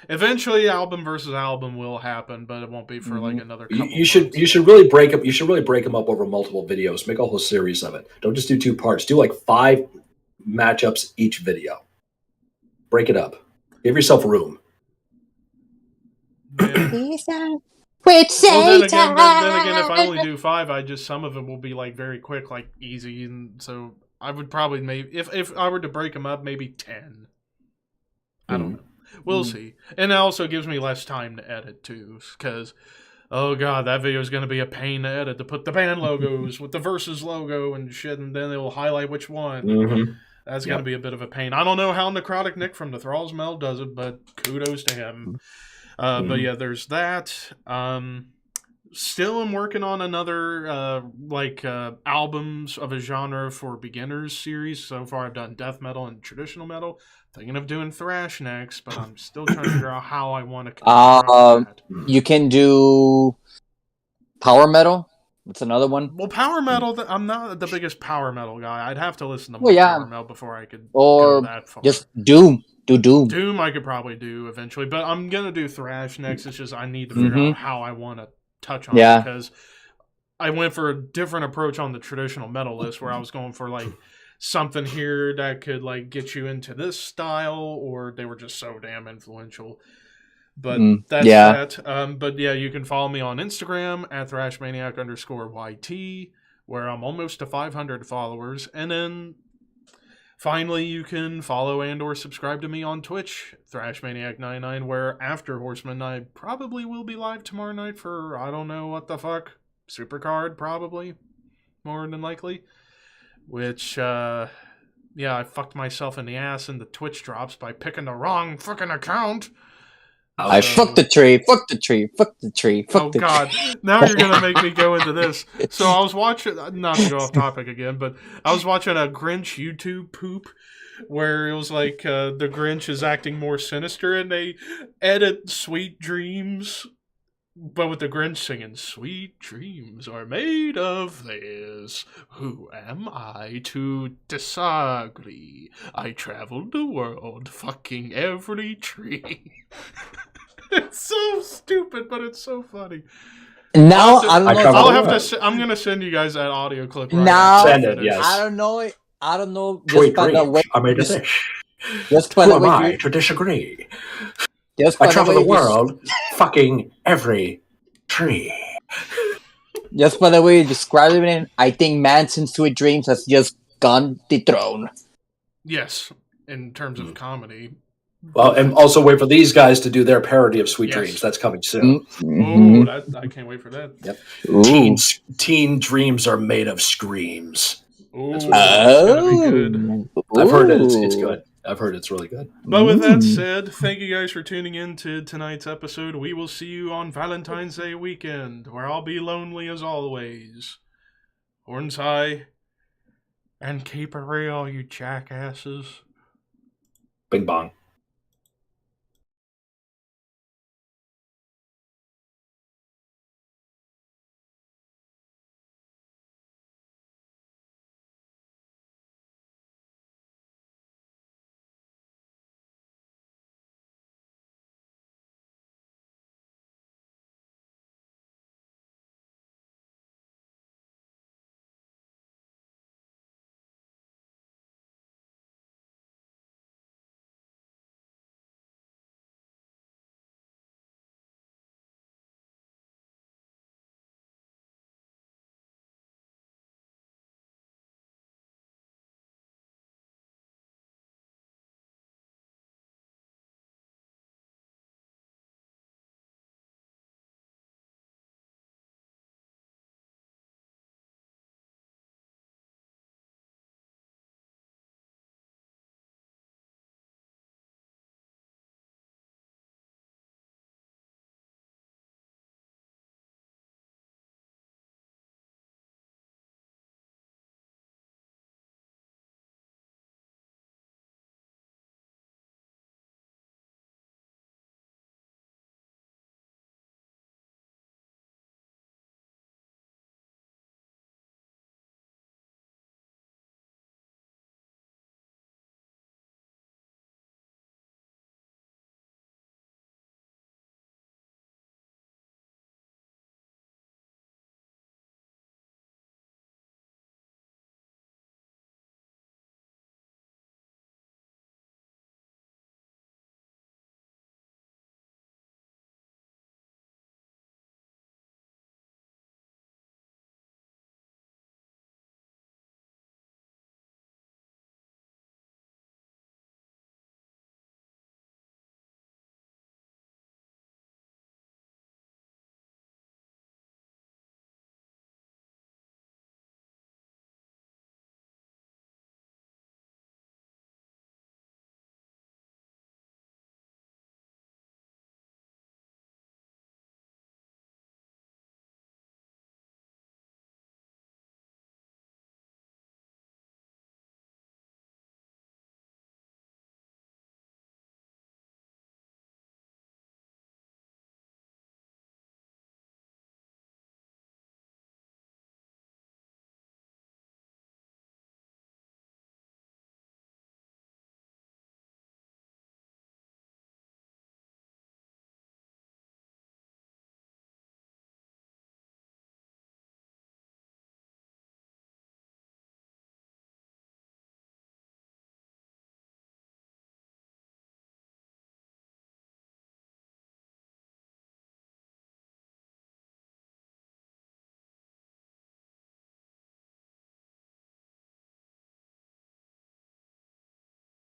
Eventually, album versus album will happen, but it won't be for like another couple. You should really break up. You should really break them up over multiple videos. Make a whole series of it. Don't just do 2 parts. Do like 5 matchups each video. Break it up. Give yourself room. Yeah. With then again, if I only do 5, some of them will be like very quick, like easy, and so I would probably if I were to break them up, maybe 10. I don't know. We'll see. And it also gives me less time to edit too, because oh god, that video is going to be a pain to edit, to put the band logos with the Versus logo and shit, and then it will highlight which one. That's going to be a bit of a pain. I don't know how Necrotic Nick from the Thrall's Meld does it, but kudos to him. But yeah, there's that. Still am working on another albums of a genre for beginners series. So far I've done death metal and traditional metal. Thinking of doing thrash next, but I'm still trying to figure out how I want to that. You can do power metal. That's another one. Well, power metal, I'm not the biggest power metal guy. I'd have to listen to more power metal before I could go that far. Just Doom. Do Doom. Doom I could probably do eventually, but I'm going to do thrash next. It's just I need to figure out how I want to touch on it, because I went for a different approach on the traditional metal list where I was going for like something here that could like get you into this style, or they were just so damn influential. But that's that. But yeah, you can follow me on Instagram at ThrashManiac_YT, where I'm almost to 500 followers. And then finally, you can follow and or subscribe to me on Twitch, ThrashManiac99, where after Horseman, I probably will be live tomorrow night for, I don't know what the fuck, Supercard, probably, more than likely. Which, I fucked myself in the ass in the Twitch drops by picking the wrong fucking account. I fucked the tree, fuck the tree, fuck the tree, fuck the God. Now you're going to make me go into this. So I was watching, not to go off topic again, but I was watching a Grinch YouTube poop where it was like the Grinch is acting more sinister, and they edit Sweet Dreams, but with the Grinch singing, "Sweet dreams are made of this. Who am I to disagree? I traveled the world fucking every tree." It's so stupid, but it's so funny. Now I'm gonna send you guys that audio clip. Right now, send it. Yes. I don't know. Just by the way, I made a dish. Who am I to disagree? I travel the world, fucking every tree. Just by the way you're describing it, I think Manson's Sweet Dreams has just gone dethroned. Yes, in terms of comedy. Well, and also wait for these guys to do their parody of Sweet Yes. Dreams. That's coming soon. Mhm. Oh, I can't wait for that. Yep. Ooh. Teen dreams are made of screams. Ooh, That's that's what gonna be good. I've heard it's good. I've heard it's really good. But with that Ooh. said, thank you guys for tuning in to tonight's episode. We will see you on Valentine's Day weekend, where I'll be lonely as always. Horns high, and keep it real, you jackasses. Bing bong.